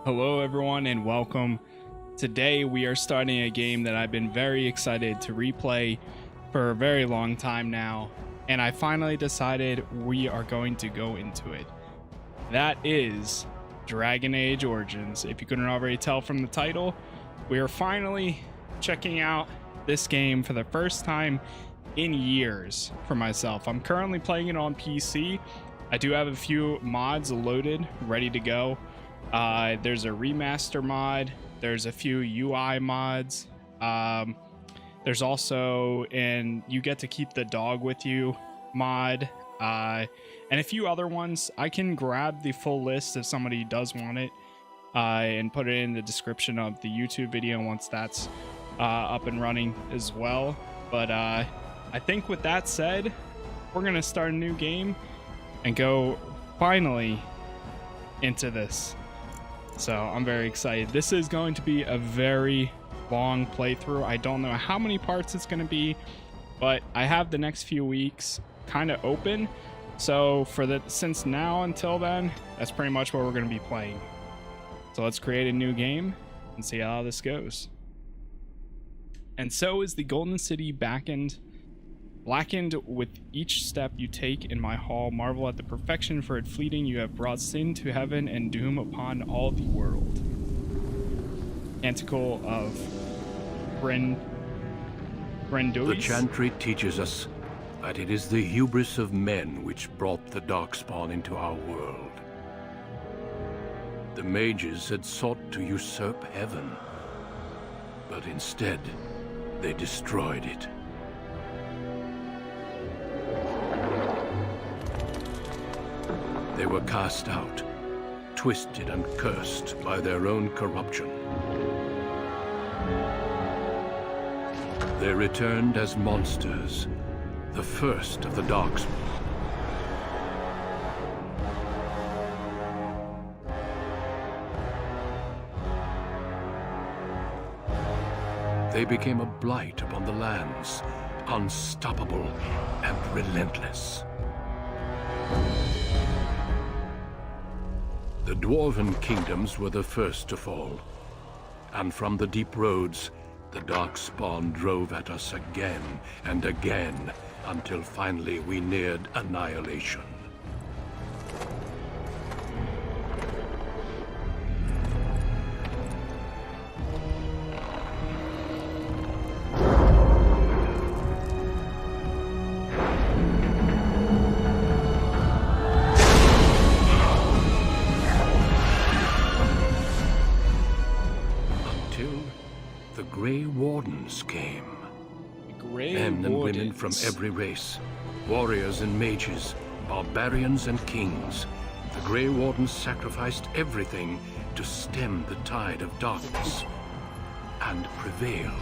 Hello everyone and welcome. Today we are starting a game that I've been very excited to replay for a very long time now, and I finally decided we are going to go into it. That is Dragon Age Origins. If you couldn't already tell from the title, we are finally checking out this game for the first time in years for myself. I'm currently playing it on PC. I do have a few mods loaded, ready to go. There's a remaster mod, there's a few UI mods, there's also and you get to keep the dog with you mod, and a few other ones. I can grab the full list if somebody does want it, and put it in the description of the YouTube video once that's up and running as well. But I think with that said, we're gonna start a new game and go finally into this. So I'm very excited. This is going to be a very long playthrough. I don't know how many parts it's going to be, but I have the next few weeks kind of open. So since now until then, that's pretty much what we're going to be playing. So let's create a new game and see how this goes. And so is the Golden City blackened with each step you take in my hall. Marvel at the perfection for it fleeting. You have brought sin to heaven and doom upon all the world. Canticle of Brendois. The Chantry teaches us that it is the hubris of men which brought the Darkspawn into our world. The Mages had sought to usurp heaven, but instead they destroyed it. They were cast out, twisted and cursed by their own corruption. They returned as monsters, the first of the Darkspawn. They became a blight upon the lands, unstoppable and relentless. The Dwarven kingdoms were the first to fall, and from the deep roads, the Darkspawn drove at us again and again, until finally we neared annihilation. The Grey Wardens came. Men and women from every race, warriors and mages, barbarians and kings. The Grey Wardens sacrificed everything to stem the tide of darkness, and prevailed.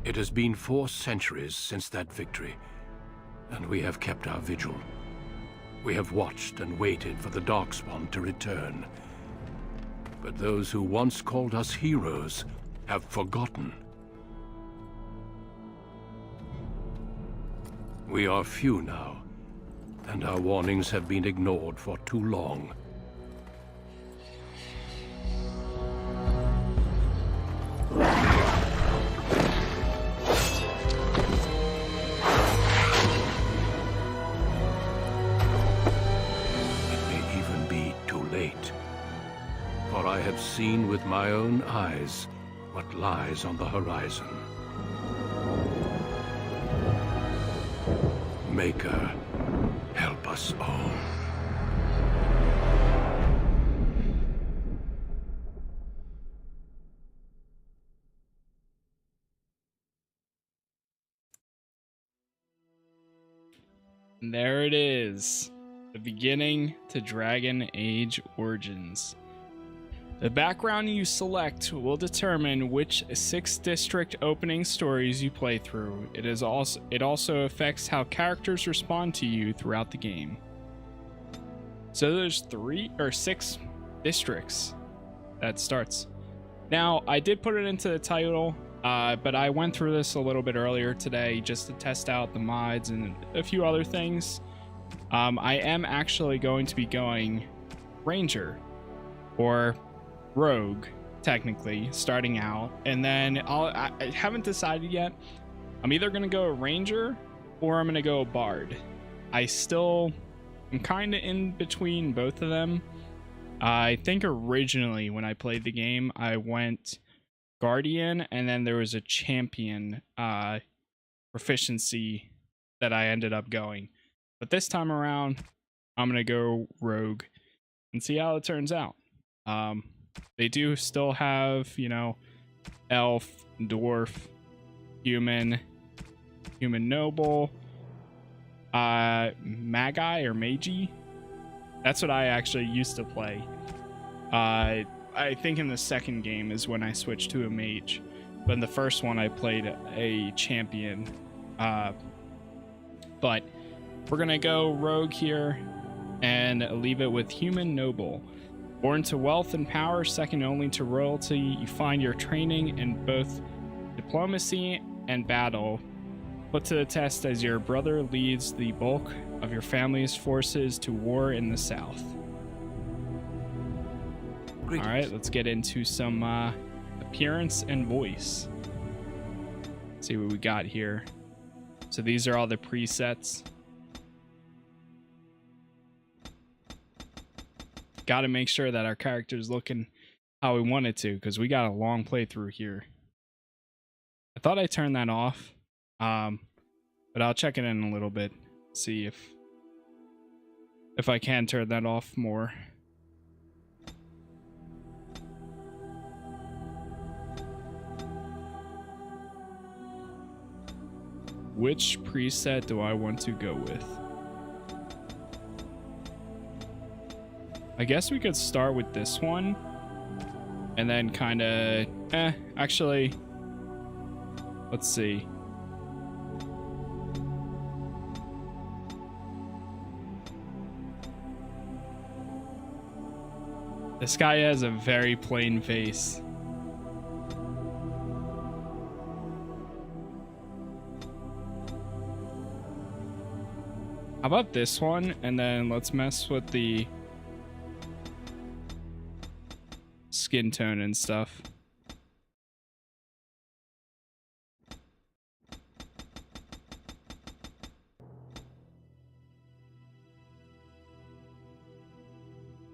It has been 4 centuries since that victory, and we have kept our vigil. We have watched and waited for the Darkspawn to return. But those who once called us heroes have forgotten. We are few now, and our warnings have been ignored for too long. For I have seen with my own eyes what lies on the horizon. Maker, help us all. And there it is. The beginning to Dragon Age Origins. The background you select will determine which 6 district opening stories you play through. It also affects how characters respond to you throughout the game. So there's 3 or 6 districts that starts. Now, I did put it into the title, but I went through this a little bit earlier today just to test out the mods and a few other things. I am actually going to be going Ranger or Rogue, technically, starting out, and then I haven't decided yet. I'm either going to go Ranger or I'm going to go Bard. I'm kind of in between both of them. I think originally when I played the game, I went Guardian, and then there was a champion proficiency that I ended up going. But this time around, I'm going to go Rogue and see how it turns out. They do still have, you know, Elf, Dwarf, Human Noble, Magi or Mage. That's what I actually used to play. I think in the second game is when I switched to a Mage, but in the first one I played a champion. But we're gonna go Rogue here and leave it with Human Noble. Born to wealth and power, second only to royalty, you find your training in both diplomacy and battle put to the test as your brother leads the bulk of your family's forces to war in the south. Greetings. All right, let's get into some appearance and voice. Let's see what we got here. So these are all the presets. Got to make sure that our character is looking how we want it to, because we got a long playthrough here. I thought I turned that off, but I'll check it in a little bit, see if I can turn that off more. Which preset do I want to go with? I guess we could start with this one and then kind of actually, let's see. This guy has a very plain face. How about this one? And then let's mess with the skin tone and stuff.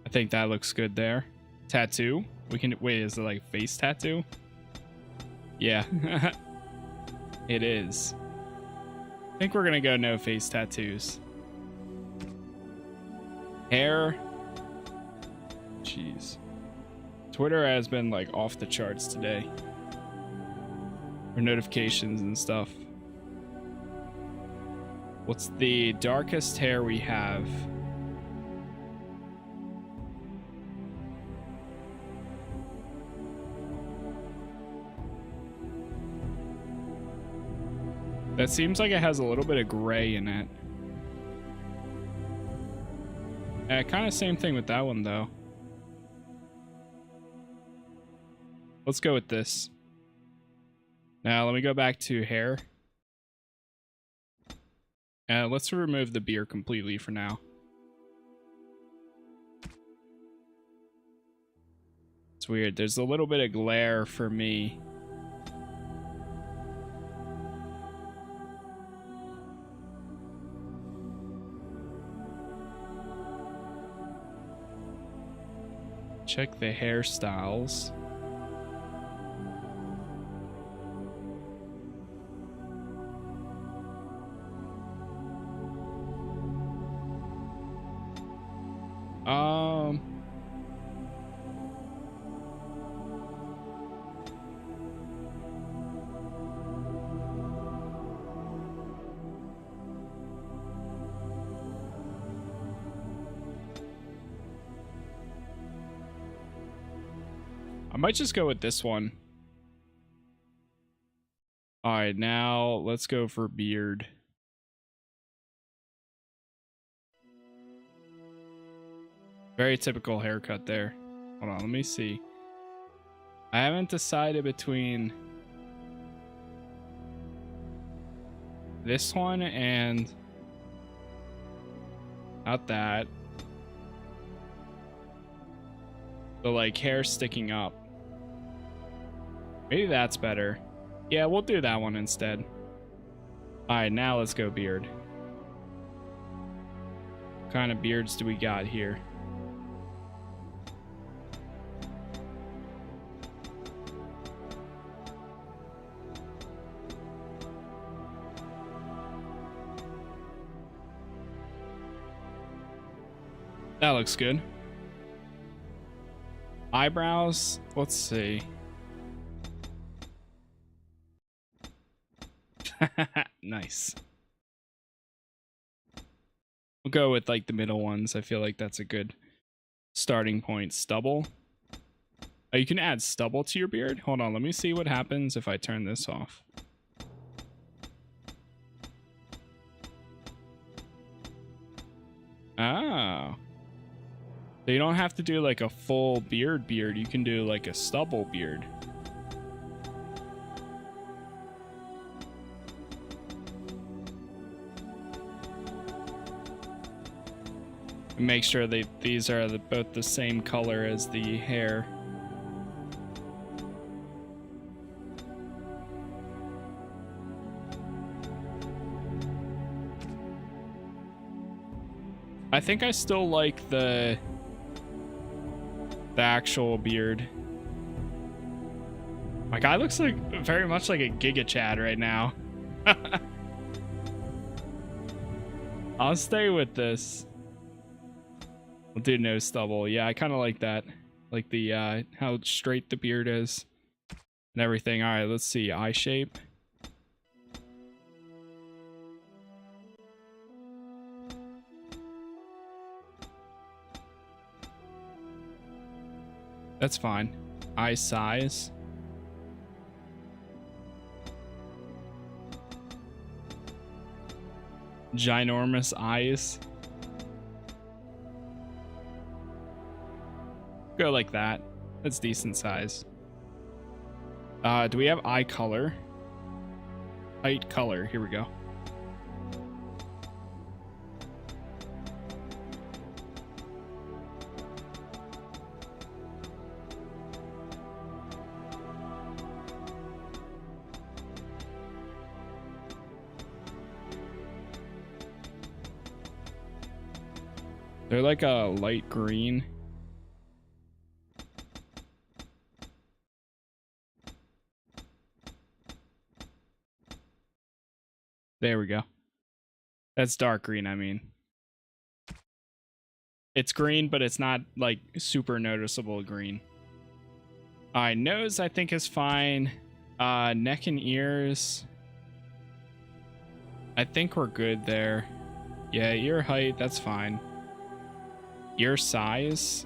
I think that looks good there. Tattoo. We can wait, is it like face tattoo? Yeah. It is. I think we're gonna go no face tattoos. Hair. Jeez. Twitter has been like off the charts today. For notifications and stuff. What's the darkest hair we have? That seems like it has a little bit of gray in it. Kind of same thing with that one though. Let's go with this. Now let me go back to hair. Let's remove the beard completely for now. It's weird. There's a little bit of glare for me. Check the hairstyles. I might just go with this one. All right, now let's go for beard. Very typical haircut there. Hold on, let me see. I haven't decided between this one and not that. The like hair sticking up. Maybe that's better. Yeah, we'll do that one instead. All right, now let's go beard. What kind of beards do we got here? That looks good. Eyebrows, let's see. Nice. We'll go with like the middle ones. I feel like that's a good starting point. Stubble. Oh, you can add stubble to your beard? Hold on, let me see what happens if I turn this off. Oh. So you don't have to do like a full beard. You can do like a stubble beard. And make sure these are both the same color as the hair. I think I still like the actual beard. My guy looks like very much like a Giga Chad right now. I'll stay with this. We'll do no stubble. Yeah, I kind of like that. Like the how straight the beard is and everything. All right, let's see. Eye shape. That's fine. Eye size. Ginormous eyes. Go like that. That's decent size. Do we have eye color? Height color. Here we go. They're like a light green. There we go. That's dark green, I mean. It's green, but it's not like super noticeable green. All right, nose I think is fine. Neck and ears. I think we're good there. Yeah, ear height, that's fine. Ear size.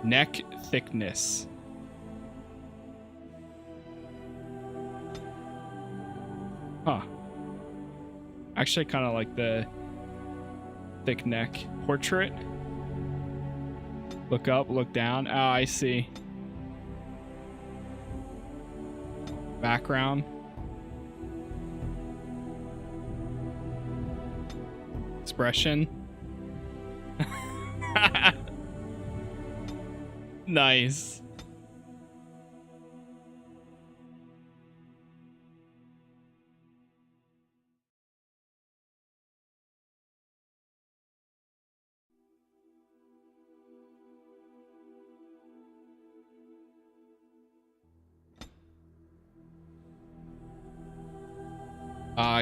Neck thickness. Huh. Actually, kind of like the thick neck. Portrait. Look up, look down. Oh, I see. Background. Expression. Nice.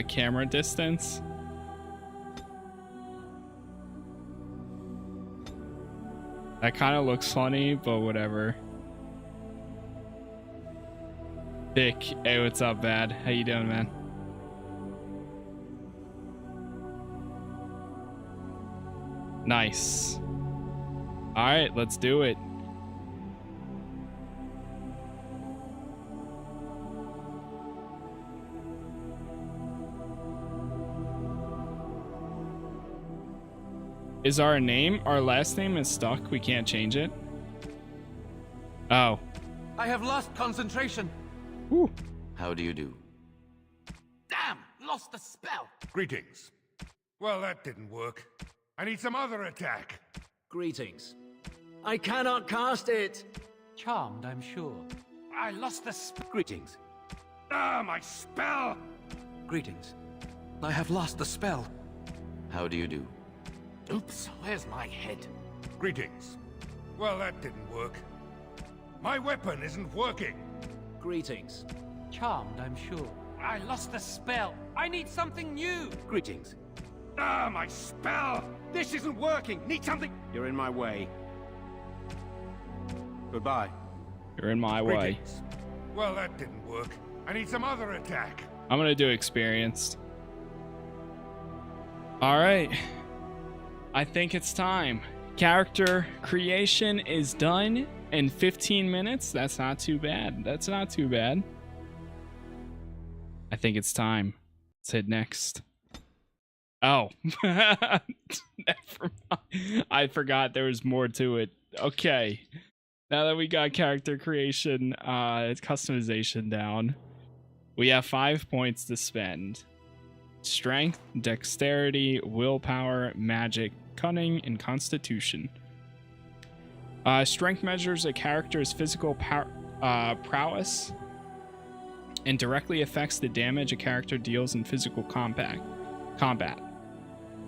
Camera distance. That kind of looks funny, but whatever. Dick, hey, what's up, Bad? How you doing, man? Nice. All right, let's do it. Is our last name is stuck? We can't change it? Oh. I have lost concentration. Whew. How do you do? Damn, lost the spell. Greetings. Well, that didn't work. I need some other attack. Greetings. I cannot cast it. Charmed, I'm sure. I lost the Greetings. Ah, my spell! Greetings. I have lost the spell. How do you do? Oops, where's my head? Greetings. Well, that didn't work. My weapon isn't working. Greetings. Charmed, I'm sure. I lost the spell. I need something new. Greetings. Ah, my spell! This isn't working. Need something. You're in my way. Goodbye. You're in my way. Greetings. Well, that didn't work. I need some other attack. I'm gonna do experienced. All right. I think it's time. Character creation is done in 15 minutes. That's not too bad. That's not too bad. I think it's time. Let's hit next. Oh. Never mind. I forgot there was more to it. Okay. Now that we got character creation, customization down, we have 5 points to spend. Strength, dexterity, willpower, magic, cunning, and constitution. Strength measures a character's physical prowess and directly affects the damage a character deals in physical combat.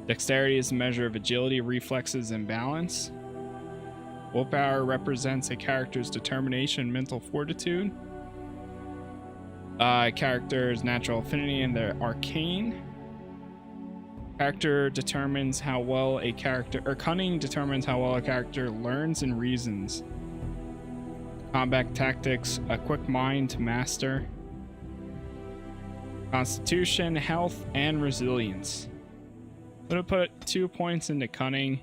Dexterity is a measure of agility, reflexes, and balance. Willpower represents a character's determination and mental fortitude. Character's natural affinity and their arcane. Character determines how well a character, or cunning determines how well a character learns and reasons. Combat tactics, a quick mind to master. Constitution, health, and resilience. I'm gonna put 2 points into cunning,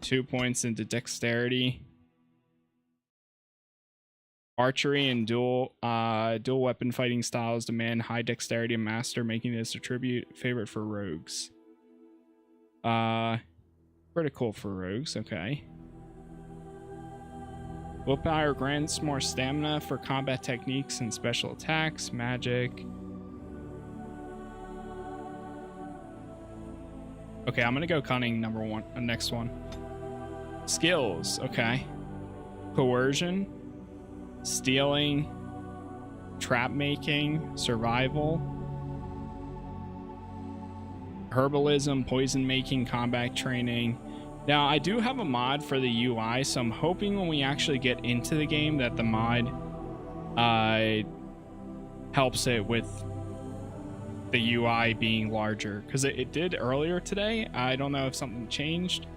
2 points into dexterity. Archery and dual weapon fighting styles demand high dexterity and master, making this a tribute favorite for rogues. Critical for rogues, okay. Willpower grants more stamina for combat techniques and special attacks, magic. Okay, I'm gonna go cunning number one, next one. Skills, okay. Coercion, stealing, trap making, survival, herbalism, poison making, combat training. Now, I do have a mod for the UI, so I'm hoping when we actually get into the game that the mod helps it with the UI being larger, because it did earlier today. I don't know if something changed,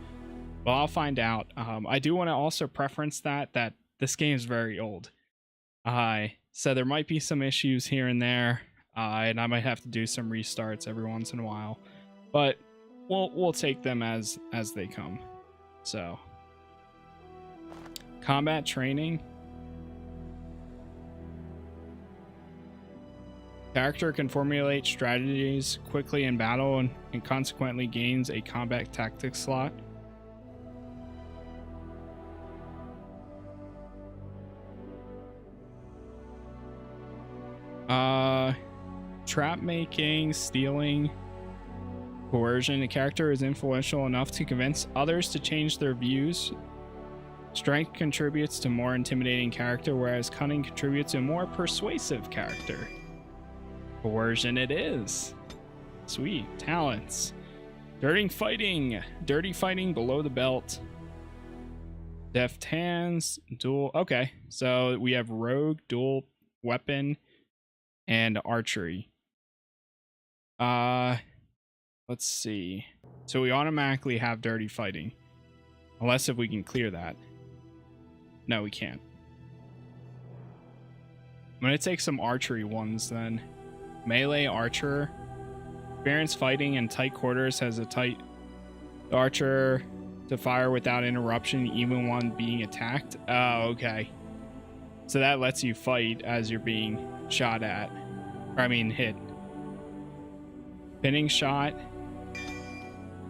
but I'll find out. I do want to also preference that this game is very old. So there might be some issues here and there, and I might have to do some restarts every once in a while, but we'll take them as they come. So, combat training. Character can formulate strategies quickly in battle and consequently gains a combat tactics slot. Trap making, stealing, coercion. A character is influential enough to convince others to change their views. Strength contributes to more intimidating character, whereas cunning contributes to a more persuasive character. Coercion it is. Sweet. Talents. Dirty fighting below the belt. Deft hands, dual. Okay, so we have rogue, dual weapon, and archery. Let's see. So we automatically have dirty fighting, unless if we can clear that. No, we can't. I'm gonna take some archery ones then. Melee archer. Experience fighting in tight quarters has a tight archer to fire without interruption, even when being attacked. Oh, okay. So that lets you fight as you're being shot at. Or, I mean, hit. Pinning shot.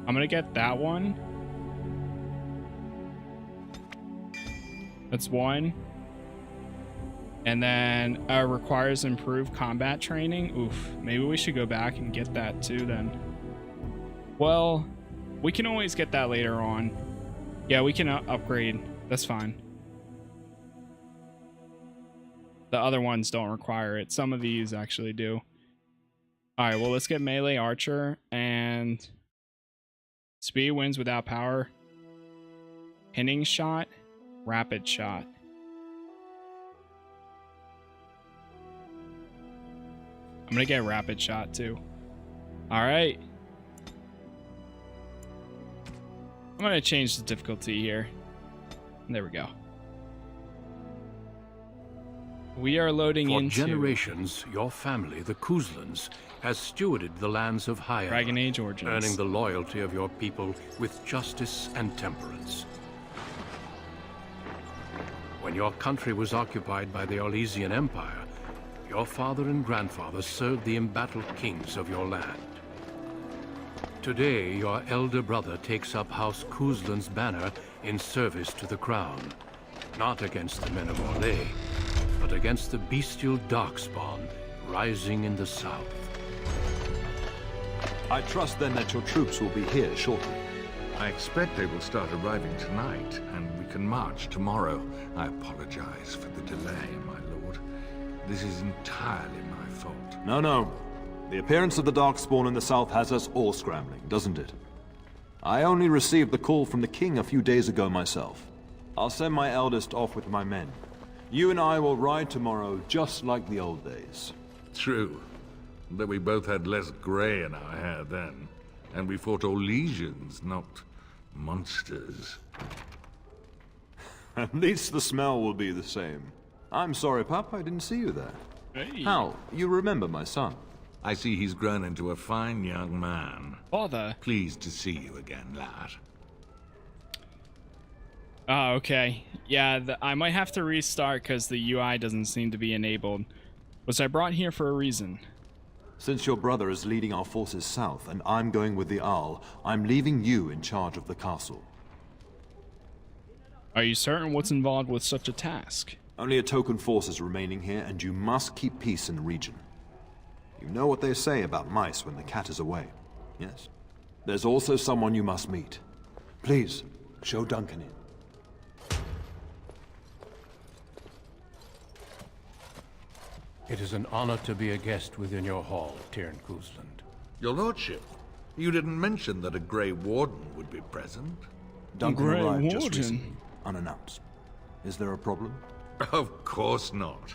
I'm I'm gonna get that one. That's one. And then requires improved combat training. Oof, maybe we should go back and get that too then. Well, we can always get that later on. Yeah, we can upgrade. That's fine. The other ones don't require it. Some of these actually do. All right, well, let's get melee archer and speed wins without power. Pinning shot, rapid shot. I'm gonna get rapid shot too. All right. I'm gonna change the difficulty here. There we go. We are loading into... For generations, your family, the Kuzlans, has stewarded the lands of High Dragon Age Origins, earning the loyalty of your people with justice and temperance. When your country was occupied by the Orlesian Empire, your father and grandfather served the embattled kings of your land. Today, your elder brother takes up House Kuzlan's banner in service to the crown, not against the men of Orlais, but against the bestial darkspawn rising in the south. I trust then that your troops will be here shortly. I expect they will start arriving tonight, and we can march tomorrow. I apologize for the delay, my lord. This is entirely my fault. No. The appearance of the Darkspawn in the south has us all scrambling, doesn't it? I only received the call from the king a few days ago myself. I'll send my eldest off with my men. You and I will ride tomorrow just like the old days. True. Though we both had less grey in our hair then. And we fought Orlesians, not monsters. At least the smell will be the same. I'm sorry, pup, I didn't see you there. Hey. How? You remember my son? I see he's grown into a fine young man. Father. Pleased to see you again, lad. Oh, okay. Yeah, I might have to restart because the UI doesn't seem to be enabled. Was I brought here for a reason? Since your brother is leading our forces south and I'm going with the Owl, I'm leaving you in charge of the castle. Are you certain what's involved with such a task? Only a token force is remaining here, and you must keep peace in the region. You know what they say about mice when the cat is away, yes? There's also someone you must meet. Please, show Duncan in. It is an honor to be a guest within your hall, Tyrn Kuzland. Your lordship, you didn't mention that a Grey Warden would be present. Duncan Grey arrived just Warden. recently, unannounced. Is there a problem? Of course not.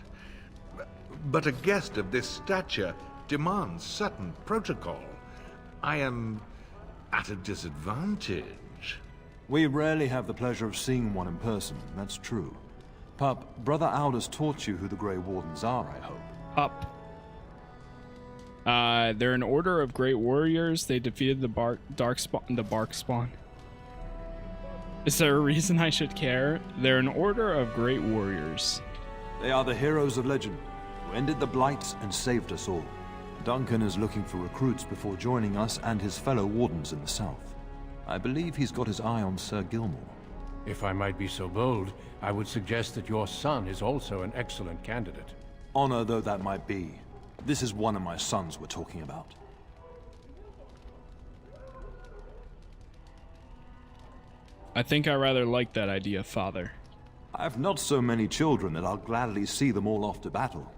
But a guest of this stature demands certain protocol. I am at a disadvantage. We rarely have the pleasure of seeing one in person, that's true. Pup, Brother Aldous taught you who the Grey Wardens are, I hope. Up. They're an order of great warriors. They defeated the Barkspawn. Is there a reason I should care? They're an order of great warriors. They are the heroes of legend, who ended the Blights and saved us all. Duncan is looking for recruits before joining us and his fellow wardens in the south. I believe he's got his eye on Sir Gilmore. If I might be so bold, I would suggest that your son is also an excellent candidate. Honor though that might be, this is one of my sons we're talking about. I think I rather like that idea, Father. I've not so many children that I'll gladly see them all off to battle.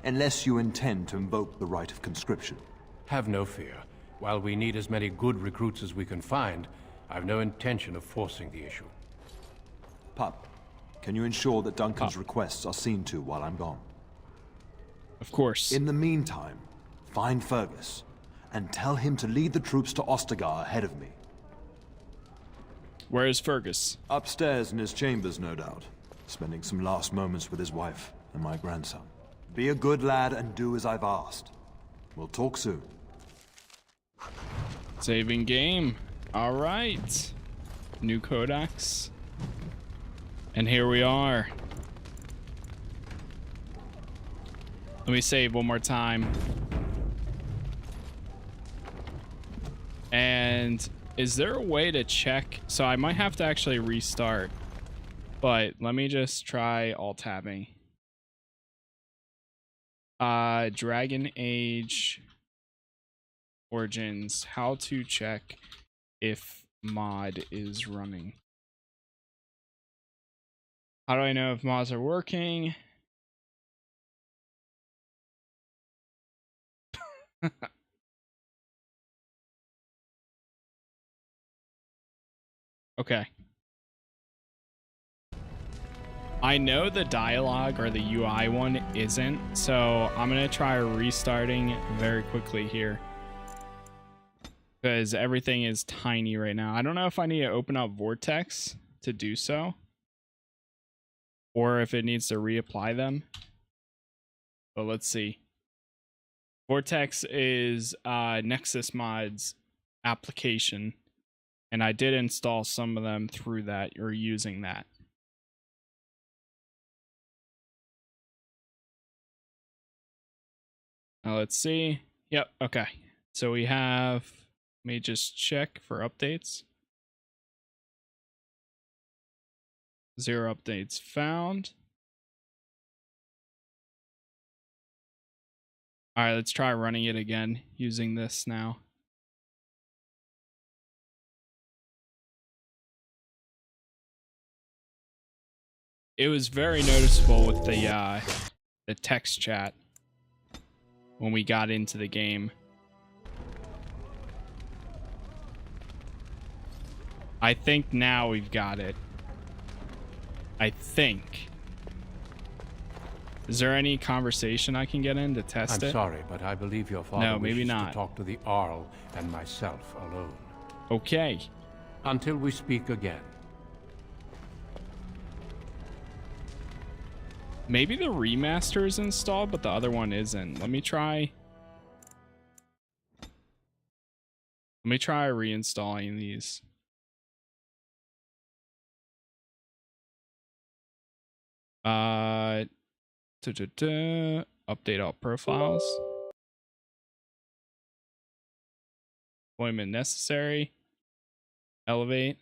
Unless you intend to invoke the right of conscription. Have no fear. While we need as many good recruits as we can find, I've no intention of forcing the issue. Pup, can you ensure that Duncan's requests are seen to while I'm gone? Of course. In the meantime, find Fergus, and tell him to lead the troops to Ostagar ahead of me. Where is Fergus? Upstairs in his chambers, no doubt. Spending some last moments with his wife and my grandson. Be a good lad and do as I've asked. We'll talk soon. Saving game. All right. New codex. And here we are. Let me save one more time. And Is there a way to check? So I might have to actually restart, but let me just try alt tabbing. Dragon Age Origins, how to check if mod is running. How do I know if mods are working? Okay. I know the dialogue or the UI one isn't, so I'm gonna try restarting very quickly here. Because everything is tiny right now. I don't know if I need to open up Vortex to do so. Or if it needs to reapply them. But let's see. Vortex is Nexus Mods application. And I did install some of them through that or using that. Now let's see. Yep, okay. So we have, let me just check for updates. 0 updates found. All right, let's try running it again using this now. It was very noticeable with the text chat when we got into the game. I think now we've got it. I think. Is there any conversation I can get in to test it? I'm sorry, but I believe your father wishes to talk to the Arl and myself alone. Okay. Until we speak again. Maybe the remaster is installed, but the other one isn't. Let me try reinstalling these. Update all profiles. Deployment necessary. Elevate.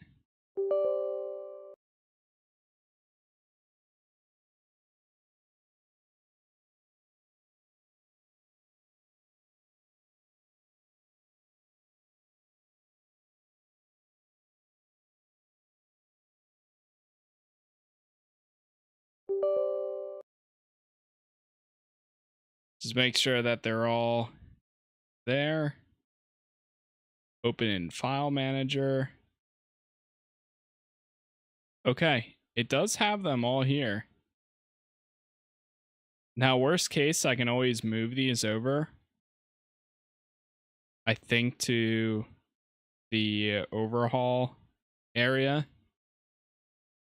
Just make sure that they're all there. Open in File Manager. Okay, it does have them all here. Now, worst case, I can always move these over. I think to the overhaul area.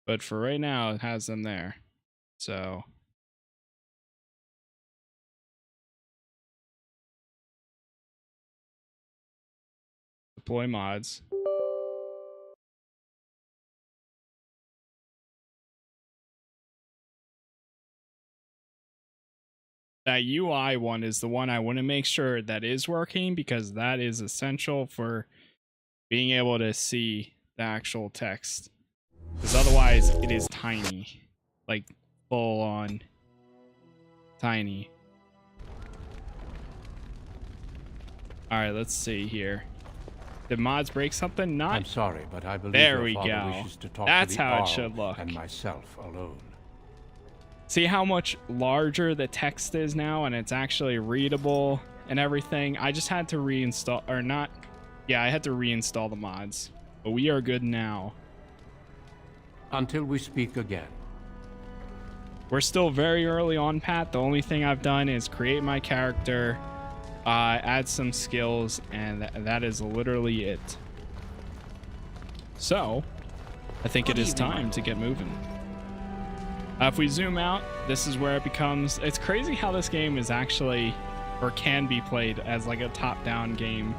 But for right now, it has them there. So... deploy mods. That UI one is the one I want to make sure that is working, because that is essential for being able to see the actual text. Because otherwise it is tiny. Like full on tiny. Alright, let's see here. Did mods break something? Not. I'm sorry, but I believe there your we father go. wishes to talk That's to the how it Arl should look. and myself alone. See how much larger the text is now, and it's actually readable and everything. I just had to reinstall, or not. Yeah, I had to reinstall the mods, but we are good now. Until we speak again. We're still very early on, Pat. The only thing I've done is create my character, add some skills, and that is literally it. So, I think it is time to get moving. If we zoom out, this is where it becomes... It's crazy how this game is actually, or can be played as like a top-down game.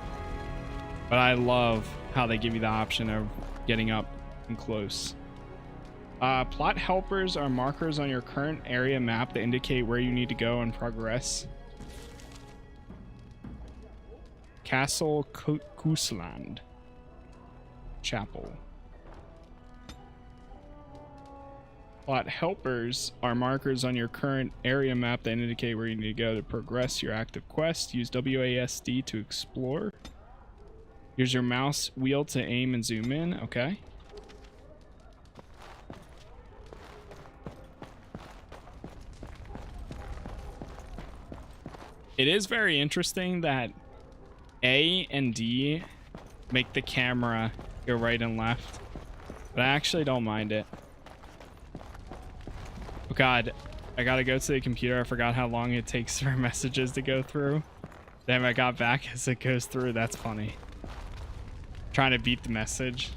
But I love how they give you the option of getting up and close. Plot helpers are markers on your current area map that indicate where you need to go and progress. Castle Kusland. chapel. Plot helpers are markers on your current area map that indicate where you need to go to progress your active quest. Use WASD to explore. Use your mouse wheel to aim and zoom in. Okay. It is very interesting that A and D make the camera go right and left, but I actually don't mind it. Oh god, I gotta go to the computer. I forgot how long it takes for messages to go through. Then I got back as it goes through. That's funny. Trying to beat the message.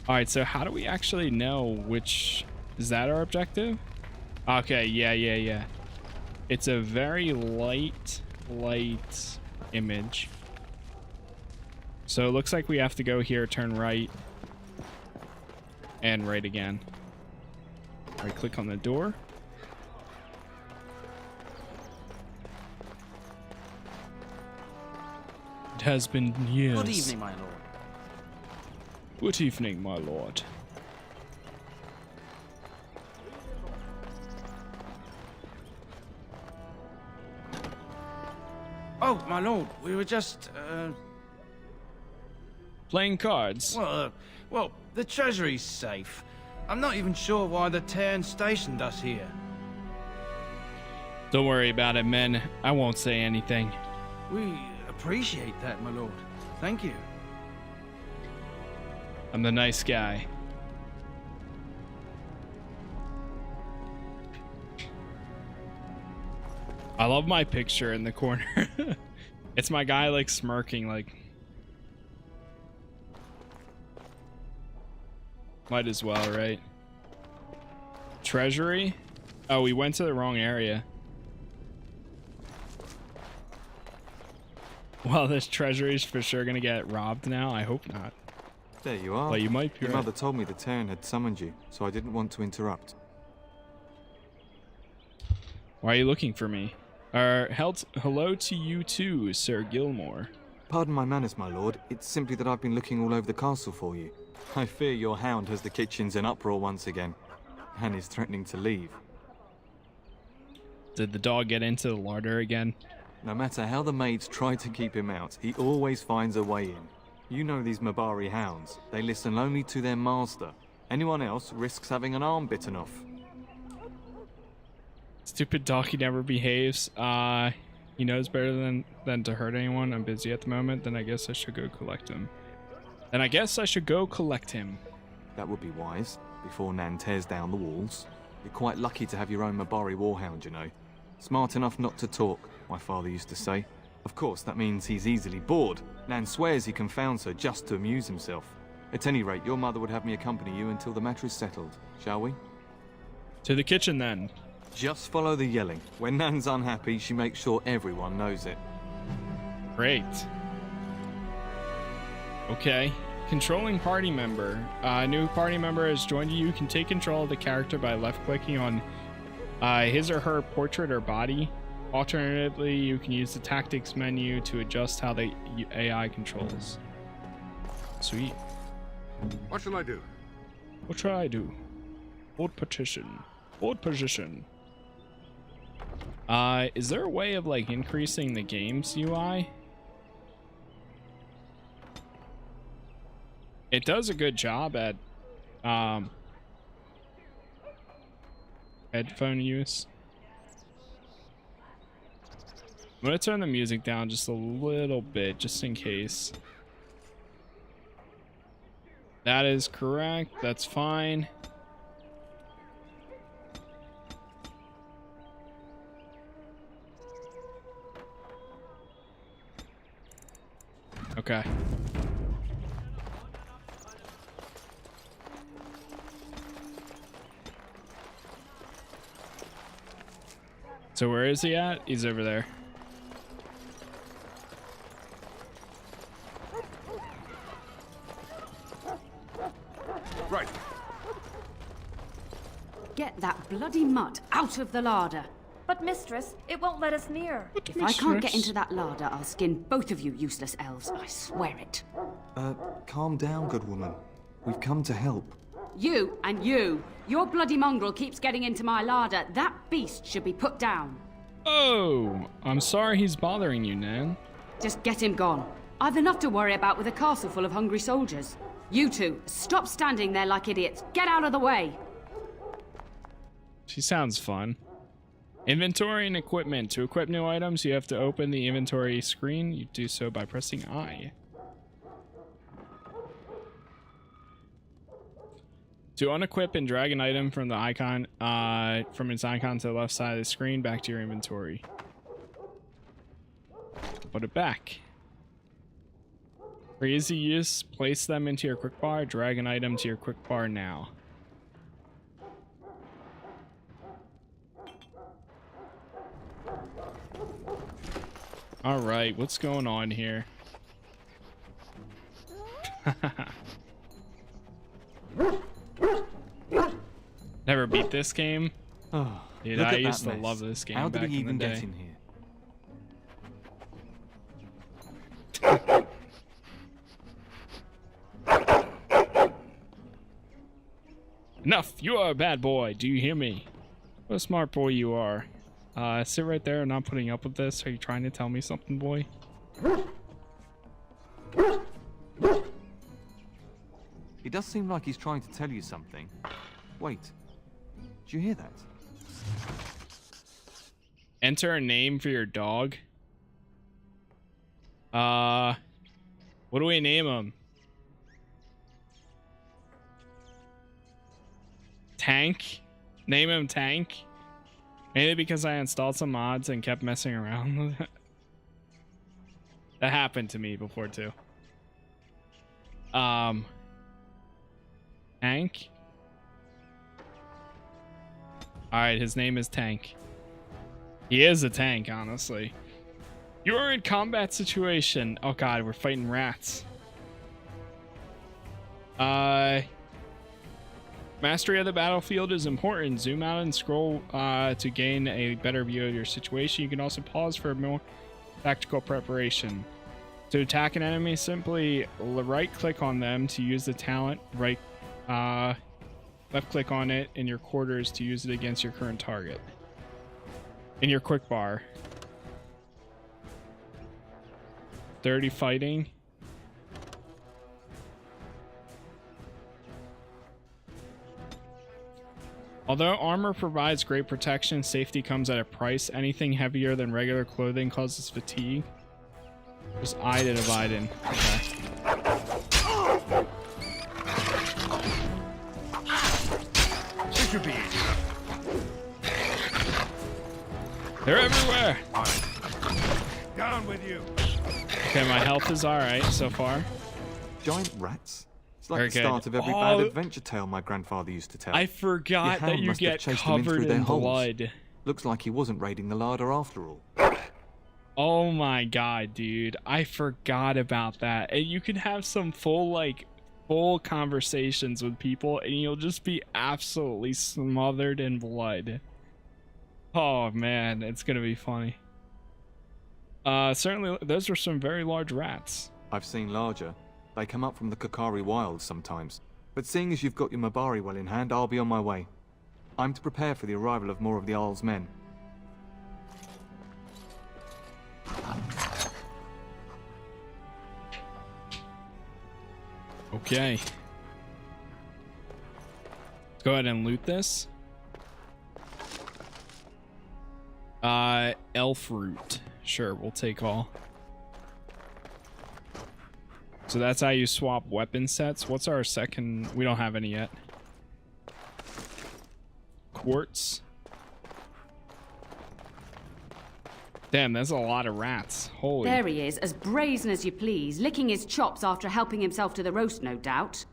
All right, so how do we actually know which... Is that our objective? Okay, yeah. It's a very light image. So it looks like we have to go here, turn right, and right again. All right, click on the door. It has been years. Good evening, my lord. Good evening, my lord. Oh, my lord, we were just, Playing cards. well, the treasury's safe. I'm not even sure why the Terran stationed us here. Don't worry about it, men. I won't say anything. We appreciate that, my lord. Thank you. I'm the nice guy. I love my picture in the corner. It's my guy like smirking like. Might as well, right? Treasury? Oh, we went to the wrong area. Well, this treasury's for sure gonna get robbed now. I hope not. There you are. But you might be Your right. mother told me the Terran had summoned you, so I didn't want to interrupt. Why are you looking for me? Hello to you too, Sir Gilmore. Pardon my manners, my lord. It's simply that I've been looking all over the castle for you. I fear your hound has the kitchens in uproar once again, and is threatening to leave. Did the dog get into the larder again? No matter how the maids try to keep him out, he always finds a way in. You know these Mabari hounds. They listen only to their master. Anyone else risks having an arm bitten off. Stupid dog, he never behaves. He knows better than to hurt anyone. I'm busy at the moment. Then I guess I should go collect him. That would be wise, before Nan tears down the walls. You're quite lucky to have your own Mabari warhound, you know. Smart enough not to talk, my father used to say. Of course, that means he's easily bored. Nan swears he confounds her just to amuse himself. At any rate, your mother would have me accompany you until the matter is settled, shall we? To the kitchen, then. Just follow the yelling. When Nan's unhappy, she makes sure everyone knows it. Great. Okay. Controlling party member. A new party member has joined you. You can take control of the character by left-clicking on his or her portrait or body. Alternatively, you can use the tactics menu to adjust how the AI controls. Sweet. What shall I do? What shall I do? Hold position. Hold position. Is there a way of like increasing the game's UI? It does a good job at headphone use. I'm gonna turn the music down just a little bit, just in case. That is correct. That's fine. Okay. So where is he at? He's over there. Right. Get that bloody mutt out of the larder. But mistress, it won't let us near. If I can't get into that larder, I'll skin both of you useless elves. I swear it. Calm down, good woman. We've come to help. You and you. Your bloody mongrel keeps getting into my larder. That beast should be put down. Oh, I'm sorry he's bothering you, Nan. Just get him gone. I've enough to worry about with a castle full of hungry soldiers. You two, stop standing there like idiots. Get out of the way. She sounds fun. Inventory and equipment. To equip new items, you have to open the inventory screen. You do so by pressing I. To unequip and drag an item from the icon, from its icon to the left side of the screen back to your inventory. Put it back. For easy use, place them into your quick bar. Drag an item to your quick bar now. All right, what's going on here? Never beat this game. Oh, dude, I used to love this game. How did back he even in the get day. in here? Enough! You are a bad boy. Do you hear me? What a smart boy you are. Sit right there and not putting up with this. Are you trying to tell me something, boy? He does seem like he's trying to tell you something. Wait. Did you hear that? Enter a name for your dog. What do we name him? Tank? Name him Tank? Maybe because I installed some mods and kept messing around with it. That happened to me before too. Tank? Alright, his name is Tank. He is a tank, honestly. You are in combat situation. Oh god, we're fighting rats. Mastery of the battlefield is important. Zoom out and scroll to gain a better view of your situation. You can also pause for more tactical preparation. To attack an enemy, simply right-click on them to use the talent. Left-click on it in your quarters to use it against your current target. In your quick bar. Dirty fighting. Although armor provides great protection, safety comes at a price. Anything heavier than regular clothing causes fatigue. Just I to divide in. Okay. This should be They're everywhere. Down with you. Okay, my health is alright so far. Giant rats? It's like Very the start good. of every bad adventure tale my grandfather used to tell. I forgot that you get covered in blood. Looks like he wasn't raiding the larder after all. Oh my god, dude. I forgot about that. And you can have some full conversations with people and you'll just be absolutely smothered in blood. Oh man, it's gonna be funny. Certainly, those are some very large rats. I've seen larger. They come up from the Kakari wilds sometimes. But seeing as you've got your Mabari well in hand, I'll be on my way. I'm to prepare for the arrival of more of the Arl's men. Okay. Let's go ahead and loot this. Elf root. Sure, we'll take all. So that's how you swap weapon sets. What's our second? We don't have any yet. Quartz. Damn, that's a lot of rats. Holy. There he is, as brazen as you please, licking his chops after helping himself to the roast, no doubt.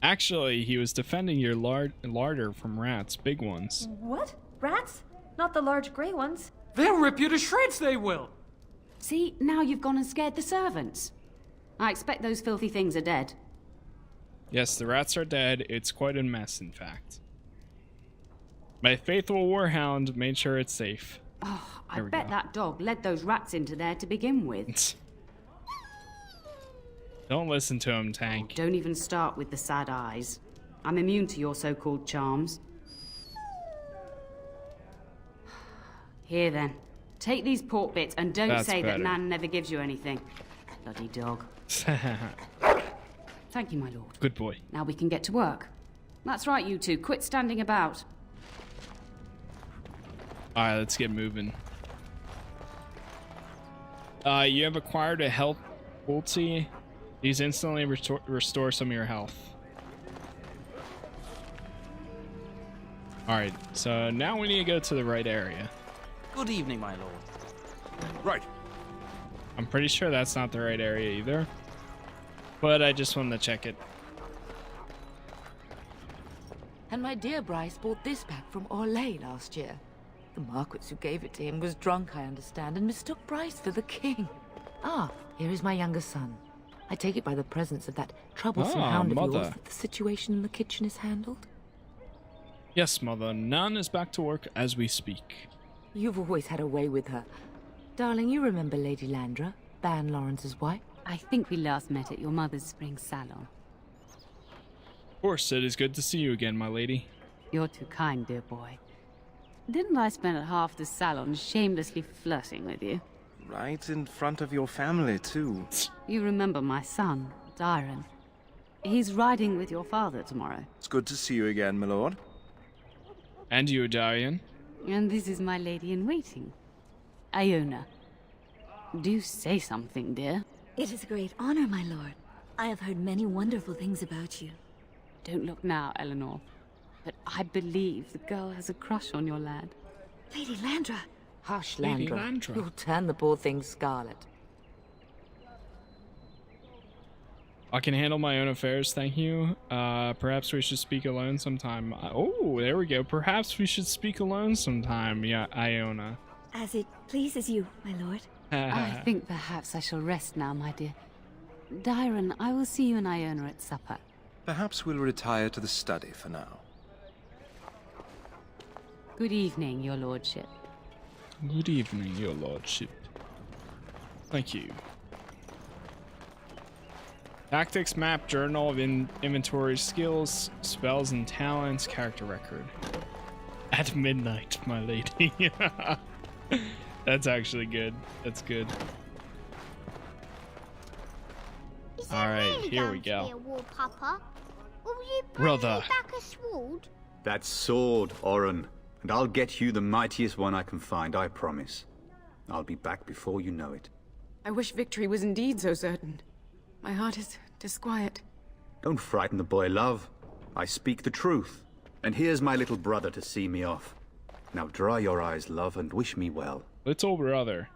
Actually, he was defending your larder from rats, big ones. What? Rats? Not the large grey ones. They'll rip you to shreds, they will! See, now you've gone and scared the servants. I expect those filthy things are dead. Yes, the rats are dead. It's quite a mess, in fact. My faithful warhound made sure it's safe. Oh, I bet that dog led those rats into there to begin with. Don't listen to him, Tank. Oh, don't even start with the sad eyes. I'm immune to your so-called charms. Here then. Take these pork bits and don't say that Nan never gives you anything. Bloody dog. Thank you, my lord. Good boy. Now we can get to work. That's right, you two. Quit standing about. Alright, let's get moving. You have acquired a health ulti. These instantly restore some of your health. Alright, so now we need to go to the right area. Good evening, my lord. Right. I'm pretty sure that's not the right area either. But I just wanted to check it. And my dear Bryce bought this back from Orlais last year. The Marquis who gave it to him was drunk, I understand, and mistook Bryce for the king. Ah, here is my younger son. I take it by the presence of that troublesome hound of yours that the situation in the kitchen is handled? Yes, mother. Nan is back to work as we speak. You've always had a way with her. Darling, you remember Lady Landra, Ban Lawrence's wife? I think we last met at your mother's spring salon. Of course, it is good to see you again, my lady. You're too kind, dear boy. Didn't I spend half the salon shamelessly flirting with you? Right in front of your family, too. You remember my son, Dyron. He's riding with your father tomorrow. It's good to see you again, my lord. And you, Darian. And this is my lady-in-waiting, Iona. Do say something, dear. It is a great honor, my lord. I have heard many wonderful things about you. Don't look now, Eleanor. But I believe the girl has a crush on your lad. Lady Landra. Hush, Lady Landra. Landra. You'll turn the poor thing scarlet. I can handle my own affairs, thank you. Perhaps we should speak alone sometime. Oh, there we go. Perhaps we should speak alone sometime. Yeah, Iona. As it pleases you, my lord. I think perhaps I shall rest now, my dear. Dyron, I will see you and Iona at supper. Perhaps we'll retire to the study for now. Good evening, your lordship. Good evening, your lordship. Thank you. Tactics map, journal of inventory, skills, spells and talents, character record. At midnight, my lady. That's actually good. That's good. All right, here we go. Brother. That sword, Oren, and I'll get you the mightiest one I can find, I promise. I'll be back before you know it. I wish victory was indeed so certain. My heart is disquiet. Don't frighten the boy, love. I speak the truth. And here's my little brother to see me off. Now dry your eyes, love, and wish me well. Little brother.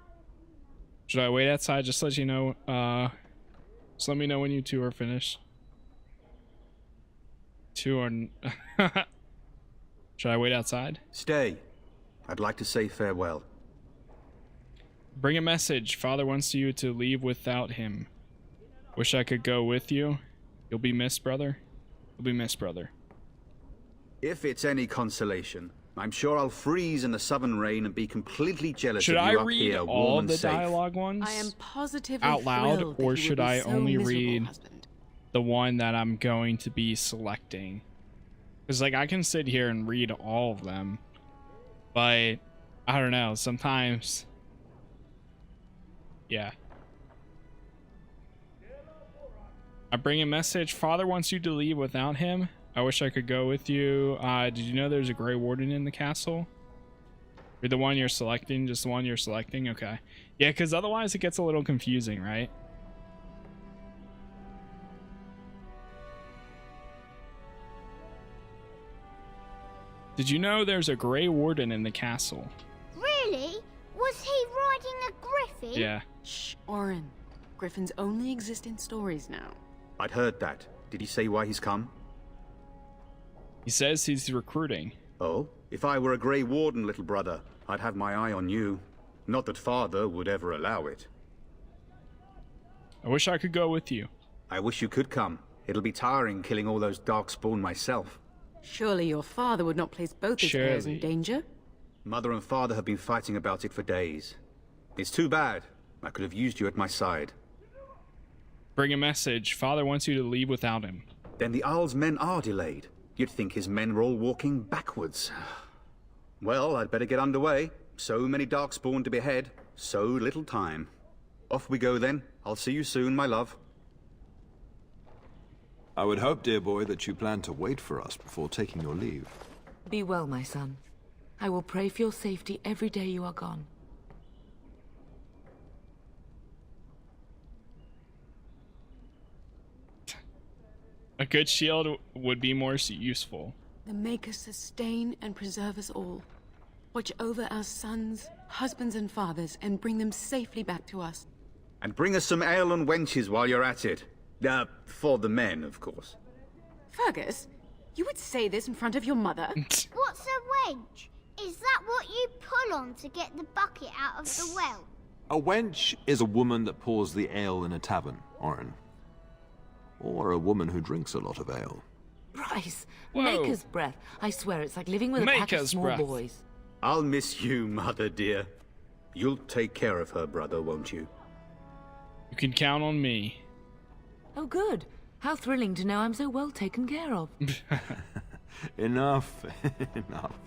Should I wait outside just to let you know? Just let me know when you two are finished. Two are... Should I wait outside? Stay. I'd like to say farewell. Bring a message. Father wants you to leave without him. Wish I could go with you. You'll be missed, brother. You'll be missed, brother. If it's any consolation, I'm sure I'll freeze in the southern rain and be completely jealous should of you I up read here, all warm and the safe. dialogue ones I am positively out loud, or should I only read husband. the one that I'm going to be selecting? Because, like, I can sit here and read all of them, but I don't know. Sometimes, yeah. I bring a message. Father wants you to leave without him. I wish I could go with you. Did you know there's a Grey Warden in the castle? Or the one you're selecting? Just the one you're selecting? Okay. Yeah, because otherwise it gets a little confusing, right? Did you know there's a Grey Warden in the castle? Really? Was he riding a griffin? Yeah. Shh, Oren. Griffins only exist in stories now. I'd heard that. Did he say why he's come? He says he's recruiting. Oh? If I were a Grey Warden, little brother, I'd have my eye on you. Not that Father would ever allow it. I wish I could go with you. I wish you could come. It'll be tiring killing all those darkspawn myself. Surely your father would not place both his heirs in danger? Mother and father have been fighting about it for days. It's too bad. I could have used you at my side. Bring a message. Father wants you to leave without him. Then the Arl's men are delayed. You'd think his men were all walking backwards. Well, I'd better get underway. So many Darkspawn to behead, so little time. Off we go then. I'll see you soon, my love. I would hope, dear boy, that you plan to wait for us before taking your leave. Be well, my son. I will pray for your safety every day you are gone. A good shield would be more useful. The Maker sustain and preserve us all. Watch over our sons, husbands and fathers, and bring them safely back to us. And bring us some ale and wenches while you're at it. For the men, of course. Fergus, you would say this in front of your mother? What's a wench? Is that what you pull on to get the bucket out of the well? A wench is a woman that pours the ale in a tavern, Orin. Or a woman who drinks a lot of ale. Bryce, Whoa. Maker's breath. I swear it's like living with a pack of small boys. I'll miss you, mother dear. You'll take care of her, brother, won't you? You can count on me. Oh, good. How thrilling to know I'm so well taken care of. Enough. Enough.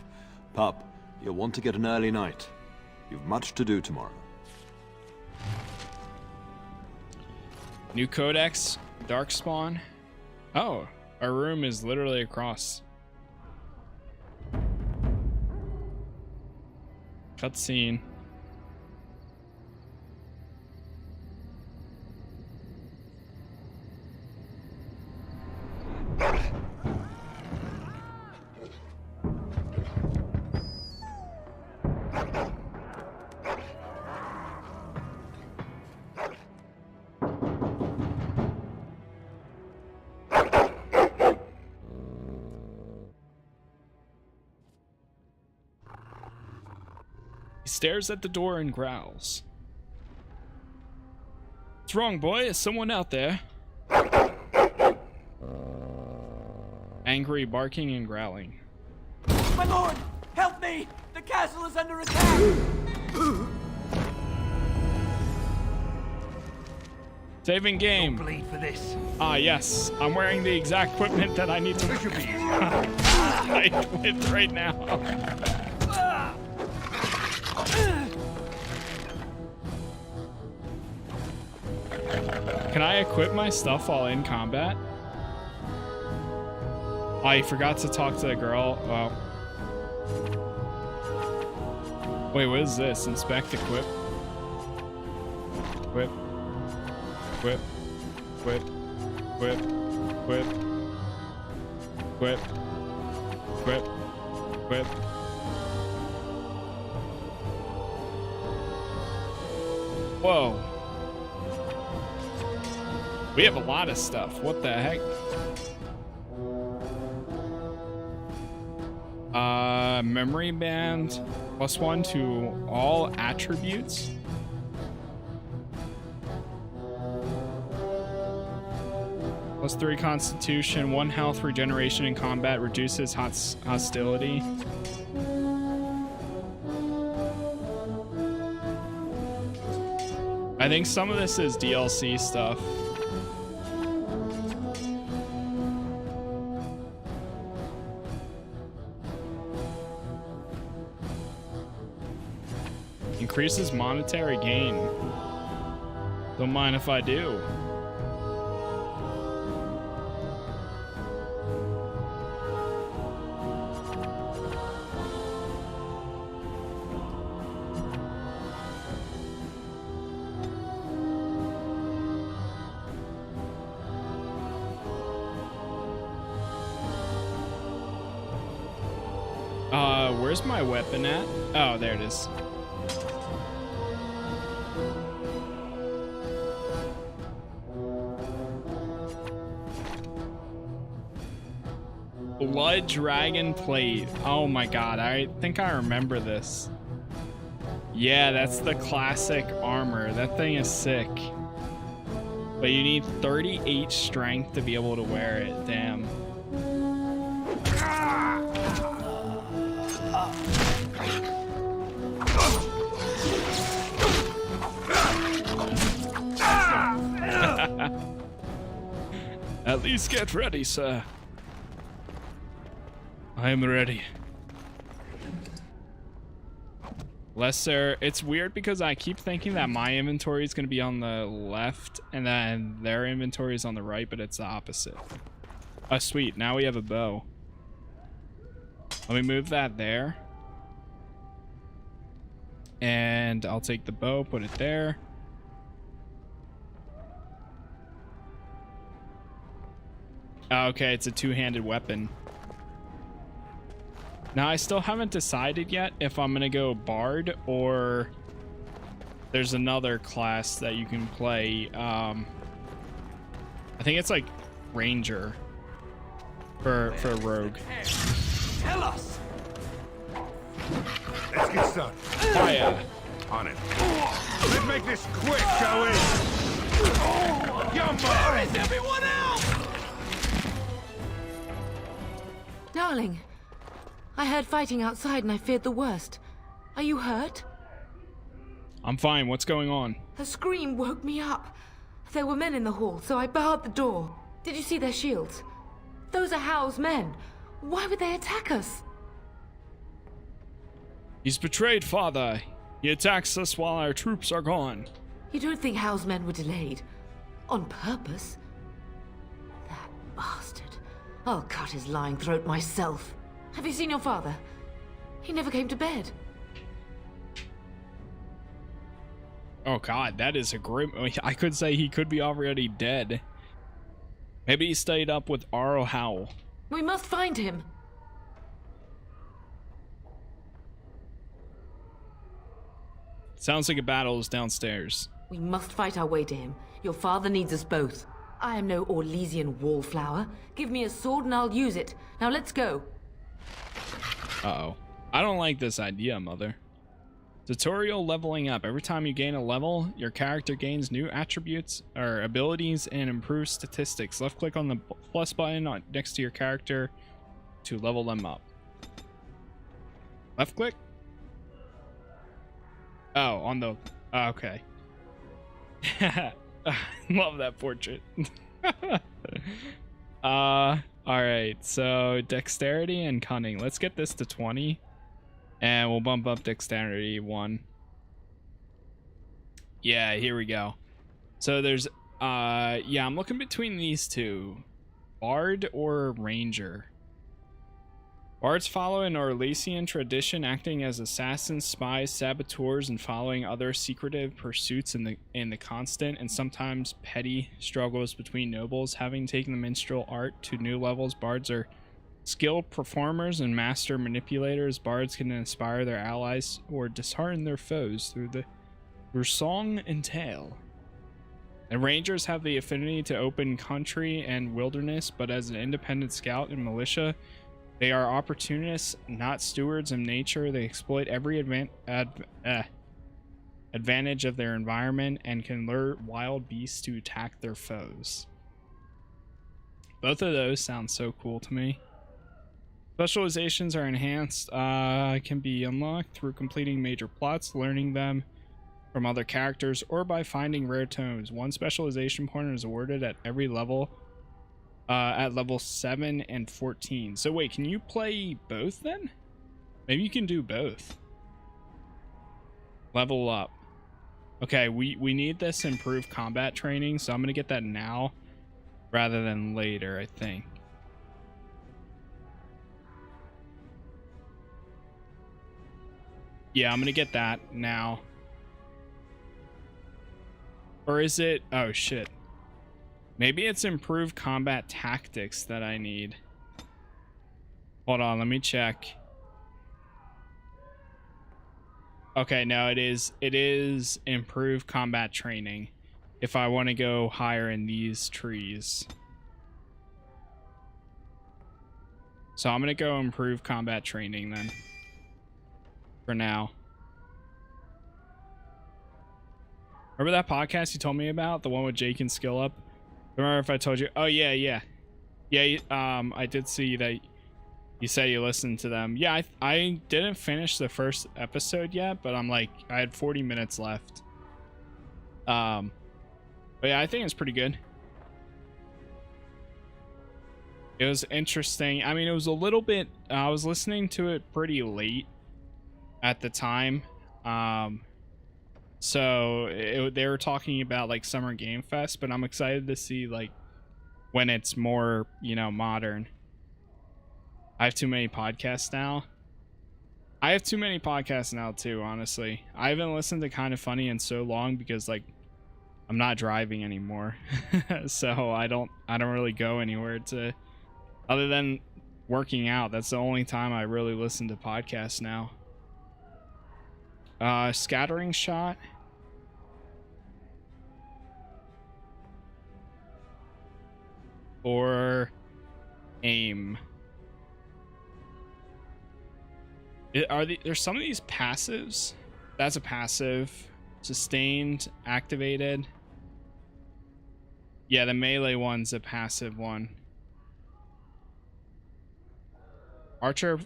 Pup, you'll want to get an early night. You've much to do tomorrow. New codex, Darkspawn. Oh, our room is literally across. Cutscene. Stares at the door and growls. What's wrong, boy? Is someone out there? Angry barking and growling. My lord, help me! The castle is under attack! Saving game. Don't bleed for this. Ah, yes. I'm wearing the exact equipment that I need to fight with right now. Can I equip my stuff while in combat? I forgot to talk to the girl. Well. Wait, what is this? Inspect, equip. Equip. Equip. Equip. Equip. Equip. Equip. Equip. Equip. Whoa. We have a lot of stuff. What the heck? Memory band. +1 to all attributes. +3 constitution, 1 health regeneration in combat, reduces hostility. I think some of this is DLC stuff. Increases monetary gain. Don't mind if I do. Where's my weapon at? Oh, there it is. Blood Dragon Plate. Oh my god, I think I remember this. Yeah, that's the classic armor. That thing is sick. But you need 38 strength to be able to wear it. Damn. At least get ready, sir. I am ready. Lesser, it's weird because I keep thinking that my inventory is going to be on the left and then their inventory is on the right, but it's the opposite. Oh, sweet. Now we have a bow. Let me move that there. And I'll take the bow, put it there. Okay, it's a two-handed weapon. Now, I still haven't decided yet if I'm going to go Bard or there's another class that you can play. I think it's like Ranger for Rogue. Tell us! Let's get started. Fire. On it. Let's make this quick, shall we? Where is everyone else? Darling, I heard fighting outside and I feared the worst. Are you hurt? I'm fine. What's going on? A scream woke me up. There were men in the hall, so I barred the door. Did you see their shields? Those are Howl's men. Why would they attack us? He's betrayed, Father. He attacks us while our troops are gone. You don't think Howl's men were delayed? On purpose? That bastard. I'll cut his lying throat myself. Have you seen your father? He never came to bed. Oh god, that is a grim... I could say he could be already dead. Maybe he stayed up with Arl Howl. We must find him. Sounds like a battle is downstairs. We must fight our way to him. Your father needs us both. I am no Orlesian wallflower. Give me a sword and I'll use it. Now let's go. Uh-oh. I don't like this idea, Mother. Tutorial leveling up. Every time you gain a level, your character gains new attributes or abilities and improves statistics. Left click on the plus button next to your character to level them up. Left click? Oh, on the... okay. Love that portrait. Alright, so dexterity and cunning. Let's get this to 20. And we'll bump up dexterity 1. Yeah, here we go. So there's, yeah, I'm looking between these two. Bard or Ranger. Bards follow an Orlesian tradition, acting as assassins, spies, saboteurs, and following other secretive pursuits in the constant and sometimes petty struggles between nobles. Having taken the minstrel art to new levels, bards are skilled performers and master manipulators. Bards can inspire their allies or dishearten their foes through song and tale. And Rangers have the affinity to open country and wilderness, but as an independent scout and militia, they are opportunists, not stewards of nature. They exploit every advantage of their environment and can lure wild beasts to attack their foes. Both of those sound so cool to me. Specializations are enhanced, can be unlocked through completing major plots, learning them from other characters, or by finding rare tomes. One specialization point is awarded at every level, at level 7 and 14. So wait, can you play both then? Maybe you can do both. Level up. Okay, we need this improved combat training, so I'm gonna get that now rather than later, I think. Yeah, I'm gonna get that now. Or is it... oh shit. Maybe it's improved combat tactics that I need. Hold on, let me check. Okay, no, it is improved combat training if I want to go higher in these trees. So I'm gonna go improve combat training then. For now. Remember that podcast you told me about? The one with Jake and Skill Up? Remember if I told you? Oh, yeah. I did see that You say you listened to them. Yeah, I didn't finish the first episode yet, but I'm like, I had 40 minutes left. But yeah, I think it's pretty good. It was interesting. I mean, it was a little bit, I was listening to it pretty late at the time. So they were talking about like Summer Game Fest, but I'm excited to see like when it's more, you know, modern. I have too many podcasts now. I have too many podcasts now too, honestly. I haven't listened to Kind of Funny in so long because like I'm not driving anymore. So I don't really go anywhere to, other than working out. That's the only time I really listen to podcasts now. Scattering shot. Or aim. There's some of these passives. That's a passive. Sustained, activated. Yeah, the melee one's a passive one. Archer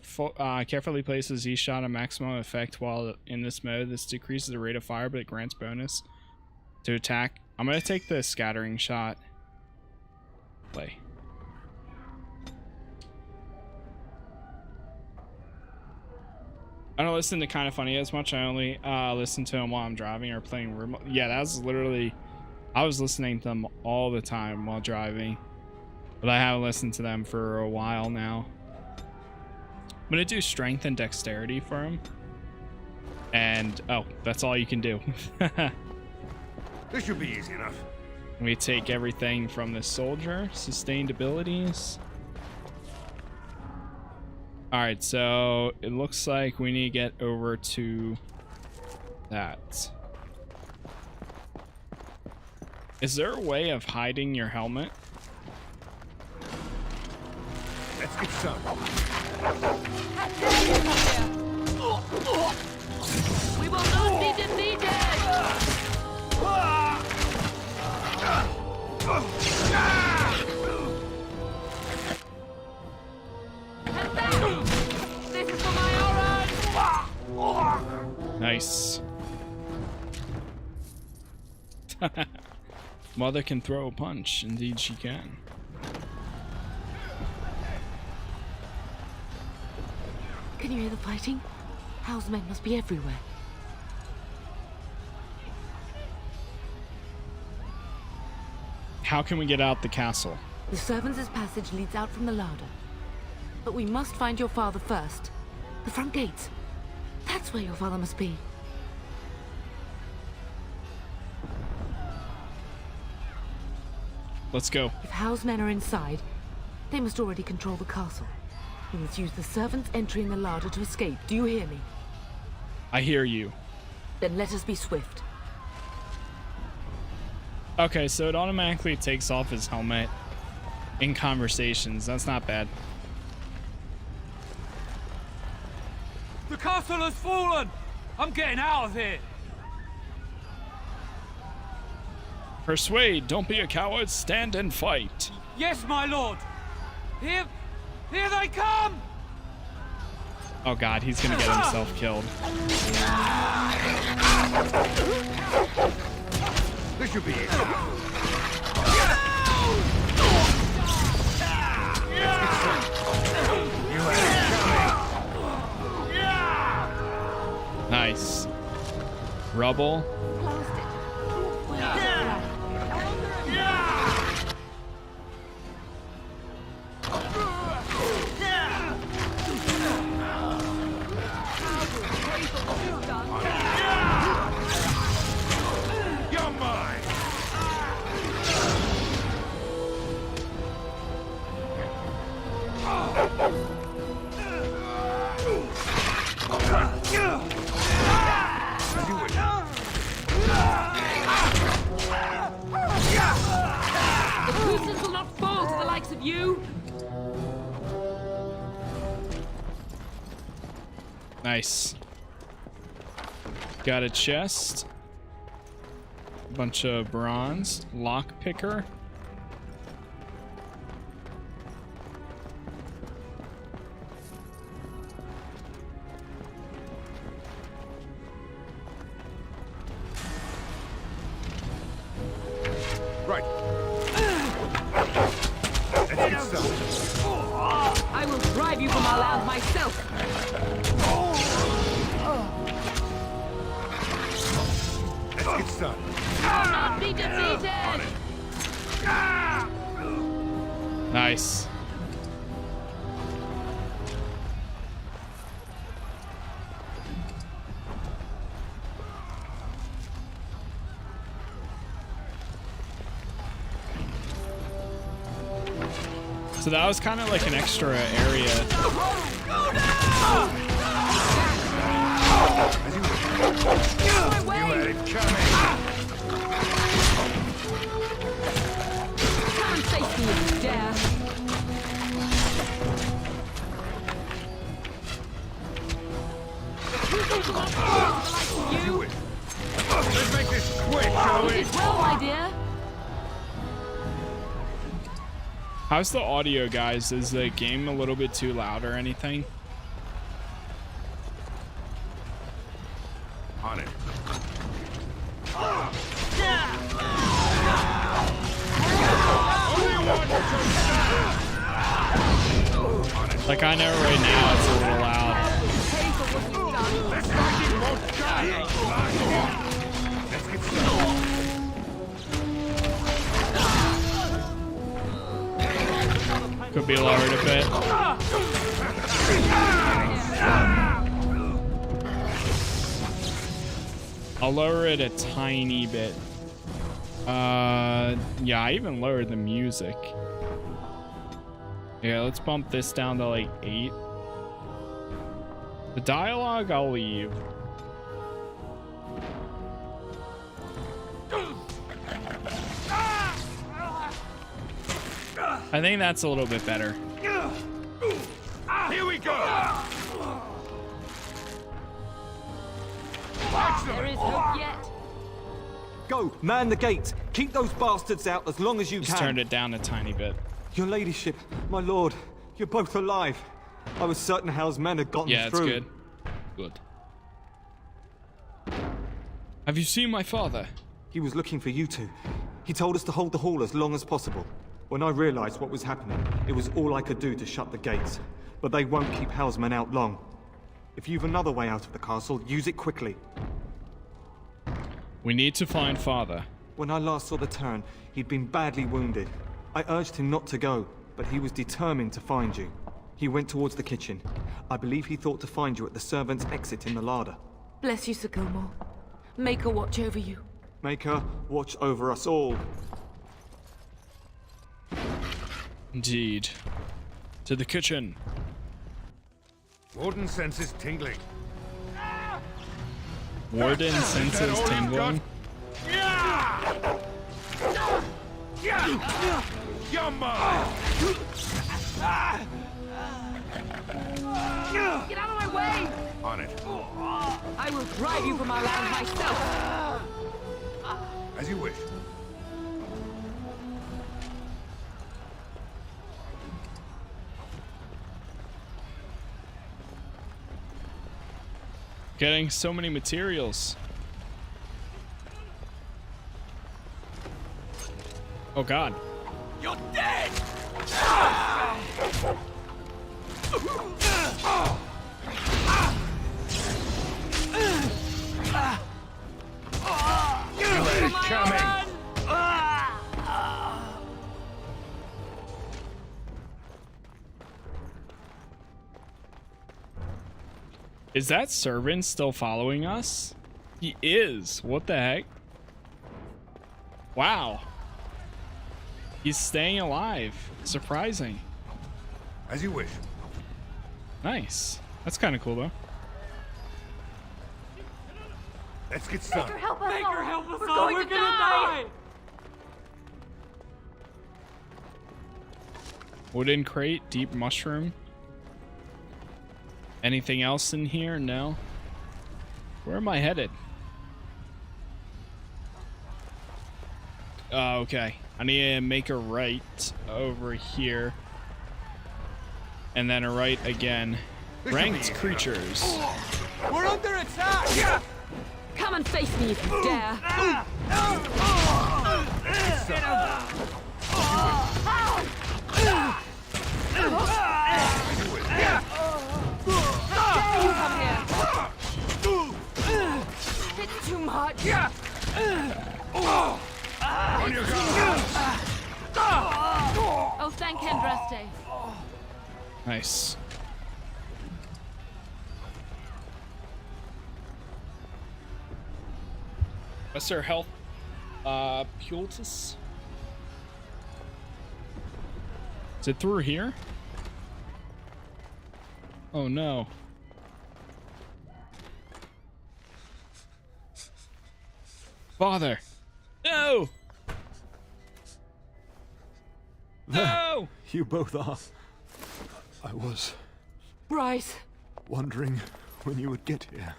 carefully places each shot on maximum effect while in this mode. This decreases the rate of fire, but it grants bonus to attack. I'm gonna take the scattering shot. Play. I don't listen to Kind of Funny as much. I only listen to them while I'm driving or playing remote. Yeah, that's literally, I was listening to them all the time while driving, but I haven't listened to them for a while now. I'm gonna do strength and dexterity for him, and oh, that's all you can do. This should be easy enough. We take everything from the soldier. Sustained abilities. All right, so it looks like we need to get over to that. Is there a way of hiding your helmet? Let's get some. We will not be defeated! This is for my Oran! Nice. Mother can throw a punch. Indeed she can. Can you hear the fighting? Hal's men must be everywhere. How can we get out the castle? The servants' passage leads out from the larder. But we must find your father first. The front gates. That's where your father must be. Let's go. If Hal's men are inside, they must already control the castle. We must use the servants' entry in the larder to escape. Do you hear me? I hear you. Then let us be swift. Okay, so it automatically takes off his helmet in conversations. That's not bad. The castle has fallen! I'm getting out of here! Persuade, don't be a coward, stand and fight. Yes, my lord! Here they come! Oh god, he's gonna get himself killed. This should be it. Nice. Rubble. Nice. Got a chest. A bunch of bronze. Lock picker. Right. Let's get started. I will drive you from our land myself. Let's get started. I'll not be defeated! Nice. So that was kind of like an extra area. You had it coming. Come and face me if you dare. You. Let's make this quick, shall we? Well, my dear. How's the audio, guys? Is the game a little bit too loud or anything? On it. Like I know right now it's a little loud. Let's get started. Could be lowered a bit. I'll lower it a tiny bit. Yeah, I even lowered the music. Yeah, let's bump this down to like 8. The dialogue, I'll leave. I think that's a little bit better. Here we go. There is hope yet. Go, man the gates. Keep those bastards out as long as you Just can. turned it down a tiny bit. Your ladyship, my lord, you're both alive. I was certain Hal's men had gotten through. Yeah, it's good. Good. Have you seen my father? He was looking for you two. He told us to hold the hall as long as possible. When I realized what was happening, it was all I could do to shut the gates. But they won't keep Hal's men out long. If you've another way out of the castle, use it quickly. We need to find father. When I last saw the Turn, he'd been badly wounded. I urged him not to go, but he was determined to find you. He went towards the kitchen. I believe he thought to find you at the servants' exit in the larder. Bless you, Sir Gilmore. Make her watch over you. Make her watch over us all. Indeed. To the kitchen. Warden senses tingling. Warden senses tingling. Get out of my way! On it. I will drive you from our land myself. As you wish. Getting so many materials. Oh God. You're dead! Coming. Is that servant still following us? He is. What the heck? Wow. He's staying alive. Surprising. As you wish. Nice. That's kind of cool though. Let's get started. Make her help us Make all. her help us We're all. going We're to gonna die. die. Wooden crate, deep mushroom. Anything else in here? No. Where am I headed? Oh, okay. I need to make a right over here. And then a right again. Ranked creatures. We're under attack! Come and face me if you dare. It's too much. Oh, thank Andraste. Nice. What's their health? Pultus? Is it through here? Oh no. Father! No! No! You both are. I was Bryce! wondering when you would get here.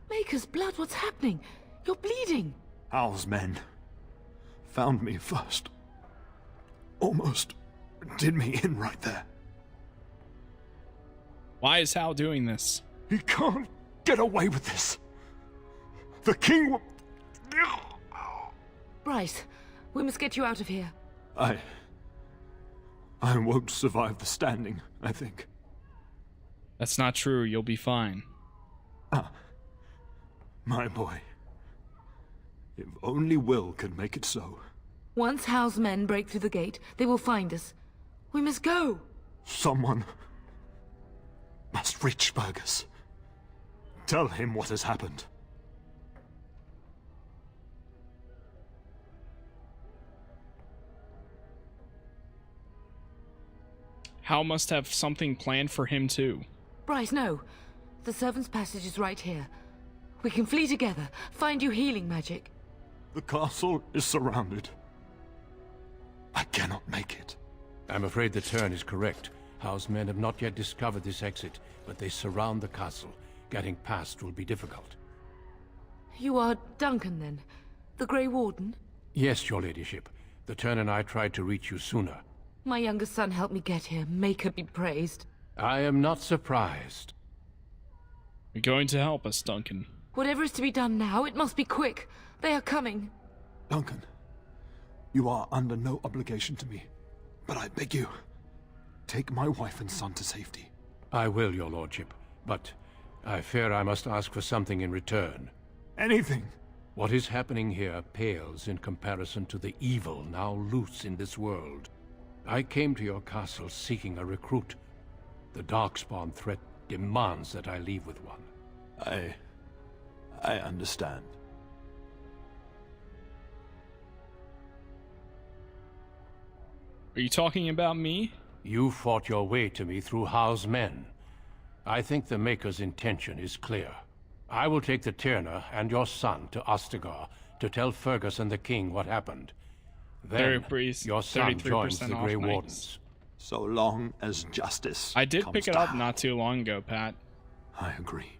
Maker's blood, what's happening? You're bleeding. Hal's men found me first. Almost did me in right there. Why is Hal doing this? He can't get away with this. The king will... Bryce, we must get you out of here. I won't survive the standing, I think. That's not true. You'll be fine. My boy. If only Will could make it so. Once Hal's men break through the gate, they will find us. We must go. Someone must reach Fergus. Tell him what has happened. Hal must have something planned for him too. Bryce, no. The servant's passage is right here. We can flee together, find you healing magic. The castle is surrounded. I cannot make it. I'm afraid the turn is correct. Hal's men have not yet discovered this exit, but they surround the castle. Getting past will be difficult. You are Duncan, then? The Grey Warden? Yes, your ladyship. The turn and I tried to reach you sooner. My younger son helped me get here. Maker be praised. I am not surprised. You're going to help us, Duncan. Whatever is to be done now, it must be quick. They are coming. Duncan, you are under no obligation to me, but I beg you, take my wife and son to safety. I will, your lordship, but I fear I must ask for something in return. Anything. What is happening here pales in comparison to the evil now loose in this world. I came to your castle seeking a recruit. The Darkspawn threat demands that I leave with one. I understand. Are you talking about me? You fought your way to me through Hal's men. I think the Maker's intention is clear. I will take the Tyrna and your son to Ostagar to tell Fergus and the king what happened. Then your son joins the Grey Wardens. So long as justice I did pick it up not too long ago, Pat. I agree.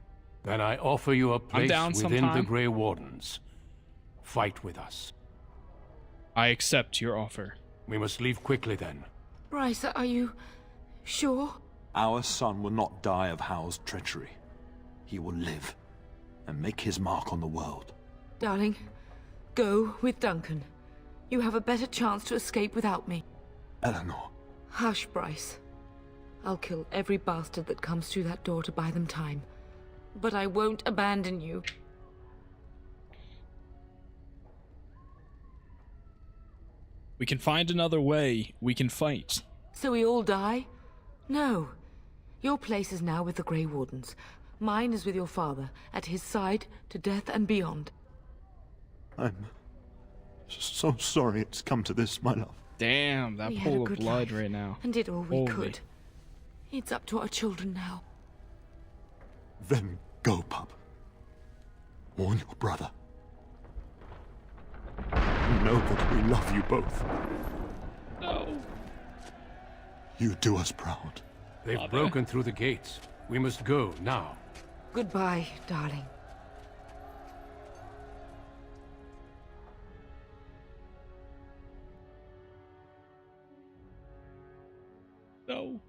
Then I offer you a place within sometime. the Grey Wardens. Fight with us. I accept your offer. We must leave quickly then. Bryce, are you sure? Our son will not die of Hal's treachery. He will live and make his mark on the world. Darling, go with Duncan. You have a better chance to escape without me. Eleanor. Hush, Bryce. I'll kill every bastard that comes through that door to buy them time. But I won't abandon you. We can find another way. We can fight. So we all die? No. Your place is now with the Grey Wardens. Mine is with your father, at his side, to death and beyond. I'm so sorry it's come to this, my love. Damn, that pool of blood right now. And did all we could. It's up to our children now. Then go, pup. Warn your brother. Know that we love you both. No. You do us proud. They've broken through the gates. We must go now. Goodbye, darling. No.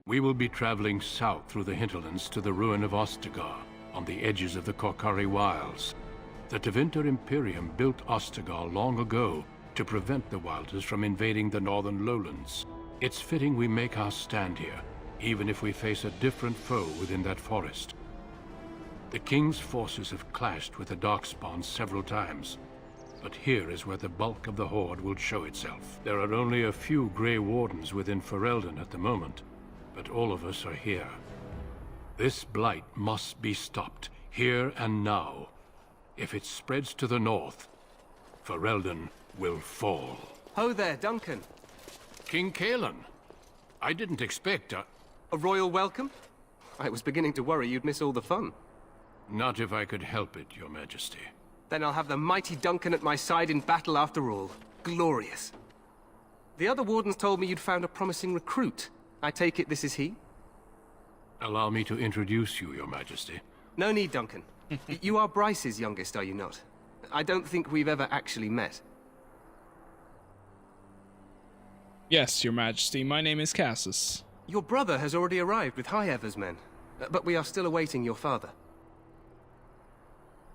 We will be traveling south through the hinterlands to the ruin of Ostagar, on the edges of the Korkari Wilds. The Tevinter Imperium built Ostagar long ago to prevent the Wilders from invading the northern lowlands. It's fitting we make our stand here, even if we face a different foe within that forest. The King's forces have clashed with the Darkspawn several times, but here is where the bulk of the Horde will show itself. There are only a few Grey Wardens within Ferelden at the moment, but all of us are here. This blight must be stopped, here and now. If it spreads to the north, Ferelden will fall. Ho there, Duncan. King Kaelan. I didn't expect a royal welcome? I was beginning to worry you'd miss all the fun. Not if I could help it, Your Majesty. Then I'll have the mighty Duncan at my side in battle after all. Glorious. The other wardens told me you'd found a promising recruit. I take it this is he? Allow me to introduce you, Your Majesty. No need, Duncan. You are Bryce's youngest, are you not? I don't think we've ever actually met. Yes, Your Majesty. My name is Casas. Your brother has already arrived with High Ever's men, but we are still awaiting your father.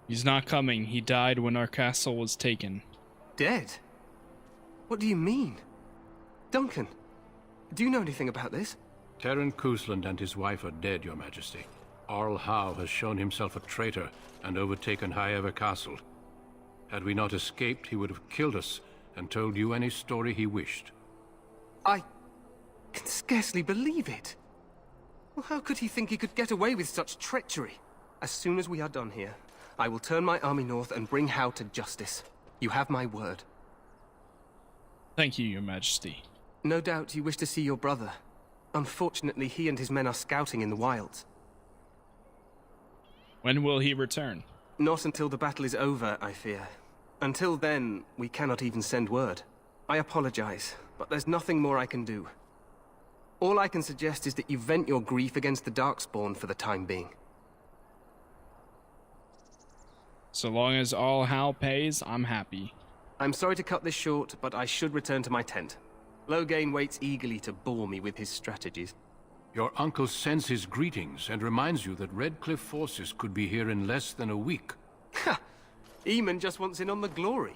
He's not coming. He died when our castle was taken. Dead? What do you mean? Duncan, do you know anything about this? Terran Cousland and his wife are dead, Your Majesty. Arl Howe has shown himself a traitor and overtaken High Ever Castle. Had we not escaped, he would have killed us and told you any story he wished. I can scarcely believe it. Well, how could he think he could get away with such treachery? As soon as we are done here, I will turn my army north and bring Howe to justice. You have my word. Thank you, Your Majesty. No doubt you wish to see your brother. Unfortunately, he and his men are scouting in the wilds. When will he return? Not until the battle is over, I fear. Until then, we cannot even send word. I apologize, but there's nothing more I can do. All I can suggest is that you vent your grief against the Darkspawn for the time being. So long as all Hal pays, I'm happy. I'm sorry to cut this short, but I should return to my tent. Loghain waits eagerly to bore me with his strategies. Your uncle sends his greetings and reminds you that Redcliffe forces could be here in less than a week. Ha! Eamon just wants in on the glory.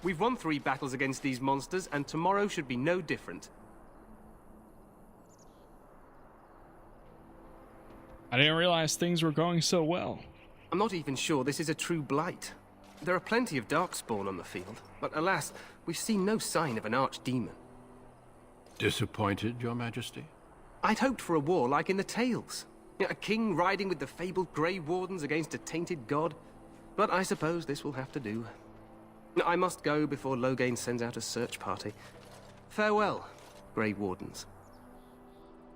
We've won 3 battles against these monsters, and tomorrow should be no different. I didn't realize things were going so well. I'm not even sure this is a true blight. There are plenty of Darkspawn on the field, but alas, we've seen no sign of an archdemon. Disappointed, Your Majesty? I'd hoped for a war like in the tales. A king riding with the fabled Grey Wardens against a tainted god. But I suppose this will have to do. I must go before Loghain sends out a search party. Farewell, Grey Wardens.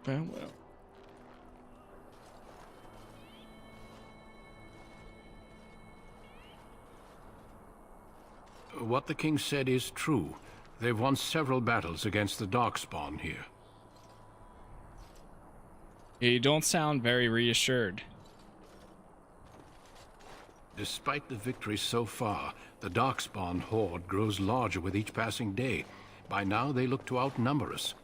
Farewell. What the king said is true. They've won several battles against the Darkspawn here. You don't sound very reassured. Despite the victories so far, the Darkspawn horde grows larger with each passing day. By now, they look to outnumber us.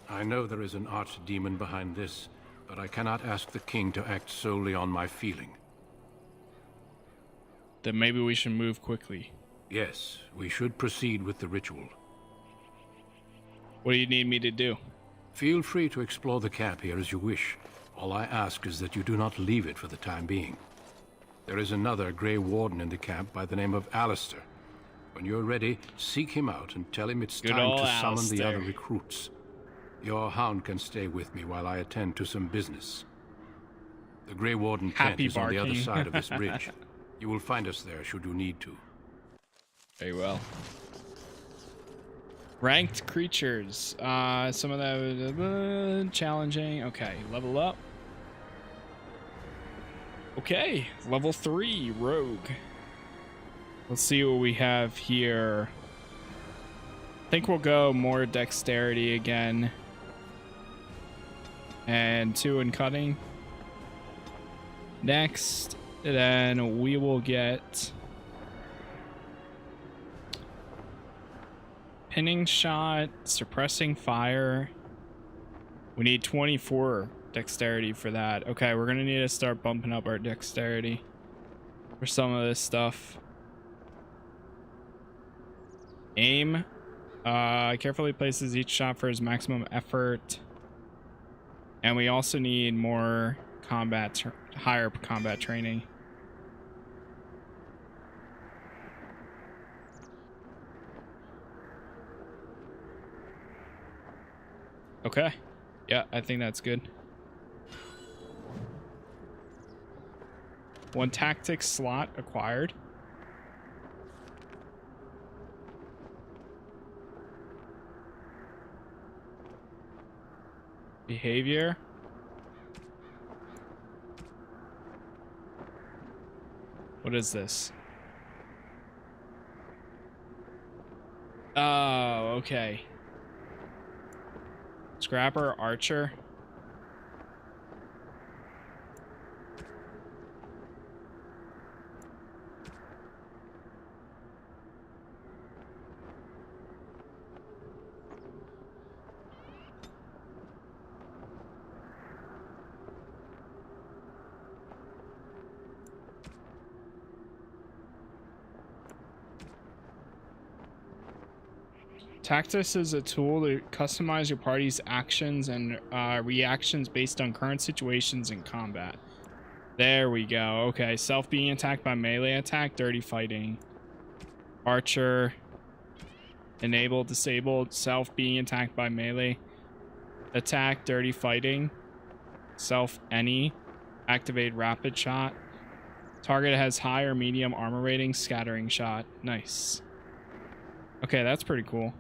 I know there is an archdemon behind this, but I cannot ask the king to act solely on my feeling. Then maybe we should move quickly. Yes, we should proceed with the ritual. What do you need me to do? Feel free to explore the camp here as you wish. All I ask is that you do not leave it for the time being. There is another Grey Warden in the camp by the name of Alistair. When you're ready, seek him out and tell him it's Good time old to summon the Alistair. other recruits. Your hound can stay with me while I attend to some business. The Grey Warden tent Happy is on the other barking. side of this bridge. You will find us there should you need to. Very well. Ranked creatures. Some of that challenging. Okay, level up. Okay, level 3, rogue. Let's see what we have here. I think we'll go more dexterity again. And 2 in cutting. Next, then we will get pinning shot, suppressing fire. We need 24 dexterity for that. Okay, we're gonna need to start bumping up our dexterity. for some of this stuff. Aim. Carefully places each shot for his maximum effort. And we also need more higher combat training. Okay. Yeah, I think that's good. 1 tactics slot acquired. Behavior. What is this? Oh, okay. Scrapper, archer. Tactics is a tool to customize your party's actions and reactions based on current situations in combat. There we go. Okay, self being attacked by melee attack, dirty fighting. Archer, enabled, disabled, self being attacked by melee attack, dirty fighting. Self any, activate rapid shot. Target has high or medium armor rating, scattering shot. Nice. Okay, that's pretty cool.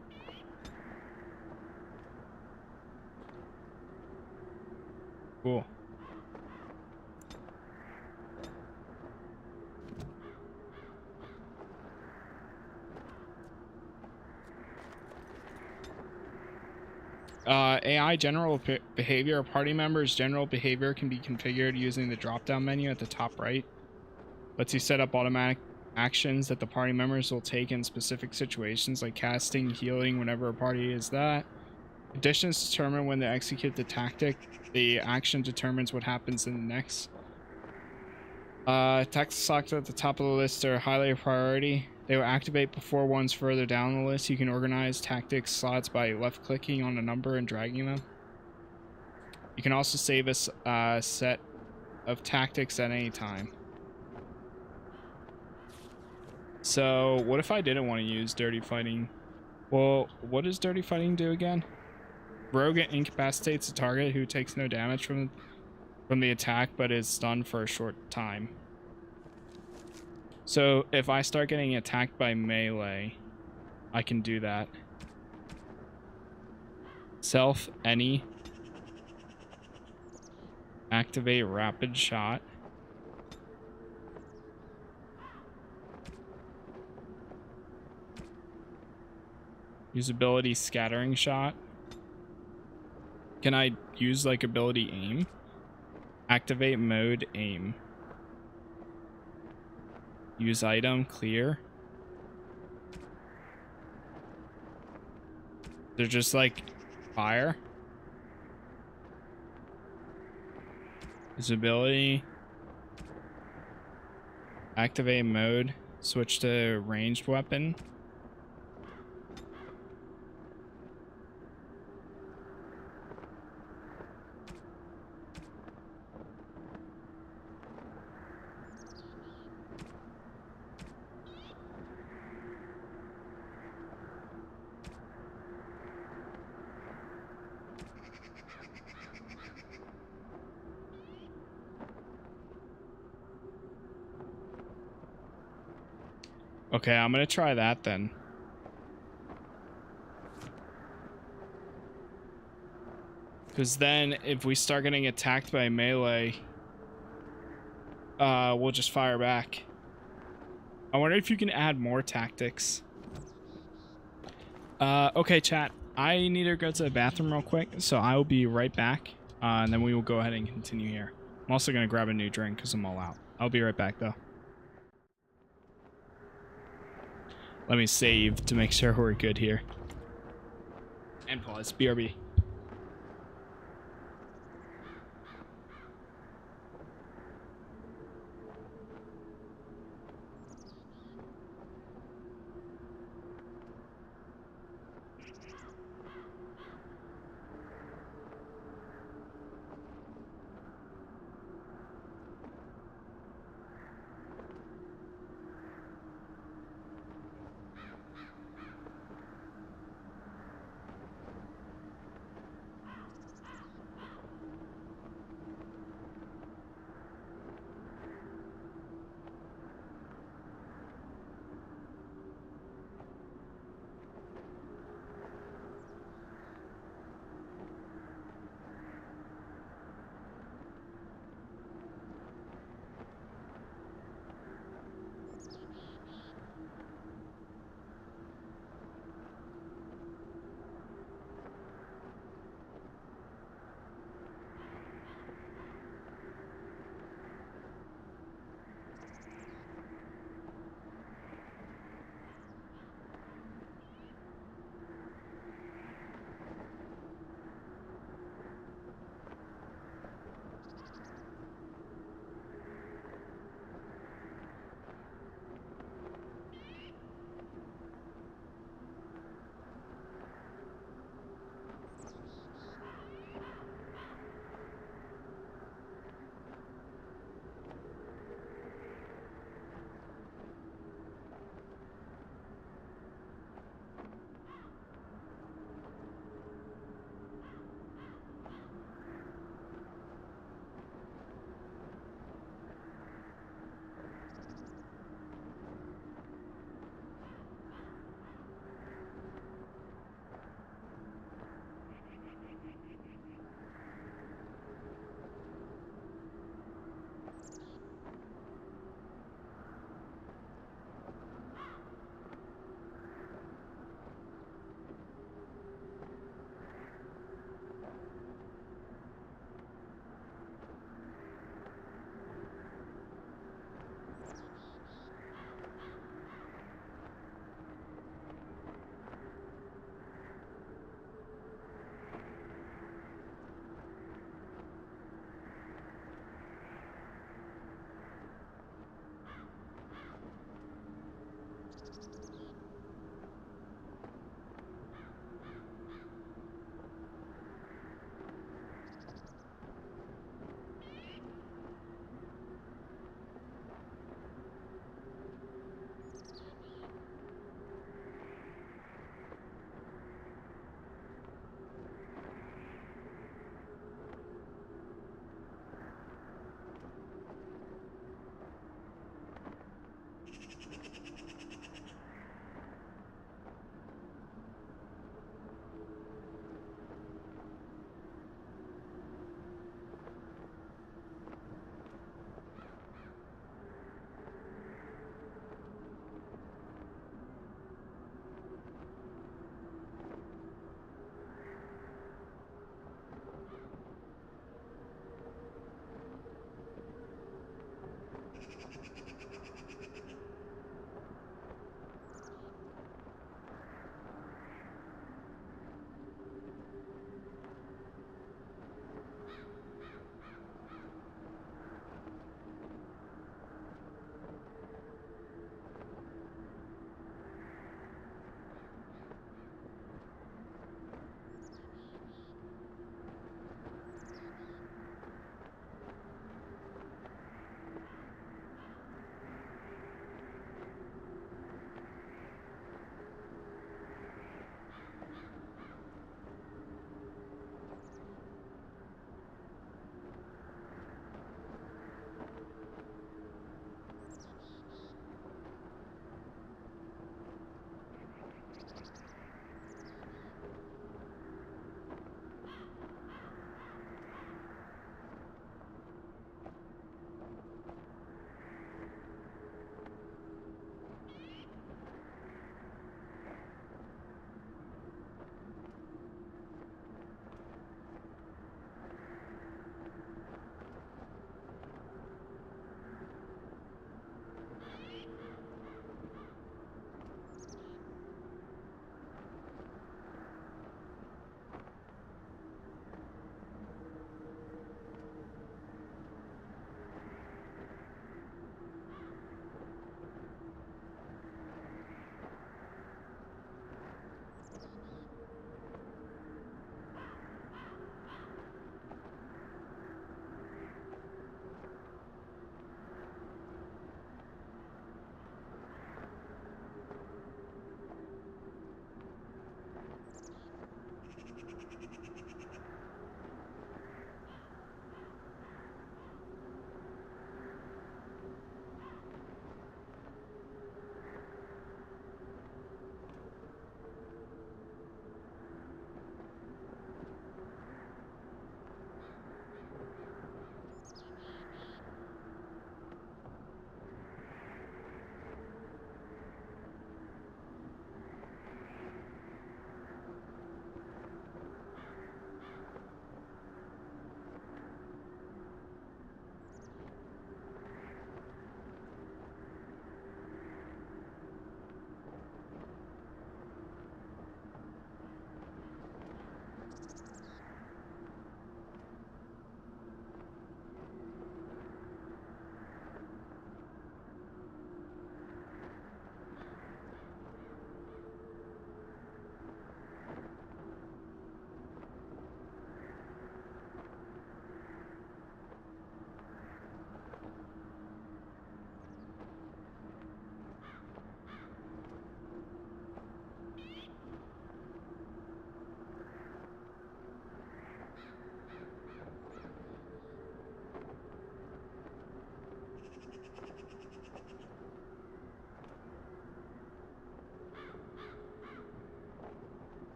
Cool. AI general behavior of party members. General behavior can be configured using the drop-down menu at the top right. Lets you set up automatic actions that the party members will take in specific situations, like casting, healing whenever a party is that. Conditions determine when to execute the tactic. The action determines what happens in the next. Tactics selected at the top of the list are highly a priority. They will activate before ones further down the list. You can organize tactics slots by left-clicking on a number and dragging them. You can also save a set of tactics at any time. So, what if I didn't want to use dirty fighting? Well, what does dirty fighting do again? Rogue incapacitates a target who takes no damage from the attack but is stunned for a short time. So if I start getting attacked by melee, I can do that. Self any, activate rapid shot. Use ability scattering shot. Can I use like ability aim? Activate mode aim. Use item clear. They're just like fire. Use ability. Activate mode. Switch to ranged weapon. Okay, I'm gonna try that then. Because then if we start getting attacked by melee, we'll just fire back. I wonder if you can add more tactics. Okay, chat. I need to go to the bathroom real quick, so I will be right back. And then we will go ahead and continue here. I'm also gonna grab a new drink because I'm all out. I'll be right back though. Let me save to make sure we're good here. And pause. BRB.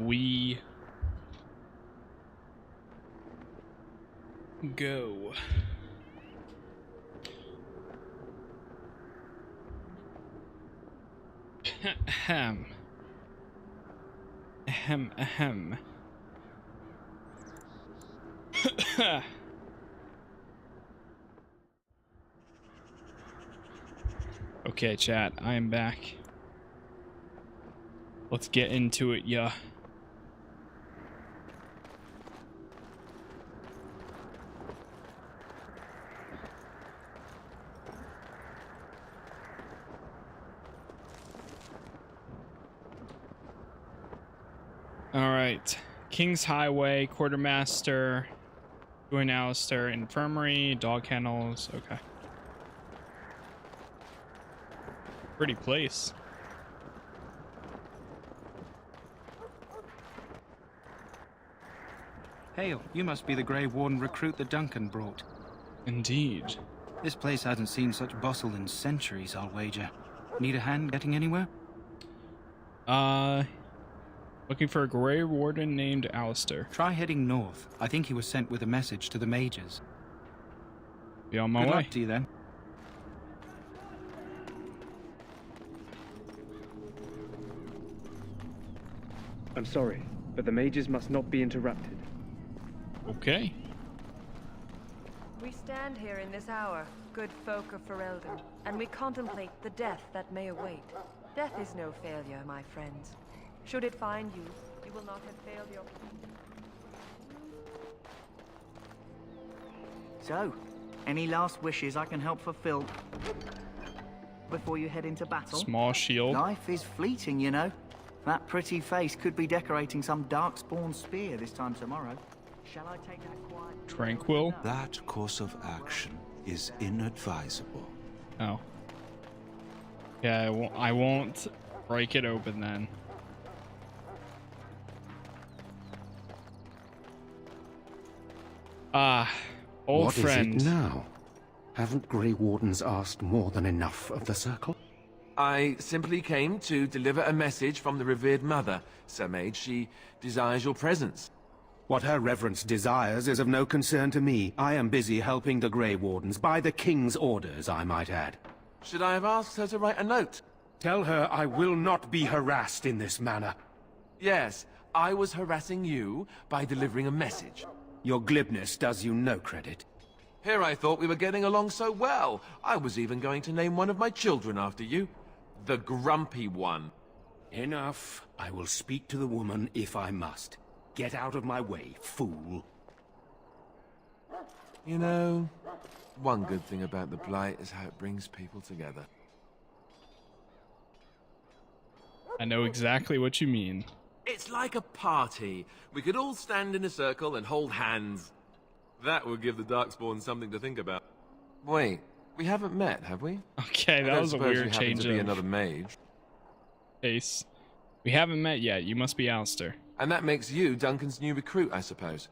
we go? Ahem. Ahem, ahem. Okay, chat, I am back. Let's get into it, yeah. Alright. King's Highway, Quartermaster, Join Alistair, Infirmary, Dog Kennels, okay. Pretty place. Hail, you must be the Grey Warden recruit that Duncan brought. Indeed. This place hasn't seen such bustle in centuries, I'll wager. Need a hand getting anywhere? Looking for a Grey Warden named Alistair. Try heading north. I think he was sent with a message to the Mages. Be on my way. Good luck to you then. I'm sorry, but the Mages must not be interrupted. Okay. We stand here in this hour, good folk of Ferelden, and we contemplate the death that may await. Death is no failure, my friends. Should it find you, you will not have failed your... So, any last wishes I can help fulfill before you head into battle? Small shield. Life is fleeting, you know. That pretty face could be decorating some darkspawn spear this time tomorrow. Shall I take that quiet... Tranquil? That course of action is inadvisable. Oh. Yeah, I won't break it open then. Old friend. What is it now? Haven't Grey Wardens asked more than enough of the Circle? I simply came to deliver a message from the revered mother, Sir Mage. She desires your presence. What her reverence desires is of no concern to me. I am busy helping the Grey Wardens, by the King's orders, I might add. Should I have asked her to write a note? Tell her I will not be harassed in this manner. Yes, I was harassing you by delivering a message. Your glibness does you no credit. Here I thought we were getting along so well. I was even going to name one of my children after you. The Grumpy One. Enough. I will speak to the woman if I must. Get out of my way, fool. You know, one good thing about the Blight is how it brings people together. I know exactly what you mean. It's like a party. We could all stand in a circle and hold hands. That would give the Darkspawn something to think about. Wait, we haven't met, have we? Okay, that was a weird change to be of another mage. Pace. We haven't met yet. You must be Alistair. And that makes you Duncan's new recruit, I suppose.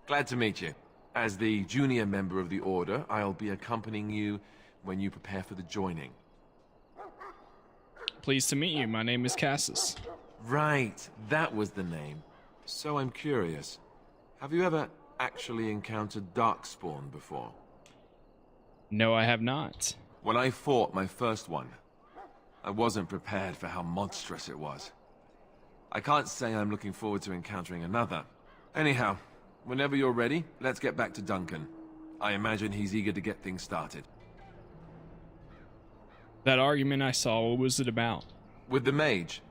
Glad to meet you. As the junior member of the Order, I'll be accompanying you when you prepare for the joining. Pleased to meet you. My name is Casas. Right, that was the name. So I'm curious. Have you ever actually encountered Darkspawn before? No, I have not. When I fought my first one, I wasn't prepared for how monstrous it was. I can't say I'm looking forward to encountering another. Anyhow, whenever you're ready, let's get back to Duncan. I imagine he's eager to get things started. That argument I saw, what was it about? With the Mage.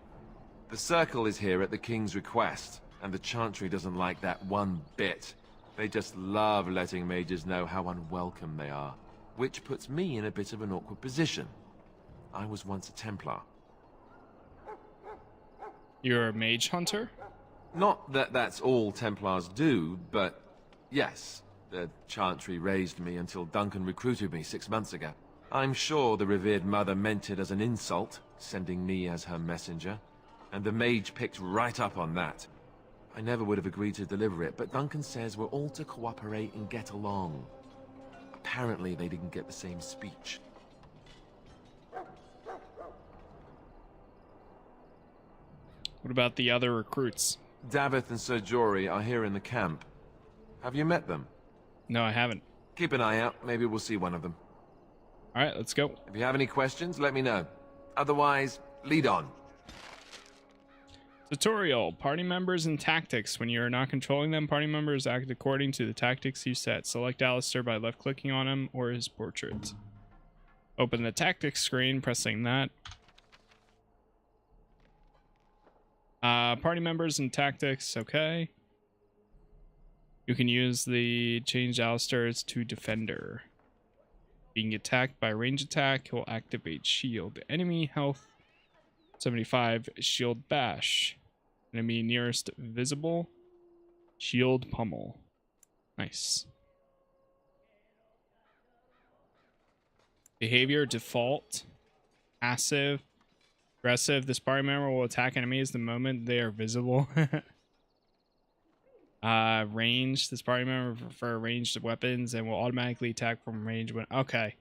The Circle is here at the King's request, and the Chantry doesn't like that one bit. They just love letting mages know how unwelcome they are, which puts me in a bit of an awkward position. I was once a Templar. You're a mage hunter? Not that that's all Templars do, but yes, the Chantry raised me until Duncan recruited me 6 months ago. I'm sure the revered mother meant it as an insult, sending me as her messenger, and the mage picked right up on that. I never would have agreed to deliver it, but Duncan says we're all to cooperate and get along. Apparently they didn't get the same speech. What about the other recruits? Davith and Sir Jory are here in the camp. Have you met them? No, I haven't. Keep an eye out. Maybe we'll see one of them. All right, let's go. If you have any questions, let me know. Otherwise, lead on. Tutorial. Party members and tactics. When you are not controlling them, party members act according to the tactics you set. Select Alistair by left-clicking on him or his portrait. Open the tactics screen, pressing that. Party members and tactics, okay. You can use the change Alistair's to defender. Being attacked by range attack, he'll activate shield. Enemy health 75, shield bash. Enemy nearest visible, shield pummel. Nice. Behavior default, passive, aggressive. This party member will attack enemies the moment they are visible. Range. This party member will prefer ranged weapons and will automatically attack from range when. Okay,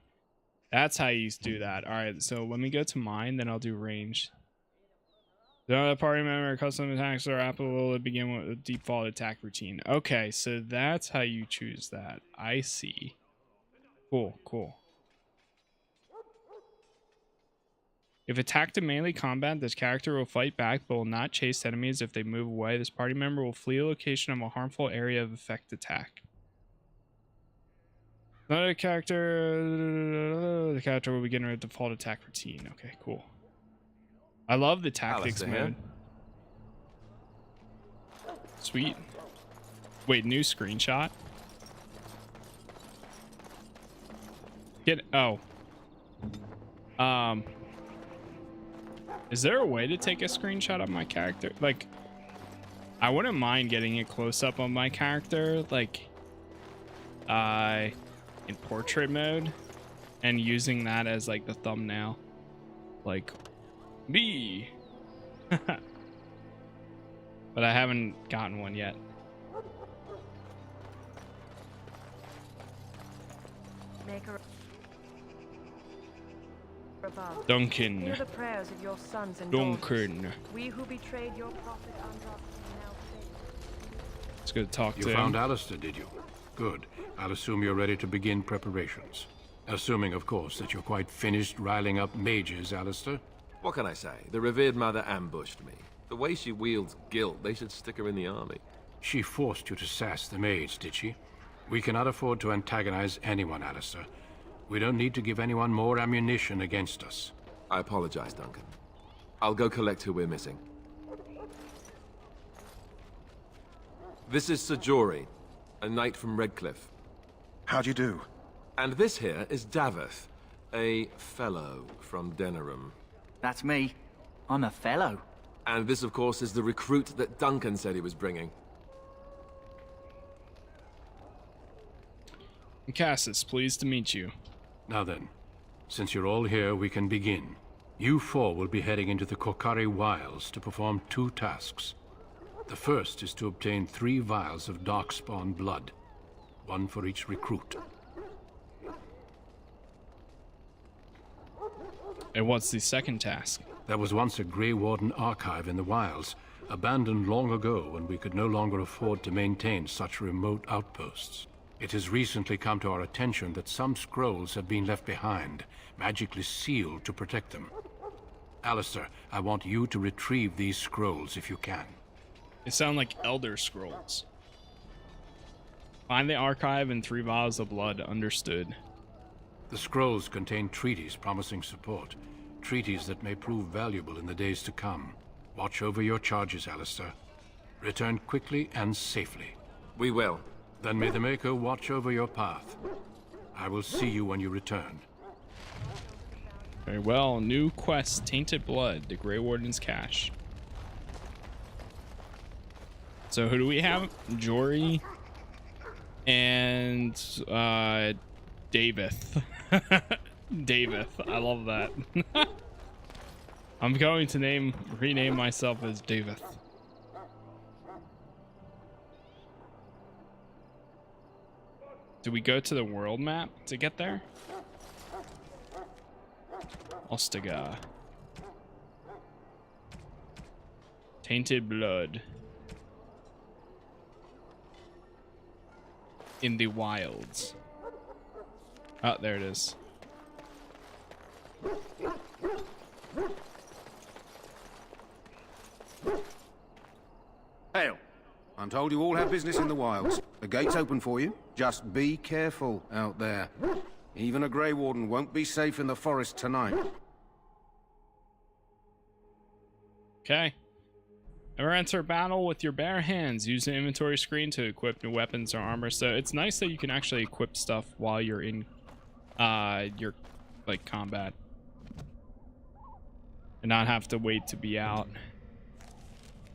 that's how you do that. All right, so let me go to mine, then I'll do range. The party member custom attacks are applicable to begin with a default attack routine. Okay, so that's how you choose that. I see. Cool, cool. If attacked in melee combat, this character will fight back but will not chase enemies if they move away. This party member will flee a location of a harmful area of effect attack. Another character... The character will begin a default attack routine. Okay, cool. I love the tactics mode. Sweet. Wait, new screenshot? Get... Oh. Is there a way to take a screenshot of my character? Like, I wouldn't mind getting a close-up on my character, like, in portrait mode, and using that as, like, the thumbnail. Like, me. But I haven't gotten one yet. Duncan. Hear the prayers of your sons and Duncan. daughters. We who betrayed your prophet Androth now faith. Let's go talk to him. You found Alistair, did you? Good. I'll assume you're ready to begin preparations. Assuming, of course, that you're quite finished riling up mages, Alistair. What can I say? The revered mother ambushed me. The way she wields guilt, they should stick her in the army. She forced you to sass the mage, did she? We cannot afford to antagonize anyone, Alistair. We don't need to give anyone more ammunition against us. I apologize, Duncan. I'll go collect who we're missing. This is Sir Jory, a knight from Redcliffe. How'd you do? And this here is Davith, a fellow from Denerim. That's me. I'm a fellow. And this, of course, is the recruit that Duncan said he was bringing. Casas, pleased to meet you. Now then, since you're all here, we can begin. You four will be heading into the Korcari Wilds to perform 2 tasks. The first is to obtain 3 vials of Darkspawn blood, 1 for each recruit. And what's the second task? There was once a Grey Warden archive in the wilds, abandoned long ago when we could no longer afford to maintain such remote outposts. It has recently come to our attention that some scrolls have been left behind, magically sealed to protect them. Alistair, I want you to retrieve these scrolls if you can. They sound like Elder Scrolls. Find the archive and 3 vials of blood. Understood. The scrolls contain treaties promising support, treaties that may prove valuable in the days to come. Watch over your charges, Alistair. Return quickly and safely. We will. Then may the Maker watch over your path. I will see you when you return. Very well. New quest, Tainted Blood, the Grey Warden's cache. So who do we have? Jory and Davith. Davith. I love that. I'm going to rename myself as Davith. Do we go to the world map to get there? Tainted Blood. in the wilds. Oh, there it is. Hail. I'm told you all have business in the wilds. The gate's open for you. Just be careful out there. Even a Grey Warden won't be safe in the forest tonight. Okay. Never enter battle with your bare hands. Use the inventory screen to equip new weapons or armor. So it's nice that you can actually equip stuff while you're in your like combat and not have to wait to be out.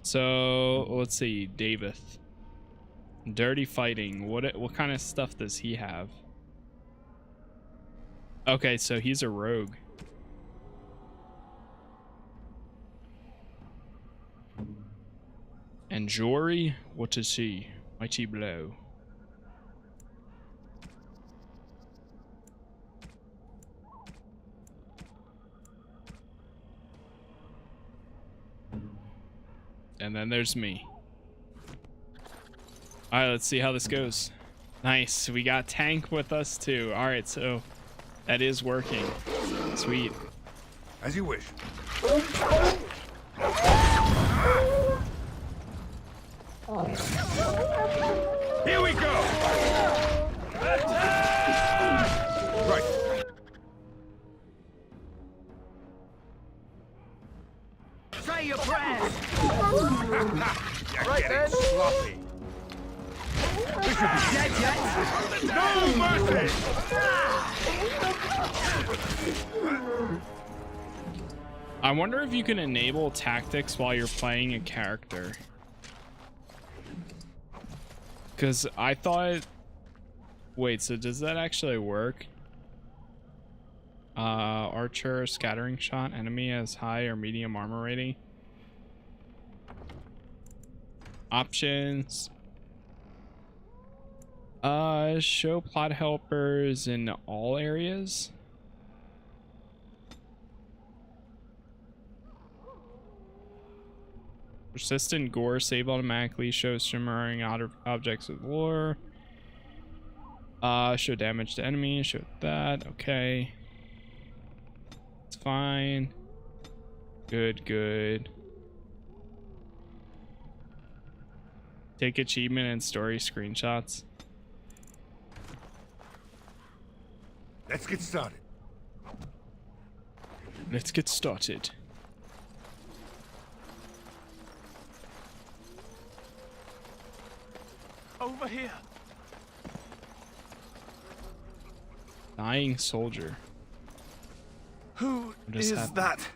So let's see, David. Dirty fighting. What kind of stuff does he have? Okay, so he's a rogue. And Jory, what is he? Mighty blow. And then there's me. All right, let's see how this goes. Nice, we got tank with us too. All right, so that is working. Sweet. As you wish. Here we go! Right. Say your prayers! Right then. Sloppy. We should be dead yet. No mercy! I wonder if you can enable tactics while you're playing a character. Because I thought... Wait, so does that actually work? Archer, scattering shot, enemy has high or medium armor rating. Options. Show plot helpers in all areas. Persistent gore, save automatically, show shimmering objects with lore. Show damage to enemies, show that, okay. It's fine. Good, good. Take achievement and story screenshots. Let's get started. Let's get started. Over here. Dying soldier. Who What just is happened? that?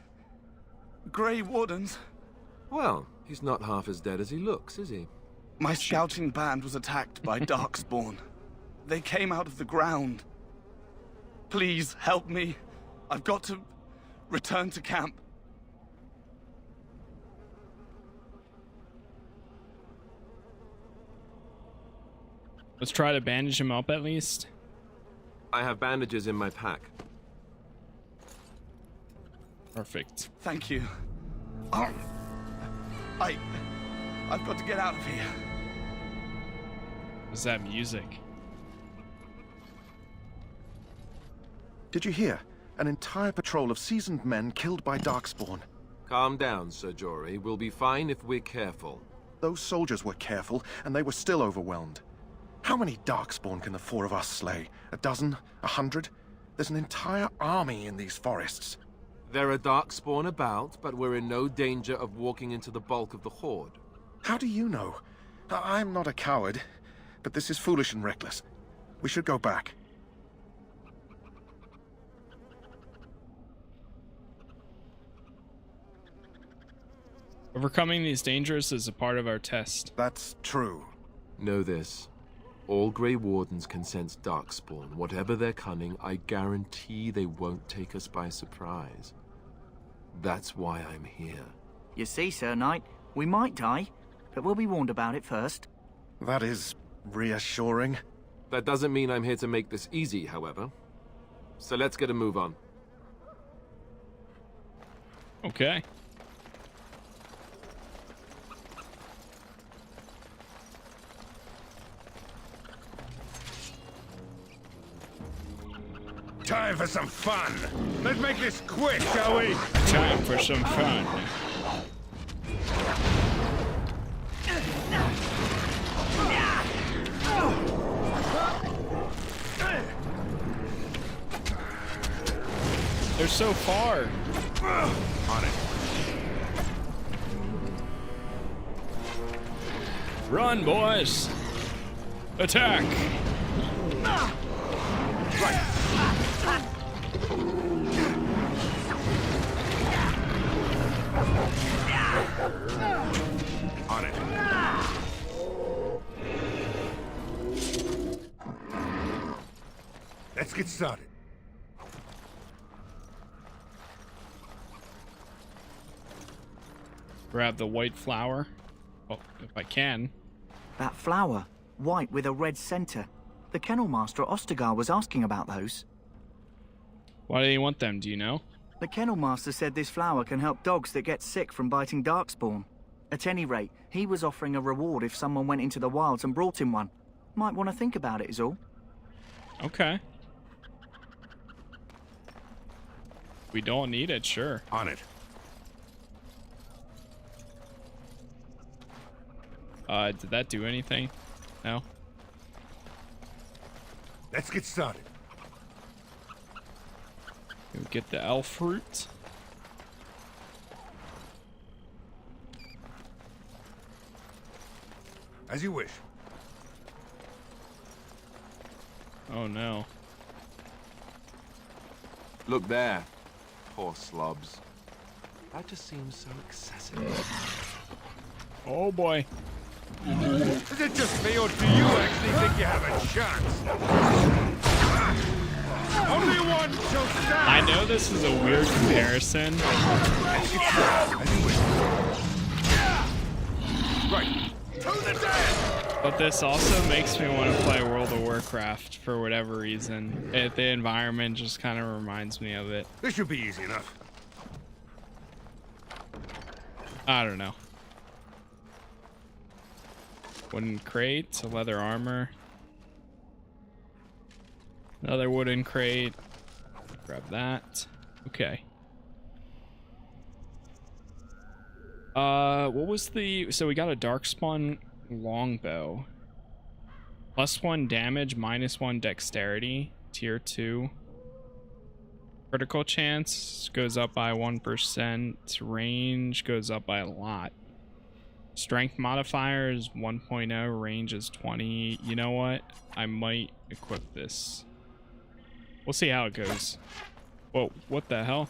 Grey Wardens? Well, he's not half as dead as he looks, is he? My scouting band was attacked by Darkspawn. They came out of the ground. Please help me. I've got to return to camp. Let's try to bandage him up at least. I have bandages in my pack. Perfect. Thank you. I've got to get out of here. What's that music? Did you hear? An entire patrol of seasoned men killed by Darkspawn. Calm down, Sir Jory. We'll be fine if we're careful. Those soldiers were careful, and they were still overwhelmed. How many Darkspawn can the four of us slay? A dozen? 100? There's an entire army in these forests. There are Darkspawn about, but we're in no danger of walking into the bulk of the Horde. How do you know? I'm not a coward, but this is foolish and reckless. We should go back. Overcoming these dangers is a part of our test. That's true. Know this. All Grey Wardens can sense Darkspawn. Whatever their cunning, I guarantee they won't take us by surprise. That's why I'm here. You see, Sir Knight, we might die, but we'll be warned about it first. That is reassuring. That doesn't mean I'm here to make this easy, however. So let's get a move on. Okay. Time for some fun. Let's make this quick, shall we? Time for some fun. They're so far. On it. Run, boys. Attack. Right. On it. Let's get started. Grab the white flower. Oh, if I can. That flower, white with a red center. The kennel master at Ostagar was asking about those. Why do you want them, do you know? The kennel master said this flower can help dogs that get sick from biting darkspawn. At any rate, he was offering a reward if someone went into the wilds and brought him one. Might want to think about it is all. Okay. We don't need it, sure. On it. Did that do anything? No? Let's get started. We get the elf fruit. As you wish. Oh no. Look there. Poor slobs. That just seems so excessive. Oh boy. Is it just me, or do you actually think you have a chance? Only one shall stand! I know this is a weird comparison. Right. To the dead! But this also makes me want to play World of Warcraft for whatever reason. The environment just kind of reminds me of it. This should be easy enough. I don't know. Wooden crate, a leather armor. Another wooden crate. Grab that. Okay. What was the... So we got a darkspawn longbow. +1 damage, -1 dexterity. Tier 2. Critical chance goes up by 1%. Range goes up by a lot. Strength modifier is 1.0. Range is 20. You know what? I might equip this. We'll see how it goes. Whoa, what the hell?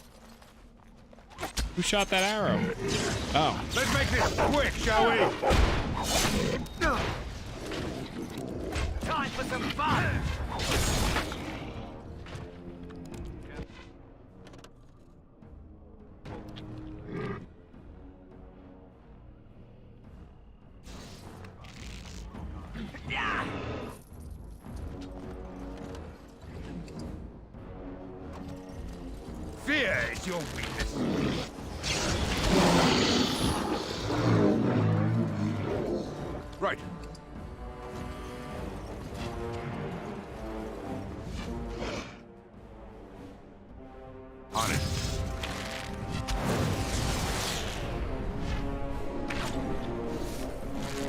Who shot that arrow? Oh. Let's make this quick, shall we? Time for some fun! Fear is your weakness. Right. On it.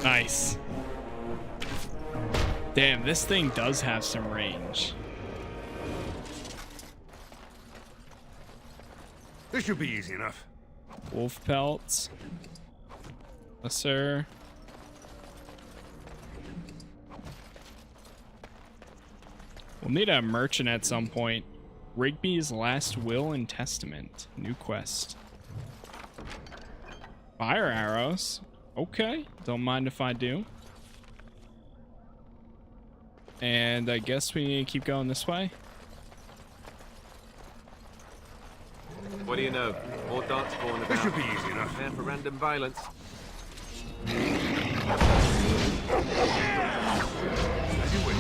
Nice. Damn, this thing does have some range. This should be easy enough. Wolf pelts. Yes, sir. We'll need a merchant at some point. Rigby's Last Will and Testament. New quest. Fire arrows. Okay. Don't mind if I do. And I guess we need to keep going this way. What do you know? More darkspawn about. This should be easy enough. Prepare for random violence. As you wish.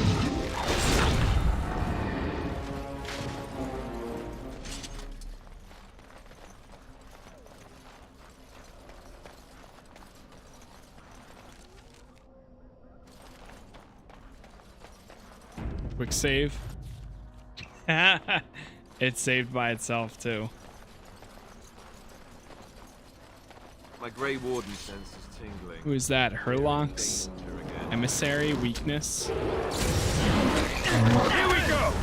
Quick save. It's saved by itself too. My Grey Warden sense is tingling. Who is that? Herlock's emissary weakness. Here we go!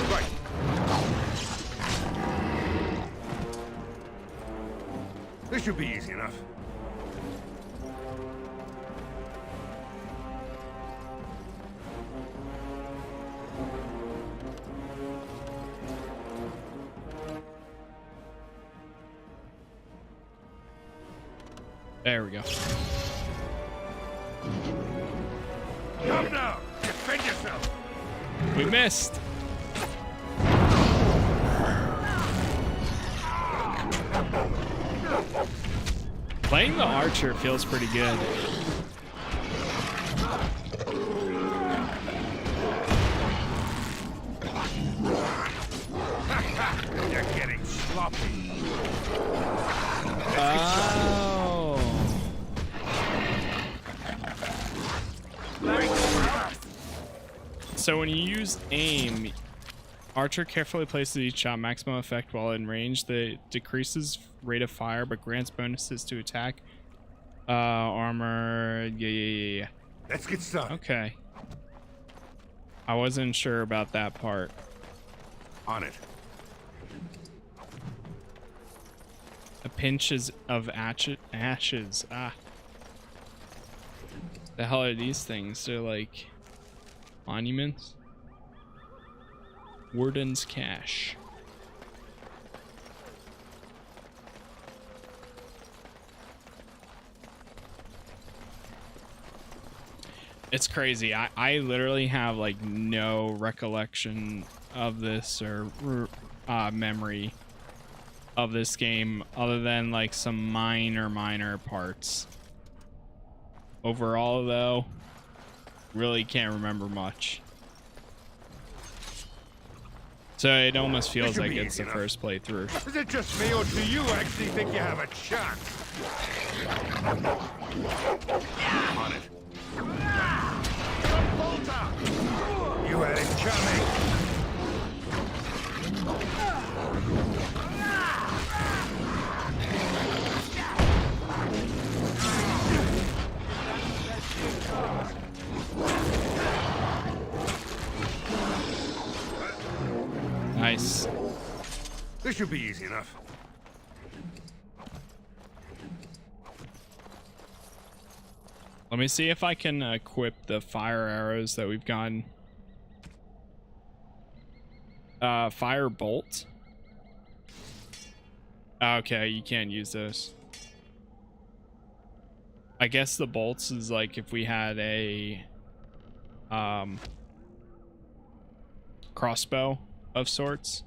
Right. This should be easy enough. There we go. Come now! Defend yourself! We missed. Playing the archer feels pretty good. You're getting sloppy. Oh. So when you use aim, archer carefully places each shot maximum effect while in range. That decreases rate of fire but grants bonuses to attack, armor. Yeah. Let's get started. Okay. I wasn't sure about that part. On it. A pinch of ashes. Ah. The hell are these things? They're like monuments. Warden's cache. It's crazy. I literally have like no recollection of this or memory of this game other than like some minor parts. Overall though, really can't remember much. So it almost feels like it's the first playthrough. Is it just me, or do you actually think you have a chance? On it. You had it coming. Nice. This should be easy enough. Let me see if I can equip the fire arrows that we've gotten. Fire bolt. Okay, you can't use those. I guess the bolts is like if we had a crossbow of sorts.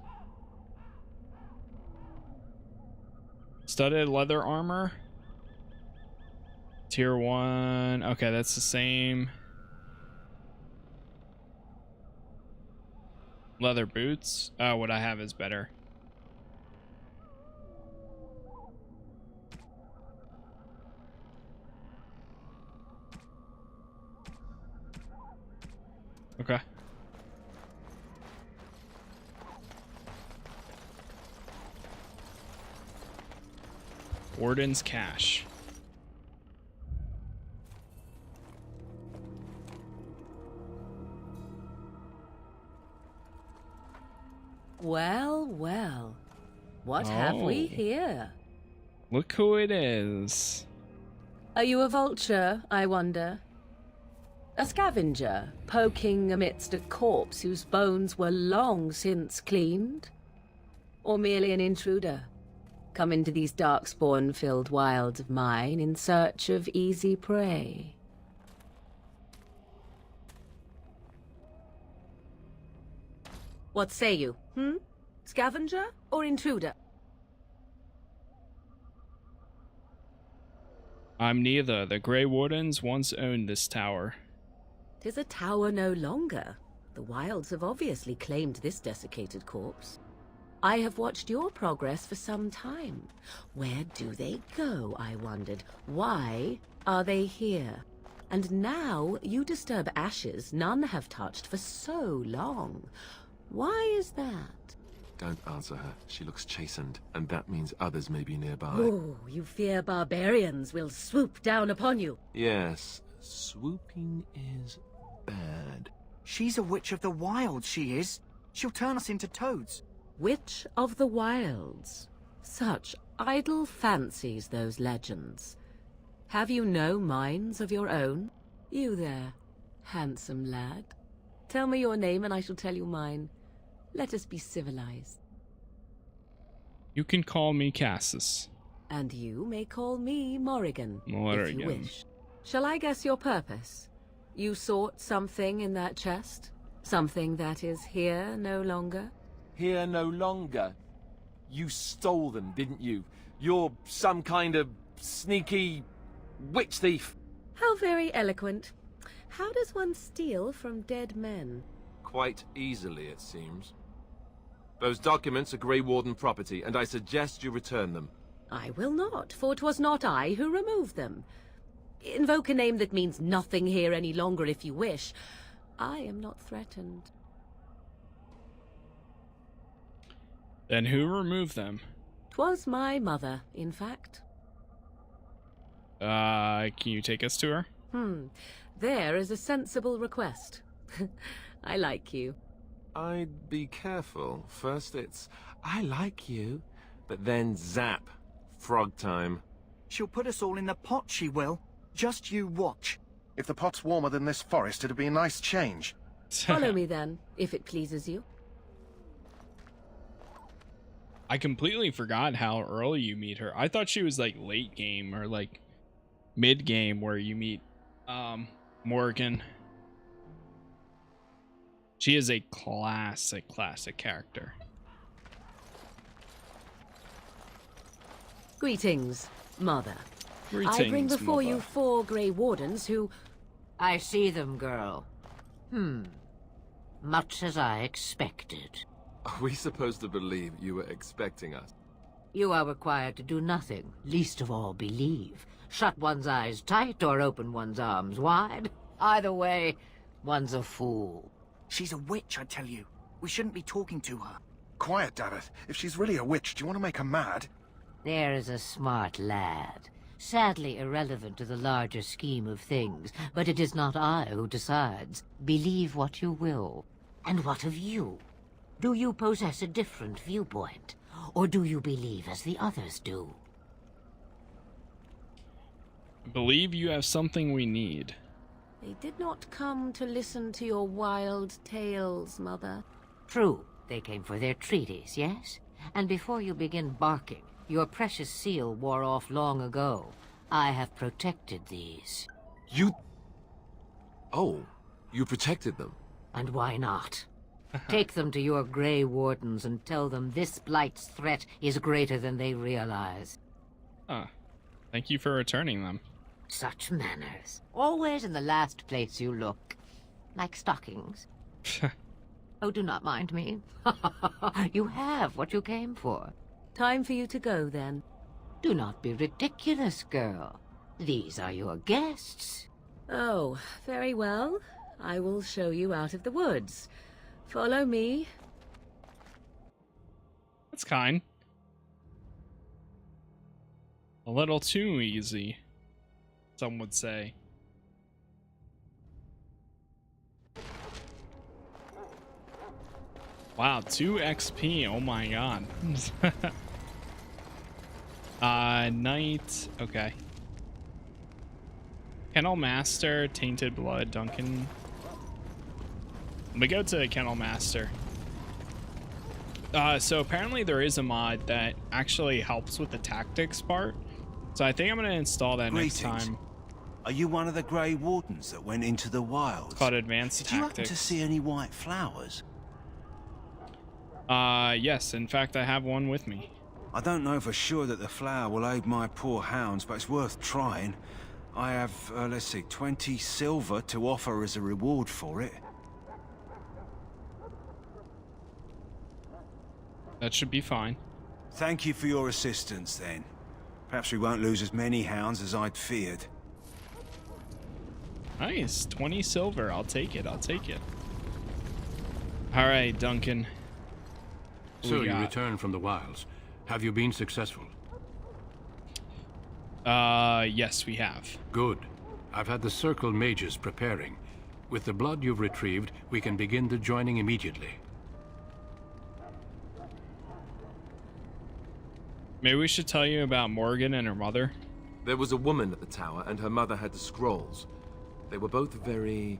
Studded leather armor. Tier 1. Okay, that's the same. Leather boots. Oh, what I have is better. Okay. Warden's cache. Well, well. What have we here? Look who it is. Are you a vulture, I wonder? A scavenger, poking amidst a corpse whose bones were long since cleaned? Or merely an intruder, come into these darkspawn-filled wilds of mine in search of easy prey? What say you, Scavenger or intruder? I'm neither. The Grey Wardens once owned this tower. 'Tis a tower no longer. The wilds have obviously claimed this desiccated corpse. I have watched your progress for some time. Where do they go, I wondered? Why are they here? And now you disturb ashes none have touched for so long. Why is that? Don't answer her. She looks chastened, and that means others may be nearby. Oh, you fear barbarians will swoop down upon you. Yes, swooping is bad. She's a witch of the wilds, she is. She'll turn us into toads. Witch of the wilds. Such idle fancies, those legends. Have you no minds of your own? You there, handsome lad. Tell me your name and I shall tell you mine. Let us be civilized. You can call me Casas. And you may call me Morrigan, if Morrigan. you wish. Shall I guess your purpose? You sought something in that chest? Something that is here no longer? Here no longer. You stole them, didn't you? You're some kind of sneaky witch thief. How very eloquent. How does one steal from dead men? Quite easily, it seems. Those documents are Grey Warden property, and I suggest you return them. I will not, for 'twas not I who removed them. Invoke a name that means nothing here any longer if you wish. I am not threatened. Then who removed them? 'Twas my mother, in fact. Can you take us to her? There is a sensible request. I like you. I'd be careful. First it's, I like you, but then zap. Frog time. She'll put us all in the pot, she will. Just you watch. If the pot's warmer than this forest, it'd be a nice change. Follow me then, if it pleases you. I completely forgot how early you meet her. I thought she was like late game or like mid game where you meet Morgan. She is a classic character. Greetings, Mother. Greetings, I bring before Mother. you 4 Grey Wardens who... I see them, girl. Much as I expected. Are we supposed to believe you were expecting us? You are required to do nothing, least of all believe. Shut one's eyes tight or open one's arms wide. Either way, one's a fool. She's a witch, I tell you. We shouldn't be talking to her. Quiet, Davith. If she's really a witch, do you want to make her mad? There is a smart lad. Sadly irrelevant to the larger scheme of things, but it is not I who decides. Believe what you will. And what of you? Do you possess a different viewpoint? Or do you believe as the others do? I believe you have something we need. They did not come to listen to your wild tales, Mother. True, they came for their treaties, yes? And before you begin barking, your precious seal wore off long ago. I have protected these. You... Oh, you protected them. And why not? Take them to your Grey Wardens and tell them this Blight's threat is greater than they realize. Thank you for returning them. Such manners. Always in the last place you look. Like stockings. Oh, do not mind me. You have what you came for. Time for you to go, then. Do not be ridiculous, girl. These are your guests. Oh, very well. I will show you out of the woods. Follow me. That's kind. A little too easy, some would say. Wow, 2 XP. Oh my god. Knight. Okay. Kennel Master, Tainted Blood, Duncan. Let me go to Kennel Master. So apparently there is a mod that actually helps with the tactics part. So I think I'm going to install that next time. Are you one of the Grey Wardens that went into the wilds? Called Advanced Did you happen Tactics. to see any white flowers? Yes, in fact I have one with me. I don't know for sure that the flower will aid my poor hounds, but it's worth trying. I have, let's see, 20 silver to offer as a reward for it. That should be fine. Thank you for your assistance, then. Perhaps we won't lose as many hounds as I'd feared. Nice, 20 silver. I'll take it. I'll take it. All right, Duncan. So you returned from the wilds. Have you been successful? Yes, we have. Good. I've had the Circle mages preparing. With the blood you've retrieved, we can begin the joining immediately. Maybe we should tell you about Morgan and her mother. There was a woman at the tower, and her mother had the scrolls. They were both very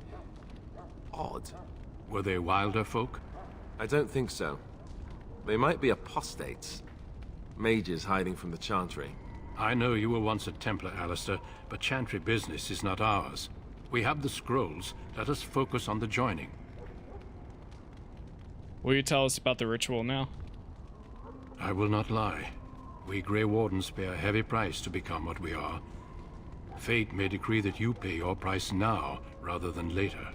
odd. Were they wilder folk? I don't think so. They might be apostates. Mages hiding from the Chantry. I know you were once a Templar, Alistair, but Chantry business is not ours. We have the scrolls. Let us focus on the joining. Will you tell us about the ritual now? I will not lie. We Grey Wardens pay a heavy price to become what we are. Fate may decree that you pay your price now, rather than later.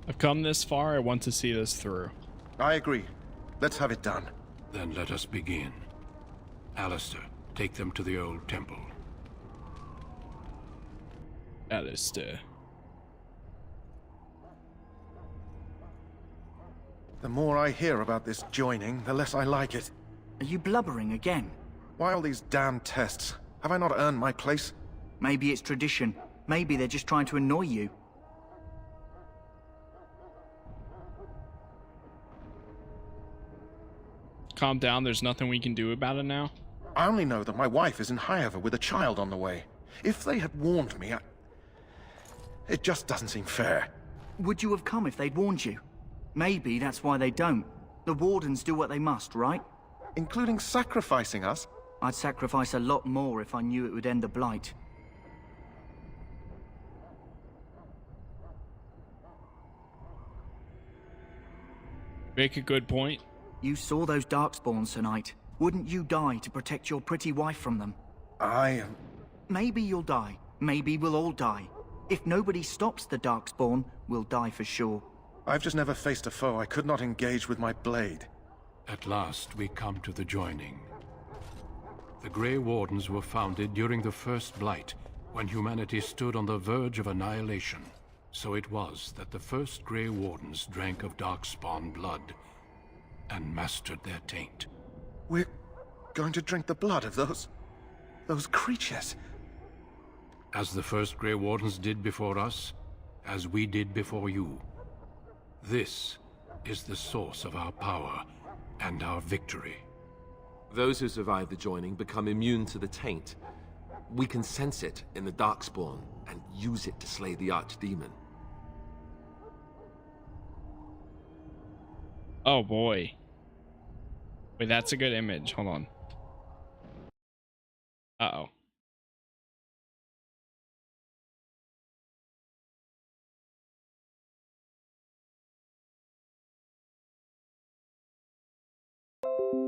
I've come this far, I want to see this through. I agree. Let's have it done. Then let us begin. Alistair, take them to the old temple. Alistair. The more I hear about this joining, the less I like it. Are you blubbering again? Why all these damn tests? Have I not earned my place? Maybe it's tradition. Maybe they're just trying to annoy you. Calm down, there's nothing we can do about it now. I only know that my wife is in Highever with a child on the way. If they had warned me, it just doesn't seem fair. Would you have come if they'd warned you? Maybe that's why they don't. The Wardens do what they must, right? Including sacrificing us? I'd sacrifice a lot more if I knew it would end the Blight. Make a good point. You saw those Darkspawns tonight. Wouldn't you die to protect your pretty wife from them? Maybe you'll die. Maybe we'll all die. If nobody stops the Darkspawn, we'll die for sure. I've just never faced a foe I could not engage with my blade. At last, we come to the joining. The Grey Wardens were founded during the First Blight, when humanity stood on the verge of annihilation. So it was that the first Grey Wardens drank of Darkspawn blood and mastered their taint. We're going to drink the blood of those creatures. As the first Grey Wardens did before us, as we did before you. This is the source of our power and our victory. Those who survive the joining become immune to the taint. We can sense it in the Darkspawn and use it to slay the archdemon. Oh boy. Wait, that's a good image. Hold on. Uh-oh.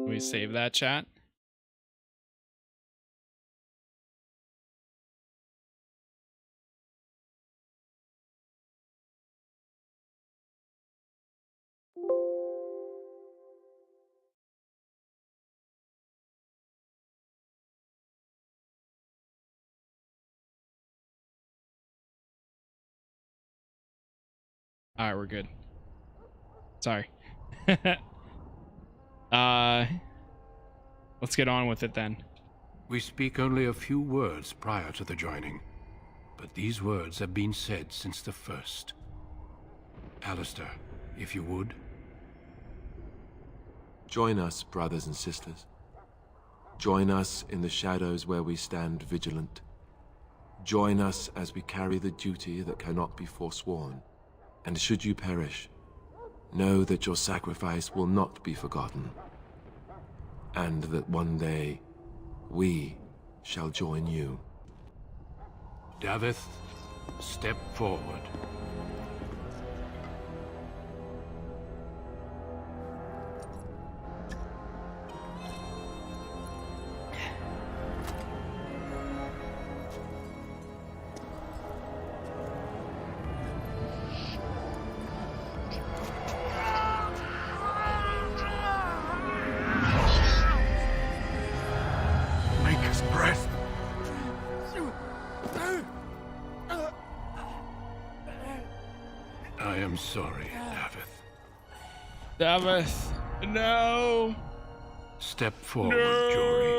Let me save that, chat. All right, we're good. Sorry. Let's get on with it then. We speak only a few words prior to the joining, but these words have been said since the first. Alistair, if you would. Join us, brothers and sisters. Join us in the shadows where we stand vigilant. Join us as we carry the duty that cannot be forsworn. And should you perish, know that your sacrifice will not be forgotten. And that one day, we shall join you. Davith, step forward. sorry, Davith. Davith, no! Step forward, Jory.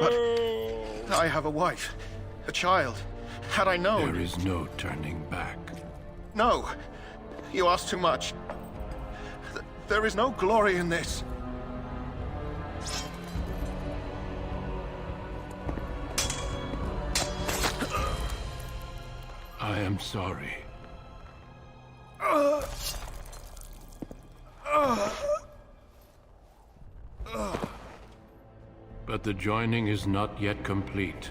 But I have a wife, a child. Had I known... There is no turning back. No! You ask too much. There is no glory in this. I am sorry. But the joining is not yet complete.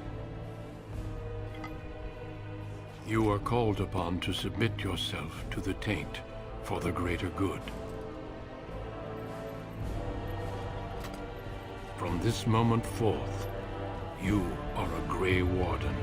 You are called upon to submit yourself to the taint for the greater good. From this moment forth, you are a Grey Warden.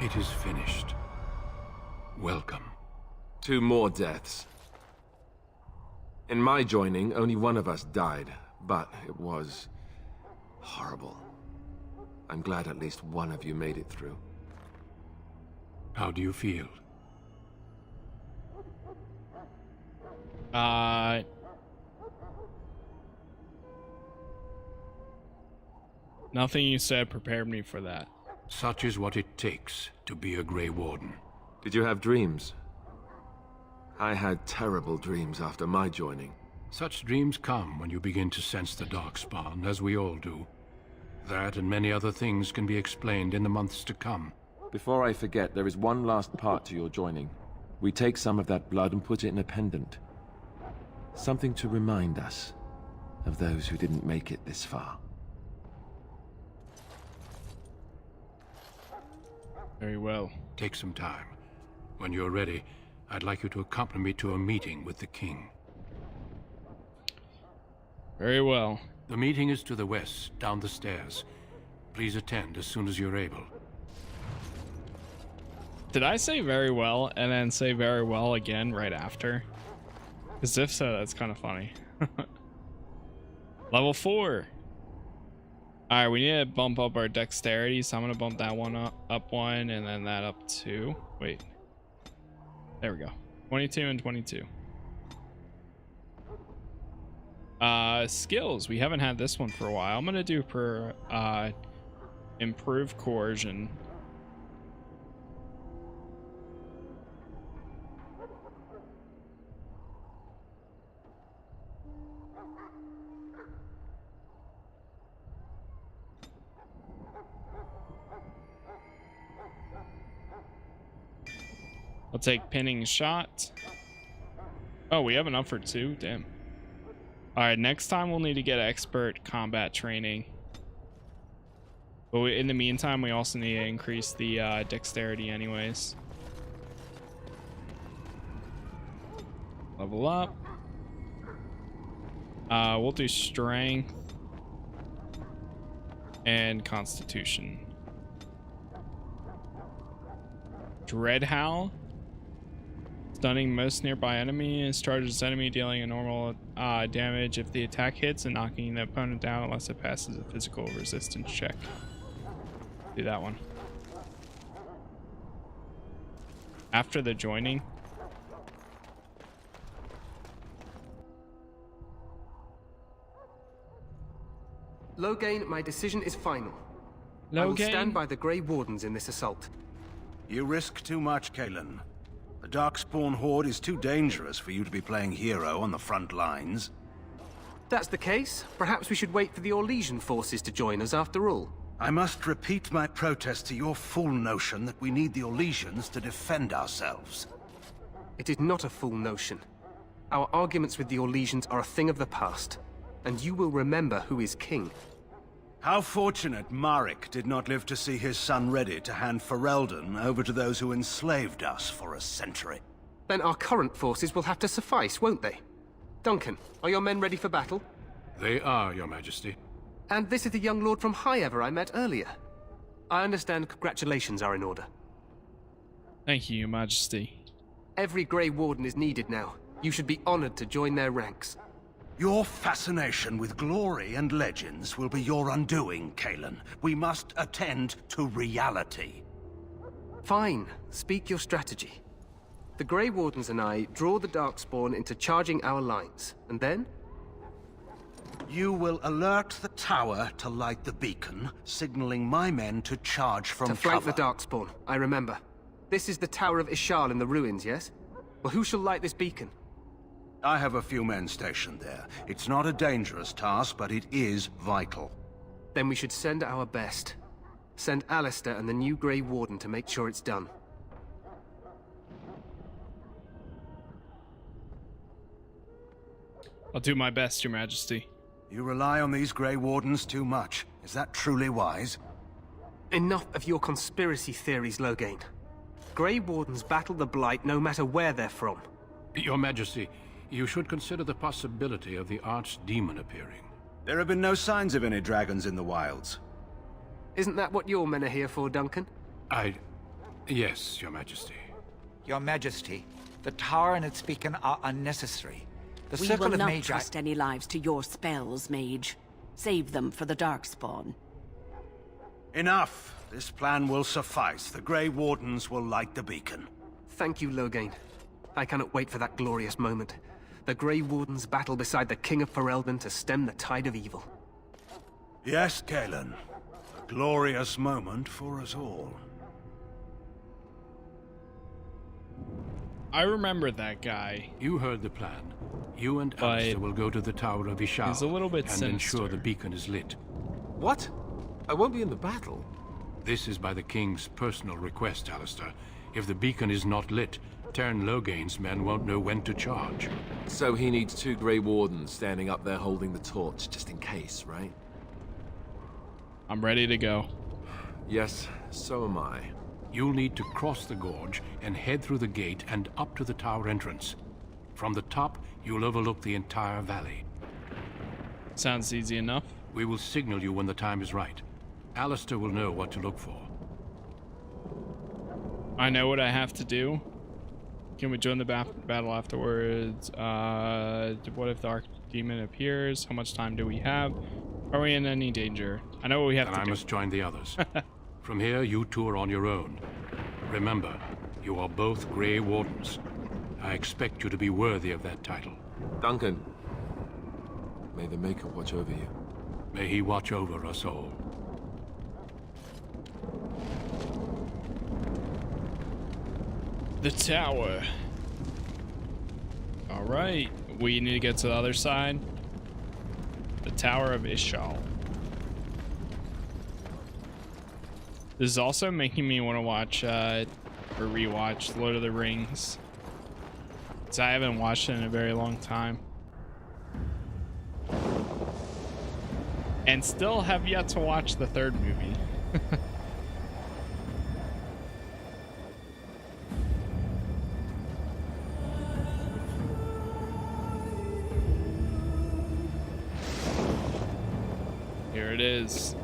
It is finished. Welcome. 2 more deaths. In my joining, only one of us died, but it was horrible. I'm glad at least one of you made it through. How do you feel? Nothing you said prepared me for that. Such is what it takes to be a Grey Warden. Did you have dreams? I had terrible dreams after my joining. Such dreams come when you begin to sense the Darkspawn, as we all do. That and many other things can be explained in the months to come. Before I forget, there is one last part to your joining. We take some of that blood and put it in a pendant. Something to remind us of those who didn't make it this far. Very well. Take some time. When you're ready, I'd like you to accompany me to a meeting with the king. Very well. The meeting is to the west, down the stairs. Please attend as soon as you're able. Did I say very well and then say very well again right after? Because if so, that's kind of funny. Level 4. Alright, we need to bump up our dexterity, so I'm going to bump that one up 1 and then that up 2. Wait. There we go. 22 and 22. Skills. We haven't had this one for a while. I'm going to do improve coercion. I'll take pinning shot. Oh, we have enough for 2? Damn. Alright, next time we'll need to get expert combat training. But in the meantime, we also need to increase the dexterity anyways. Level up. We'll do strength and constitution. Dread Howl. Stunning most nearby enemies, charges enemy, dealing a normal damage if the attack hits and knocking the opponent down unless it passes a physical resistance check. Do that one. After the joining. Loghain, my decision is final. I will stand by the Grey Wardens in this assault. You risk too much, Kalen. The Darkspawn Horde is too dangerous for you to be playing hero on the front lines. That's the case. Perhaps we should wait for the Orlesian forces to join us after all. I must repeat my protest to your fool notion that we need the Orlesians to defend ourselves. It is not a fool notion. Our arguments with the Orlesians are a thing of the past, and you will remember who is king. How fortunate Marek did not live to see his son ready to hand Ferelden over to those who enslaved us for a century. Then our current forces will have to suffice, won't they? Duncan, are your men ready for battle? They are, Your Majesty. And this is the young lord from Highever I met earlier. I understand congratulations are in order. Thank you, Your Majesty. Every Grey Warden is needed now. You should be honored to join their ranks. Your fascination with glory and legends will be your undoing, Kalen. We must attend to reality. Fine. Speak your strategy. The Grey Wardens and I draw the Darkspawn into charging our lines, and then? You will alert the tower to light the beacon, signaling my men to charge from cover. To flank cover. the Darkspawn, I remember. This is the Tower of Ishal in the ruins, yes? Well, who shall light this beacon? I have a few men stationed there. It's not a dangerous task, but it is vital. Then we should send our best. Send Alistair and the new Grey Warden to make sure it's done. I'll do my best, Your Majesty. You rely on these Grey Wardens too much. Is that truly wise? Enough of your conspiracy theories, Loghain. Grey Wardens battle the Blight no matter where they're from. Your Majesty, you should consider the possibility of the archdemon appearing. There have been no signs of any dragons in the wilds. Isn't that what your men are here for, Duncan? Yes, Your Majesty. Your Majesty, the tower and its beacon are unnecessary. The We circle will of not Mage... trust any lives to your spells, Mage. Save them for the Darkspawn. Enough! This plan will suffice. The Grey Wardens will light the beacon. Thank you, Loghain. I cannot wait for that glorious moment. The Grey Wardens battle beside the King of Ferelden to stem the tide of evil. Yes, Galen. A glorious moment for us all. I remember that guy. You heard the plan. You and Alistair will go to the Tower of Ishal he's a little bit and sinister. ensure the beacon is lit. What? I won't be in the battle. This is by the King's personal request, Alistair. If the beacon is not lit, Tern Loghain's men won't know when to charge. So he needs 2 Grey Wardens standing up there holding the torch, just in case, right? I'm ready to go. Yes, so am I. You'll need to cross the gorge and head through the gate and up to the tower entrance. From the top, you'll overlook the entire valley. Sounds easy enough. We will signal you when the time is right. Alistair will know what to look for. I know what I have to do. Can we join the battle afterwards? What if the archdemon appears? How much time do we have? Are we in any danger? I know what we have And to I do. must join the others. From here, you two are on your own. Remember, you are both Grey Wardens. I expect you to be worthy of that title. Duncan, may the Maker watch over you. May he watch over us all. The tower. All right, we need to get to the other side. The Tower of Ishal. This is also making me want to watch or rewatch Lord of the Rings, because I haven't watched it in a very long time, and still have yet to watch the third movie. Here it is.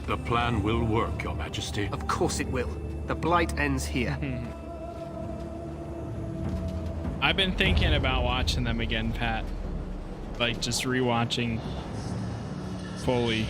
The plan will work, Your Majesty. Of course it will. The Blight ends here. I've been thinking about watching them again, Pat. Like, just rewatching fully.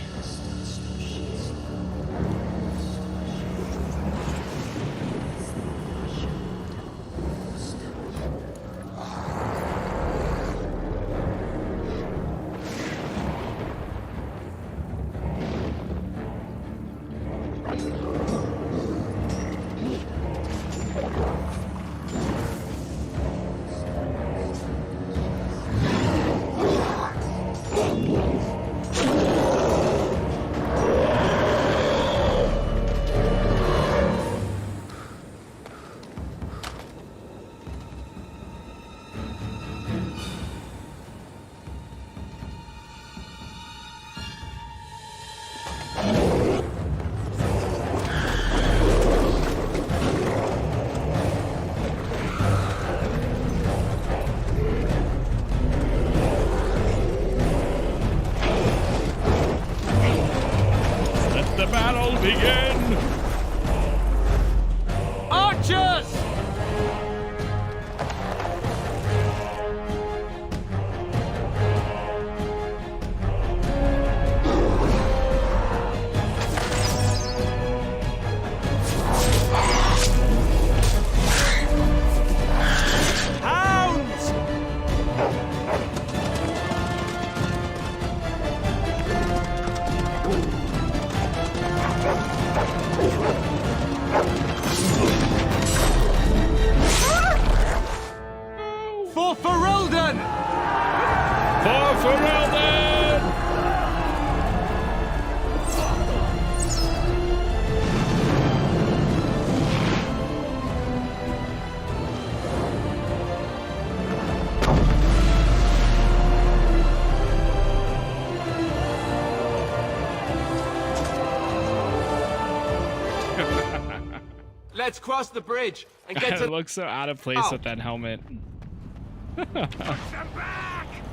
Let's cross the bridge and get to. It looks so out of place with that helmet.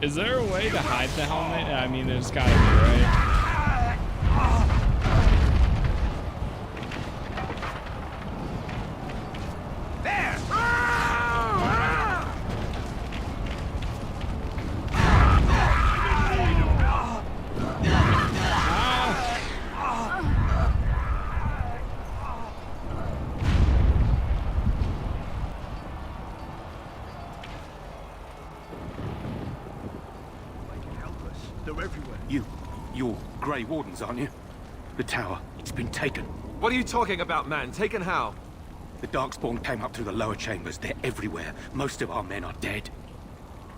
Is there a way to hide the helmet? I mean, there's gotta be, right? They're everywhere. You're Grey Wardens, aren't you? The tower, it's been taken. What are you talking about, man? Taken how? The Darkspawn came up through the lower chambers. They're everywhere. Most of our men are dead.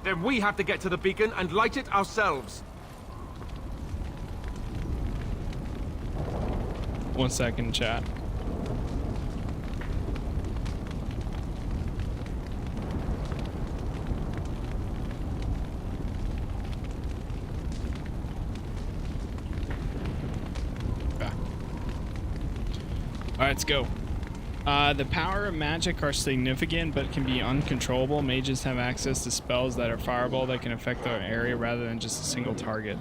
Then we have to get to the beacon and light it ourselves. 1 second, chat. All right, let's go. The power of magic are significant, but can be uncontrollable. Mages have access to spells that are fireball that can affect their area rather than just a single target.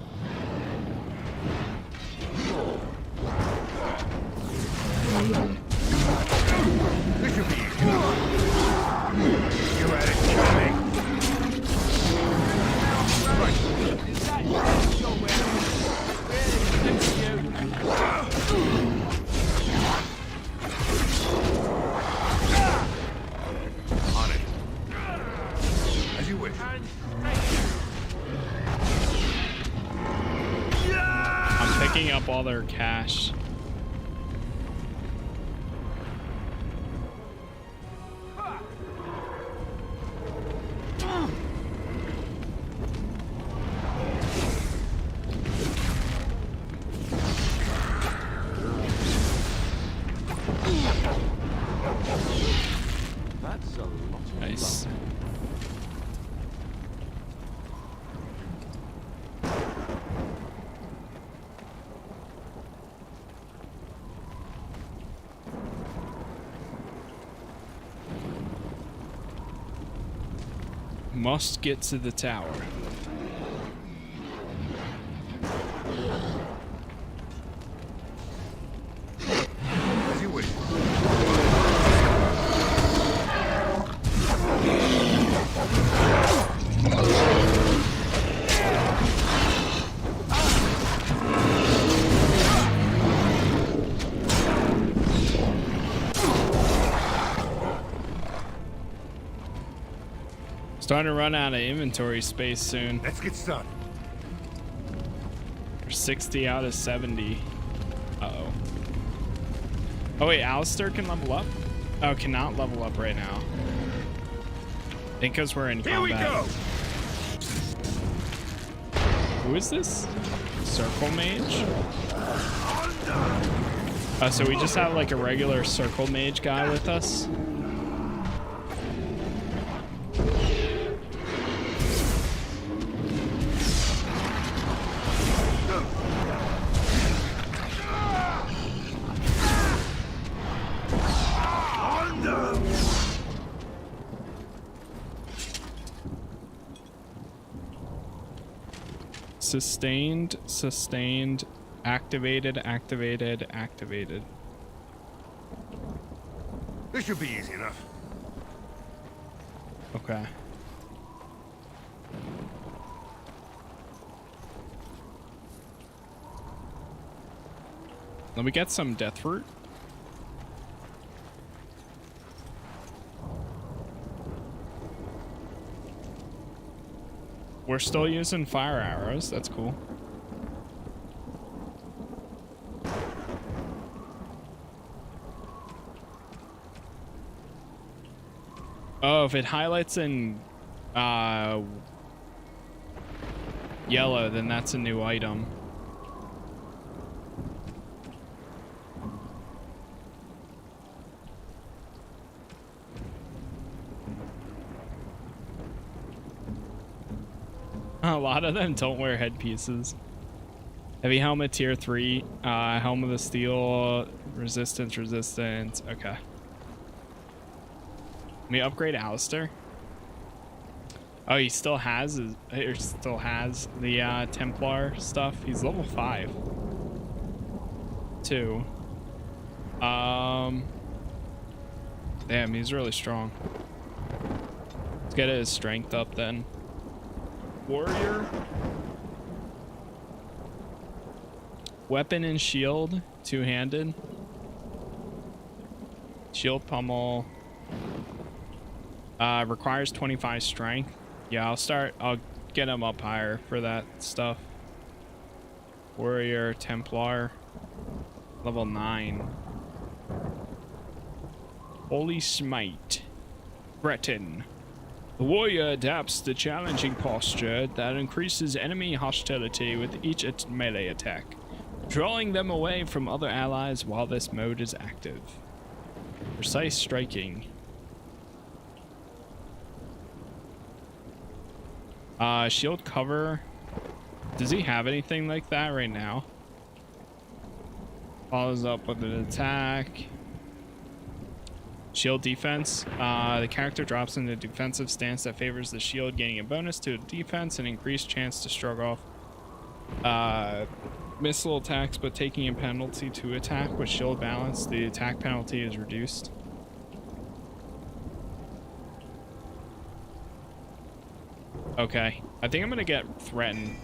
This should be easy. You're at it, Johnny. On it. As you wish. I'm picking up all their cash. That's a lot of Nice. Must get to the tower. As you wish. Starting to run out of inventory space soon. Let's get started. We're 60 out of 70. Uh-oh. Oh wait, Alistair can level up? Oh, cannot level up right now. I think because we're in combat. Here we go. Who is this? Circle Mage? So we just have like a regular Circle Mage guy with us? Sustained, sustained, activated, activated, activated. This should be easy enough. Okay. Let me get some death fruit. We're still using fire arrows. That's cool. Oh, if it highlights in yellow, then that's a new item. A lot of them don't wear headpieces. Heavy helmet tier 3, helmet of steel, resistance. Okay. Let me upgrade Alistair. Oh, he still has the Templar stuff. He's level 5. 2. Damn, he's really strong. Let's get his strength up then. Warrior. Weapon and shield, two-handed. Shield pummel. Requires 25 strength. Yeah, I'll get him up higher for that stuff. Warrior, Templar, level 9. Holy Smite. Breton. The warrior adapts the challenging posture that increases enemy hostility with each melee attack, drawing them away from other allies while this mode is active. Precise striking. Shield cover. Does he have anything like that right now? Follows up with an attack. Shield defense. The character drops into a defensive stance that favors the shield, gaining a bonus to defense and increased chance to shrug off missile attacks, but taking a penalty to attack with shield balance. The attack penalty is reduced. Okay, I think I'm gonna get threatened.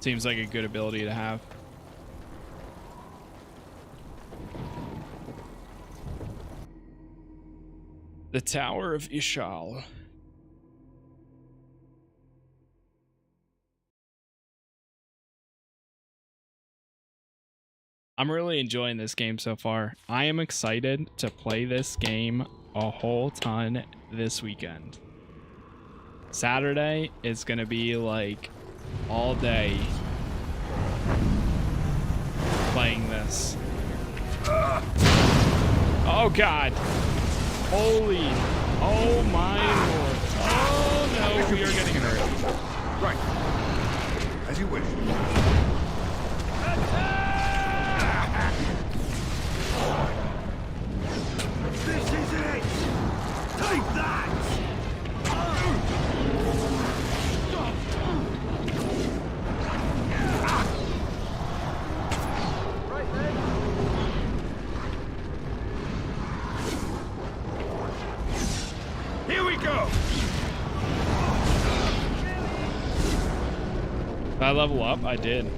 Seems like a good ability to have. The Tower of Ishal. I'm really enjoying this game so far. I am excited to play this game a whole ton this weekend. Saturday is gonna be like all day playing this. Oh god. Holy, oh my lord. Oh no, we are getting hurt. Right. As you wish. This is it! Take that! Right there. Here we go! Did I level up? I did.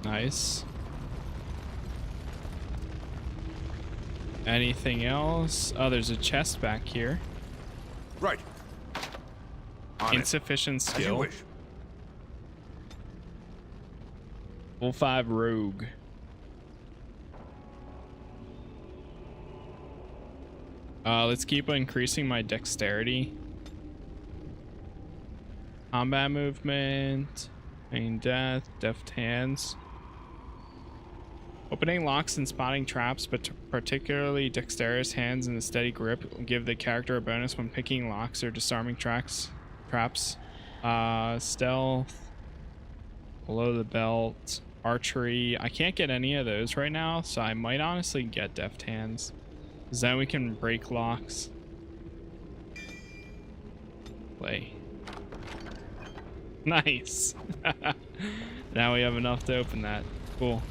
Nice. Anything else? Oh, there's a chest back here. Right. Insufficient skill. As you wish. Full 5 rogue. Let's keep increasing my dexterity. Combat movement. Main death. Deft hands. Opening locks and spotting traps, but particularly dexterous hands and a steady grip will give the character a bonus when picking locks or disarming traps. Stealth. Below the belt. Archery. I can't get any of those right now, so I might honestly get deft hands. Because then we can break locks. Play. Nice. Now we have enough to open that. Cool.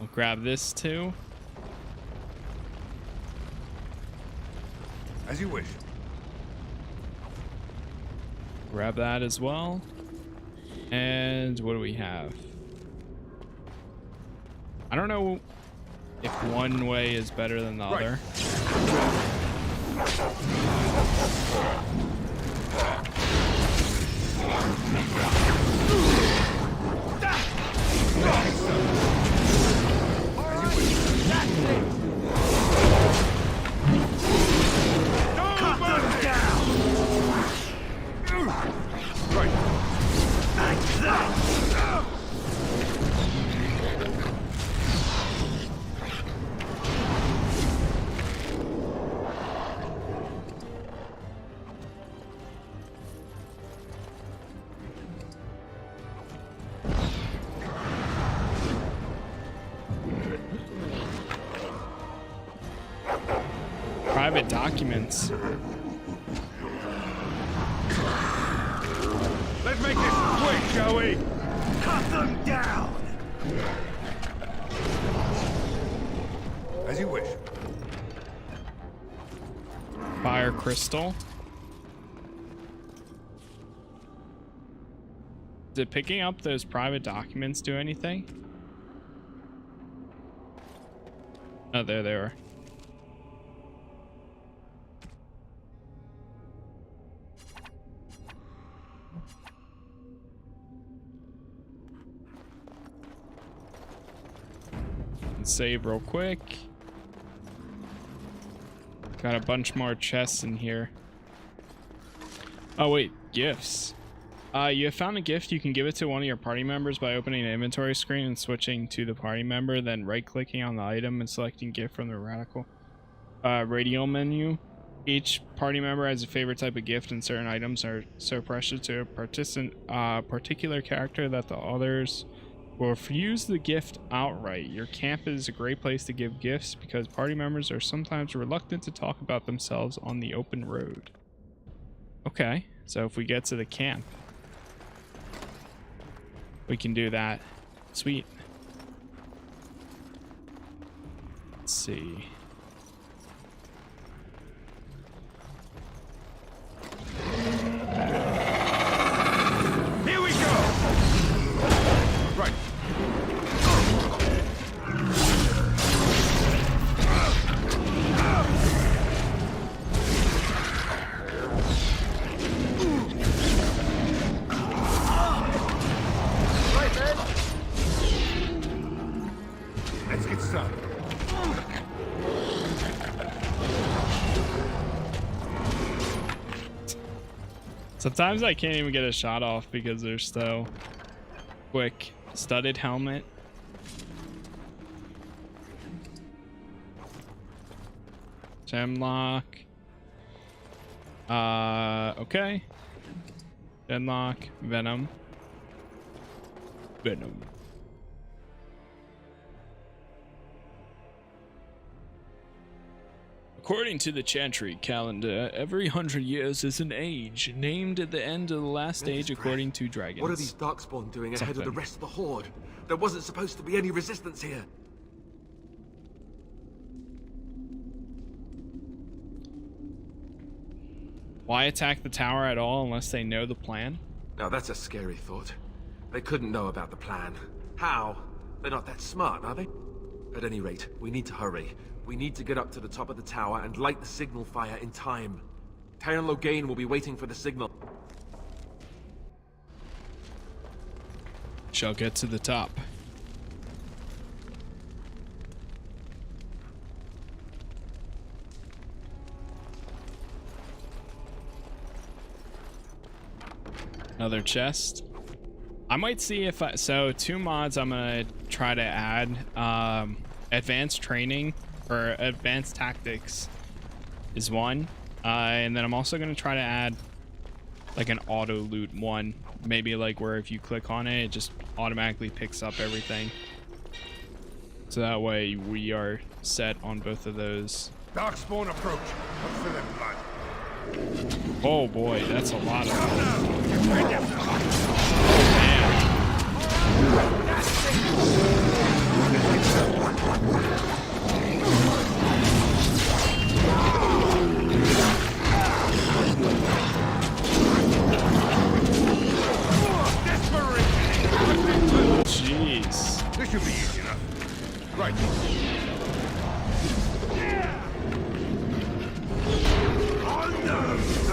I'll grab this too. As you wish. Grab that as well. And what do we have? I don't know if one way is better than the other. Private documents. Let's make this quick, shall we? Cut them down! As you wish. Fire crystal. Did picking up those private documents do anything? Oh, there they are. Save real quick. Got a bunch more chests in here. Oh wait, gifts. You have found a gift. You can give it to one of your party members by opening an inventory screen and switching to the party member, then right-clicking on the item and selecting gift from the radial menu. Each party member has a favorite type of gift, and certain items are so precious to a particular character that the others will refuse the gift outright. Your camp is a great place to give gifts because party members are sometimes reluctant to talk about themselves on the open road. Okay, so if we get to the camp, we can do that. Sweet. Let's see. Here we go! Right. Let's get started. Sometimes I can't even get a shot off because they're so quick. Studded helmet. Gemlock. Okay. Genlock. Venom. Venom. According to the Chantry calendar, every 100 years is an age, named at the end of the last age according to dragons. What are these Darkspawn doing ahead of the rest of the Horde? There wasn't supposed to be any resistance here. Why attack the tower at all unless they know the plan? Now that's a scary thought. They couldn't know about the plan. How? They're not that smart, are they? At any rate, we need to hurry. We need to get up to the top of the tower and light the signal fire in time. Tyron Loghain will be waiting for the signal. Shall get to the top. Another chest. I might see if I... So, 2 mods I'm gonna try to add. Advanced training or advanced tactics is one. And then I'm also gonna try to add like an auto loot one. Maybe like where if you click on it, it just automatically picks up everything. So that way we are set on both of those. Darkspawn approach. Look for them blood. Oh boy, that's a lot of them. Jeez. This should be easy enough. Right. Oh no!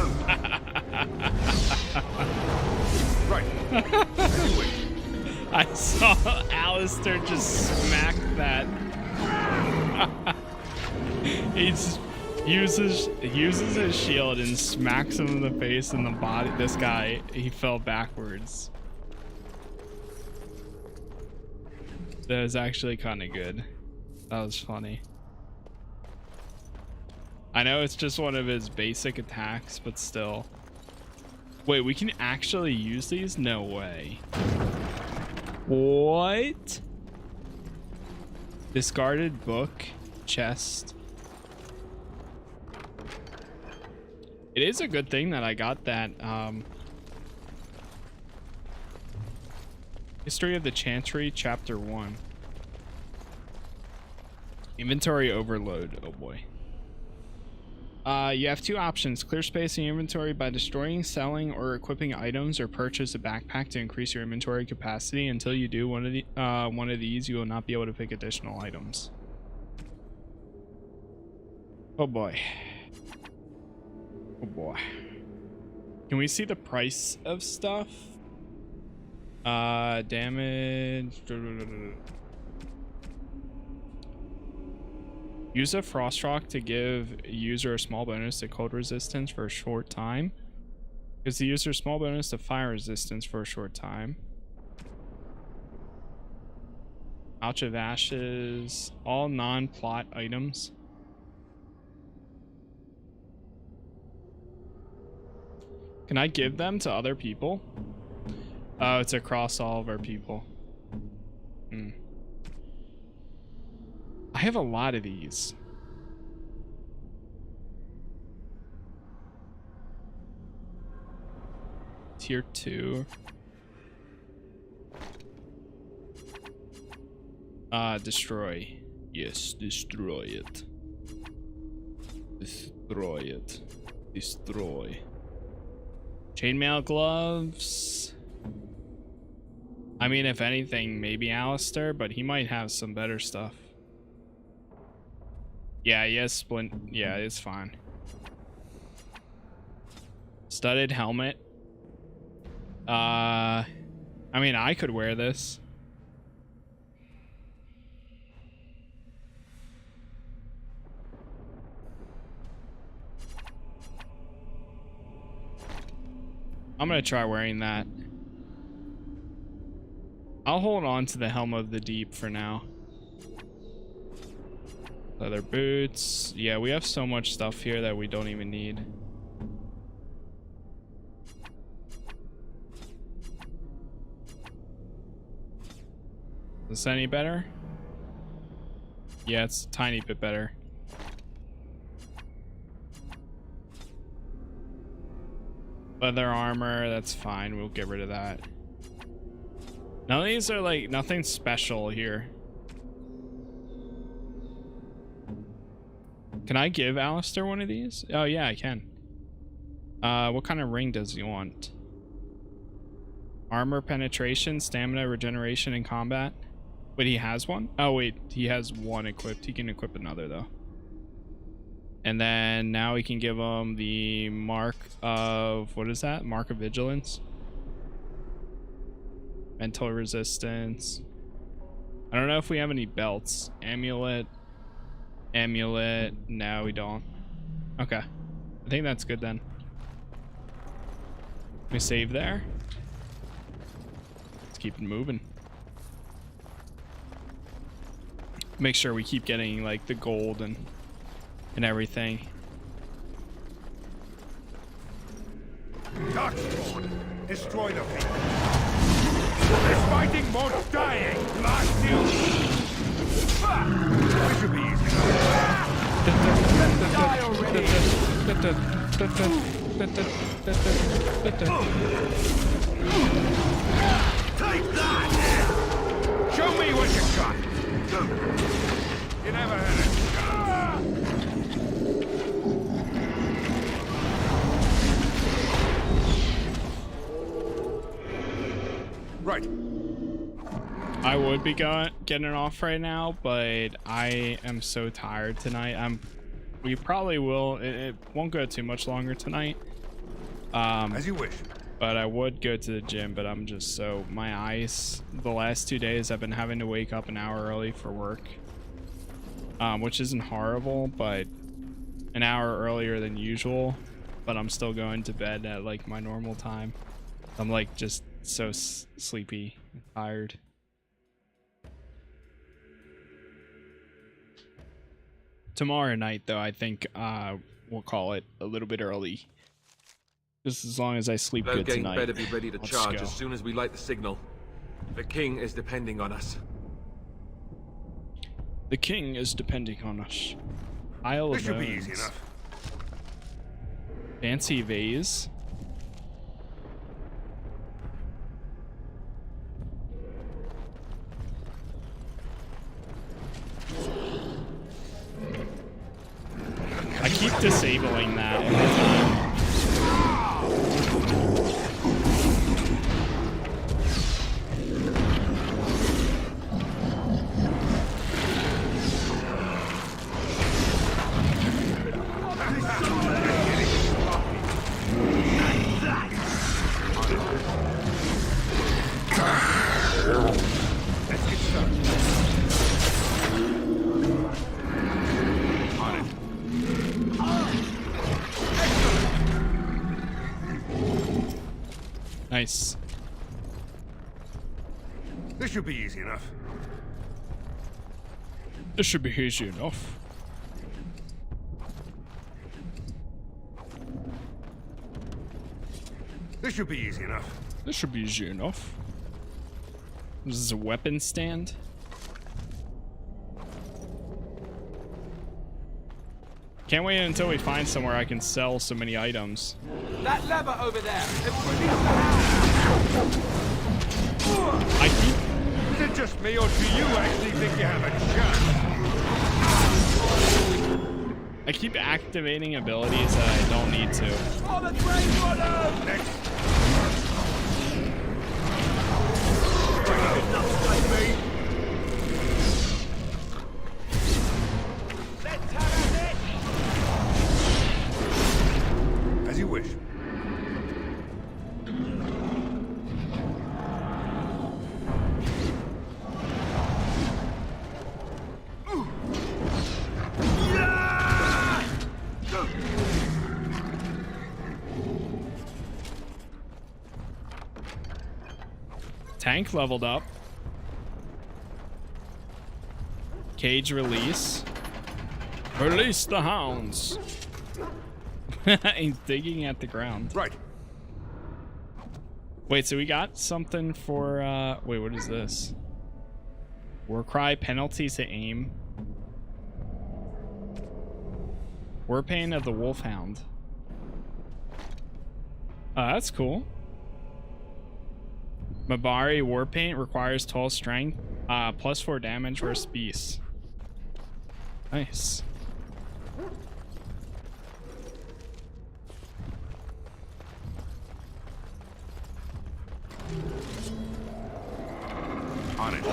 saw Alistair just smack that. He just uses his shield and smacks him in the face and the body. This guy, he fell backwards. That was actually kind of good. That was funny. I know it's just one of his basic attacks, but still. Wait, we can actually use these? No way. What? Discarded book, chest. It is a good thing that I got that History of the Chantry, Chapter 1. Inventory overload. Oh boy. You have two options: clear space in your inventory by destroying, selling, or equipping items, or purchase a backpack to increase your inventory capacity. Until you do one of these, you will not be able to pick additional items. Oh boy. Oh boy. Can we see the price of stuff? Damage. Use a frost rock to give a user a small bonus to cold resistance for a short time. Gives the user a small bonus to fire resistance for a short time. Ouch of Ashes. All non-plot items. Can I give them to other people? Oh, it's across all of our people. Hmm. I have a lot of these. Tier 2. Destroy. Yes, destroy it. Destroy it. Destroy. Chainmail gloves. I mean, if anything, maybe Alistair, but he might have some better stuff. Yeah, he has splint. Yeah, it's fine. Studded helmet. I mean, I could wear this. I'm gonna try wearing that. I'll hold on to the Helm of the Deep for now. Leather boots. Yeah, we have so much stuff here that we don't even need. Is this any better? Yeah, it's a tiny bit better. Leather armor, that's fine. We'll get rid of that. None of these are like nothing special here. Can I give Alistair one of these? Oh yeah, I can. What kind of ring does he want? Armor penetration, stamina, regeneration, and combat. Wait, he has one? Oh wait, he has one equipped. He can equip another though. And then now we can give him the mark of, what is that? Mark of Vigilance. Mental resistance. I don't know if we have any belts. Amulet. Amulet. No, we don't. Okay. I think that's good then. We save there. Let's keep it moving. Make sure we keep getting like the gold and everything. Darkspawn, destroy the people. There's fighting more dying. Blast you. We should be easy. Die already. Take that. Show me what you got. You never had it. Right. I would be getting off right now, but I am so tired tonight. We probably will. It won't go too much longer tonight. As you wish. But I would go to the gym, but I'm just so... My eyes, the last 2 days, I've been having to wake up an hour early for work. Which isn't horrible, but an hour earlier than usual. But I'm still going to bed at like my normal time. I'm like just so sleepy and tired. Tomorrow night, though, I think we'll call it a little bit early. Just as long as I sleep good Loghain tonight. better be ready to Let's charge go. as soon as we light the signal. The king is depending on us. The king is depending on us. Isle of This should be Bones. easy enough. Fancy vase. I keep disabling that every time. Nice. This should be easy enough. This should be easy enough. This should be easy enough. This should be easy enough. This is a weapon stand. Can't wait until we find somewhere I can sell so many items. That lever over there. I keep... Is it just me, or do you actually think you have a chance? I keep activating abilities that I don't need to. Oh, the Grey Warden! Next. Let's have at it! As you wish. Tank leveled up. Cage release. Release the hounds. He's digging at the ground. Right. Wait, so we got something for wait, what is this? Warcry penalties to aim. Warpaint of the Wolfhound. That's cool. Mabari Warpaint requires 12 strength, plus 4 damage versus beasts. Nice. On it.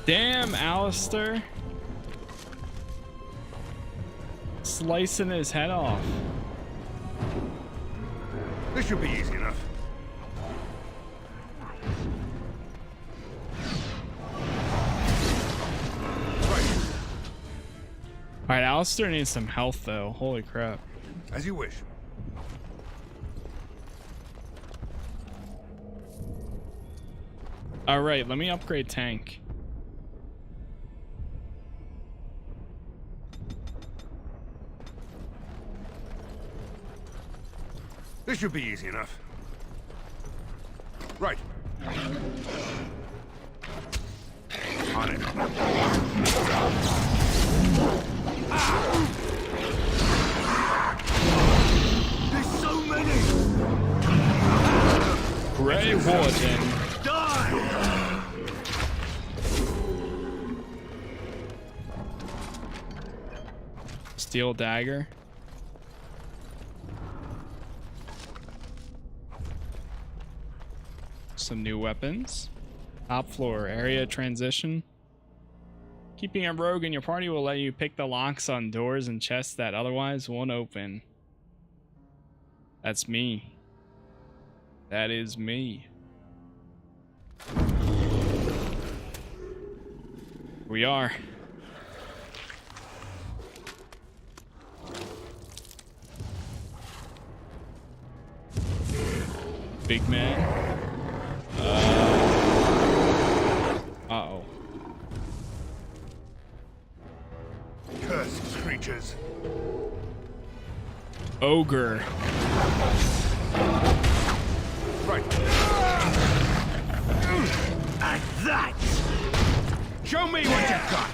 Damn, Alistair. Slicing his head off. This should be easy enough. Alright, Alistair needs some health though. Holy crap. As you wish. Alright, let me upgrade tank. This should be easy enough. Right. On it. Steel dagger. Some new weapons. Top floor, area transition. Keeping a rogue in your party will let you pick the locks on doors and chests that otherwise won't open. That's me. That is me. We are. Big man. Uh-oh. Cursed creatures. Ogre. Right. And that! Show me what you got!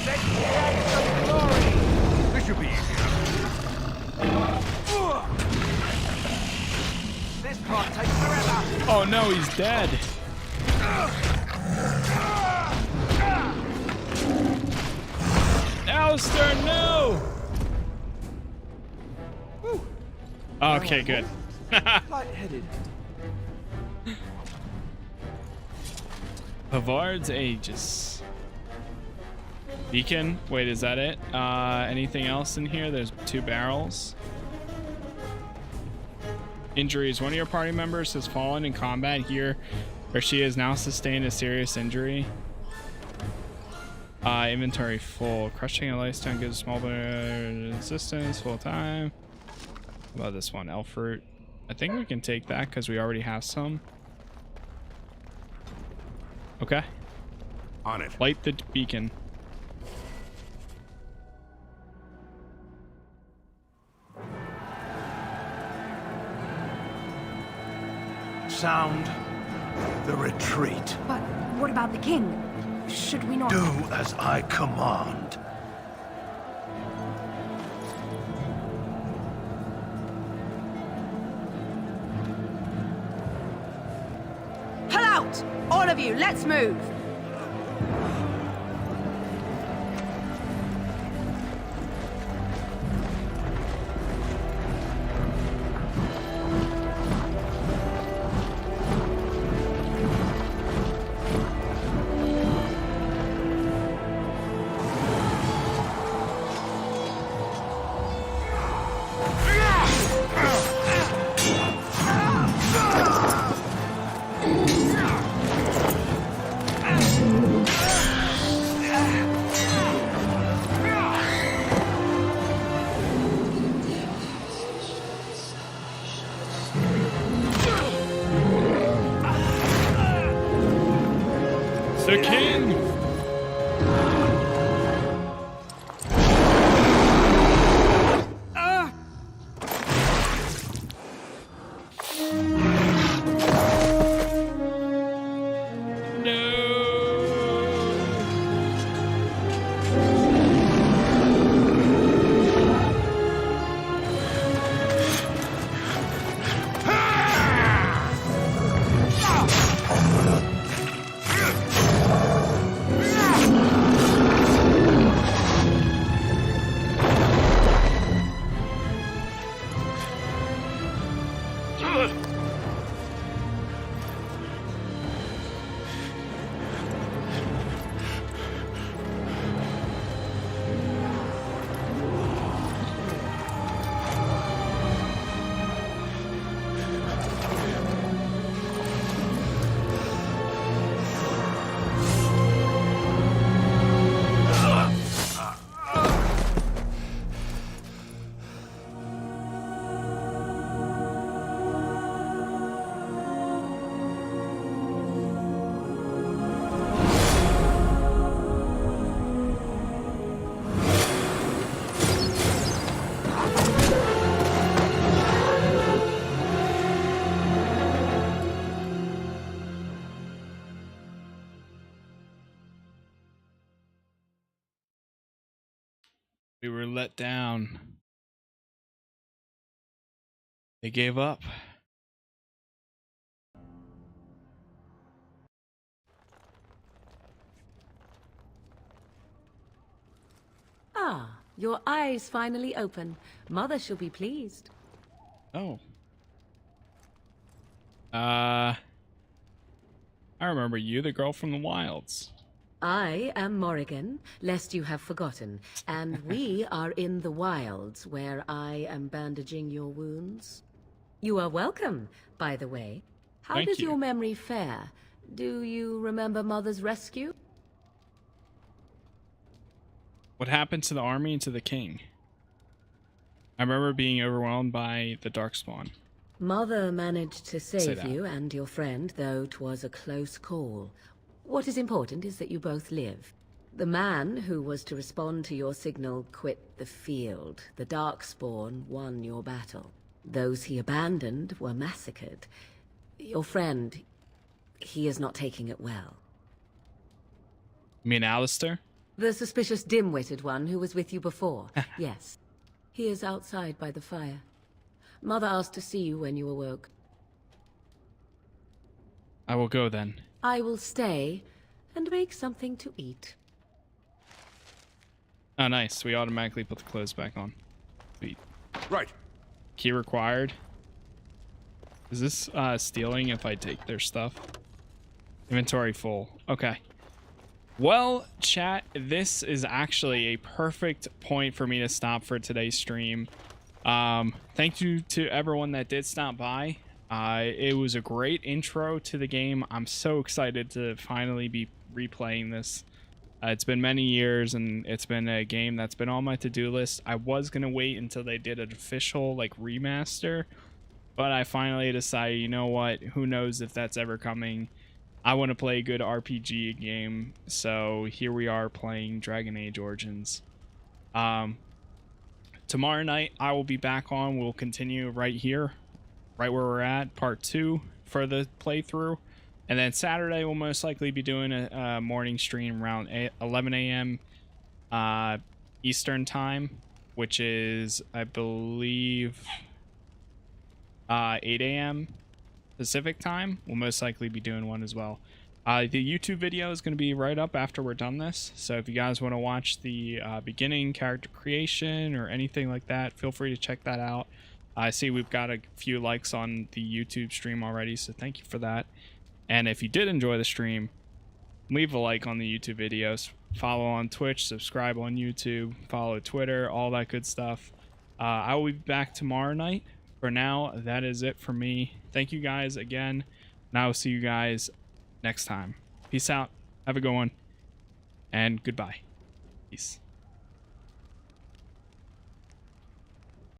Let's get some glory! This should be easy. This part takes forever! Oh no, he's dead. Alistair, no! Okay, good. Lightheaded. Pavard's Aegis. Beacon. Wait, is that it? Anything else in here? There's 2 barrels. Injuries. One of your party members has fallen in combat here, where she has now sustained a serious injury. Inventory full. Crushing a lifestone gives small resistance full time. How about this one? Elf fruit. I think we can take that because we already have some. Okay. On it. Light the beacon. Sound the retreat. But what about the king? Should we not... Do as I command. Pull out! All of you, let's move! The king! We were let down. They gave up. Ah, Your eyes finally open. Mother shall be pleased. Oh. I remember you, the girl from the wilds. I am Morrigan, lest you have forgotten, and we are in the wilds, where I am bandaging your wounds. You are welcome, by the way. How Thank does you. your memory fare? Do you remember Mother's rescue? What happened to the army and to the king? I remember being overwhelmed by the Darkspawn. Mother managed to save that. you and your friend, though 'twas a close call. What is important is that you both live. The man who was to respond to your signal quit the field. The Darkspawn won your battle. Those he abandoned were massacred. Your friend, he is not taking it well. You mean Alistair? The suspicious dim-witted one who was with you before. Yes. He is outside by the fire. Mother asked to see you when you awoke. I will go then. I will stay and make something to eat. Oh, nice. We automatically put the clothes back on. Sweet. Right. Key required. Is this stealing if I take their stuff? Inventory full. Okay. Well, chat, this is actually a perfect point for me to stop for today's stream. Thank you to everyone that did stop by. It was a great intro to the game. I'm so excited to finally be replaying this. It's been many years, and it's been a game that's been on my to-do list. I was gonna wait until they did an official like remaster, but I finally decided, you know what, who knows if that's ever coming. I want to play a good RPG game, so here we are playing Dragon Age Origins. Tomorrow night I will be back on. We'll continue right here, right where we're at, part 2 for the playthrough. And then Saturday we'll most likely be doing a morning stream around 11 a.m. Eastern time, which is, I believe, 8 a.m. Pacific time. We'll most likely be doing one as well. The YouTube video is going to be right up after we're done this, so if you guys want to watch the beginning character creation or anything like that, feel free to check that out. I see we've got a few likes on the YouTube stream already, so thank you for that. And if you did enjoy the stream, leave a like on the YouTube videos, follow on Twitch, subscribe on YouTube, follow Twitter, all that good stuff. I will be back tomorrow night. For now, that is it for me. Thank you guys again, and I will see you guys next time. Peace out. Have a good one, and goodbye. Peace.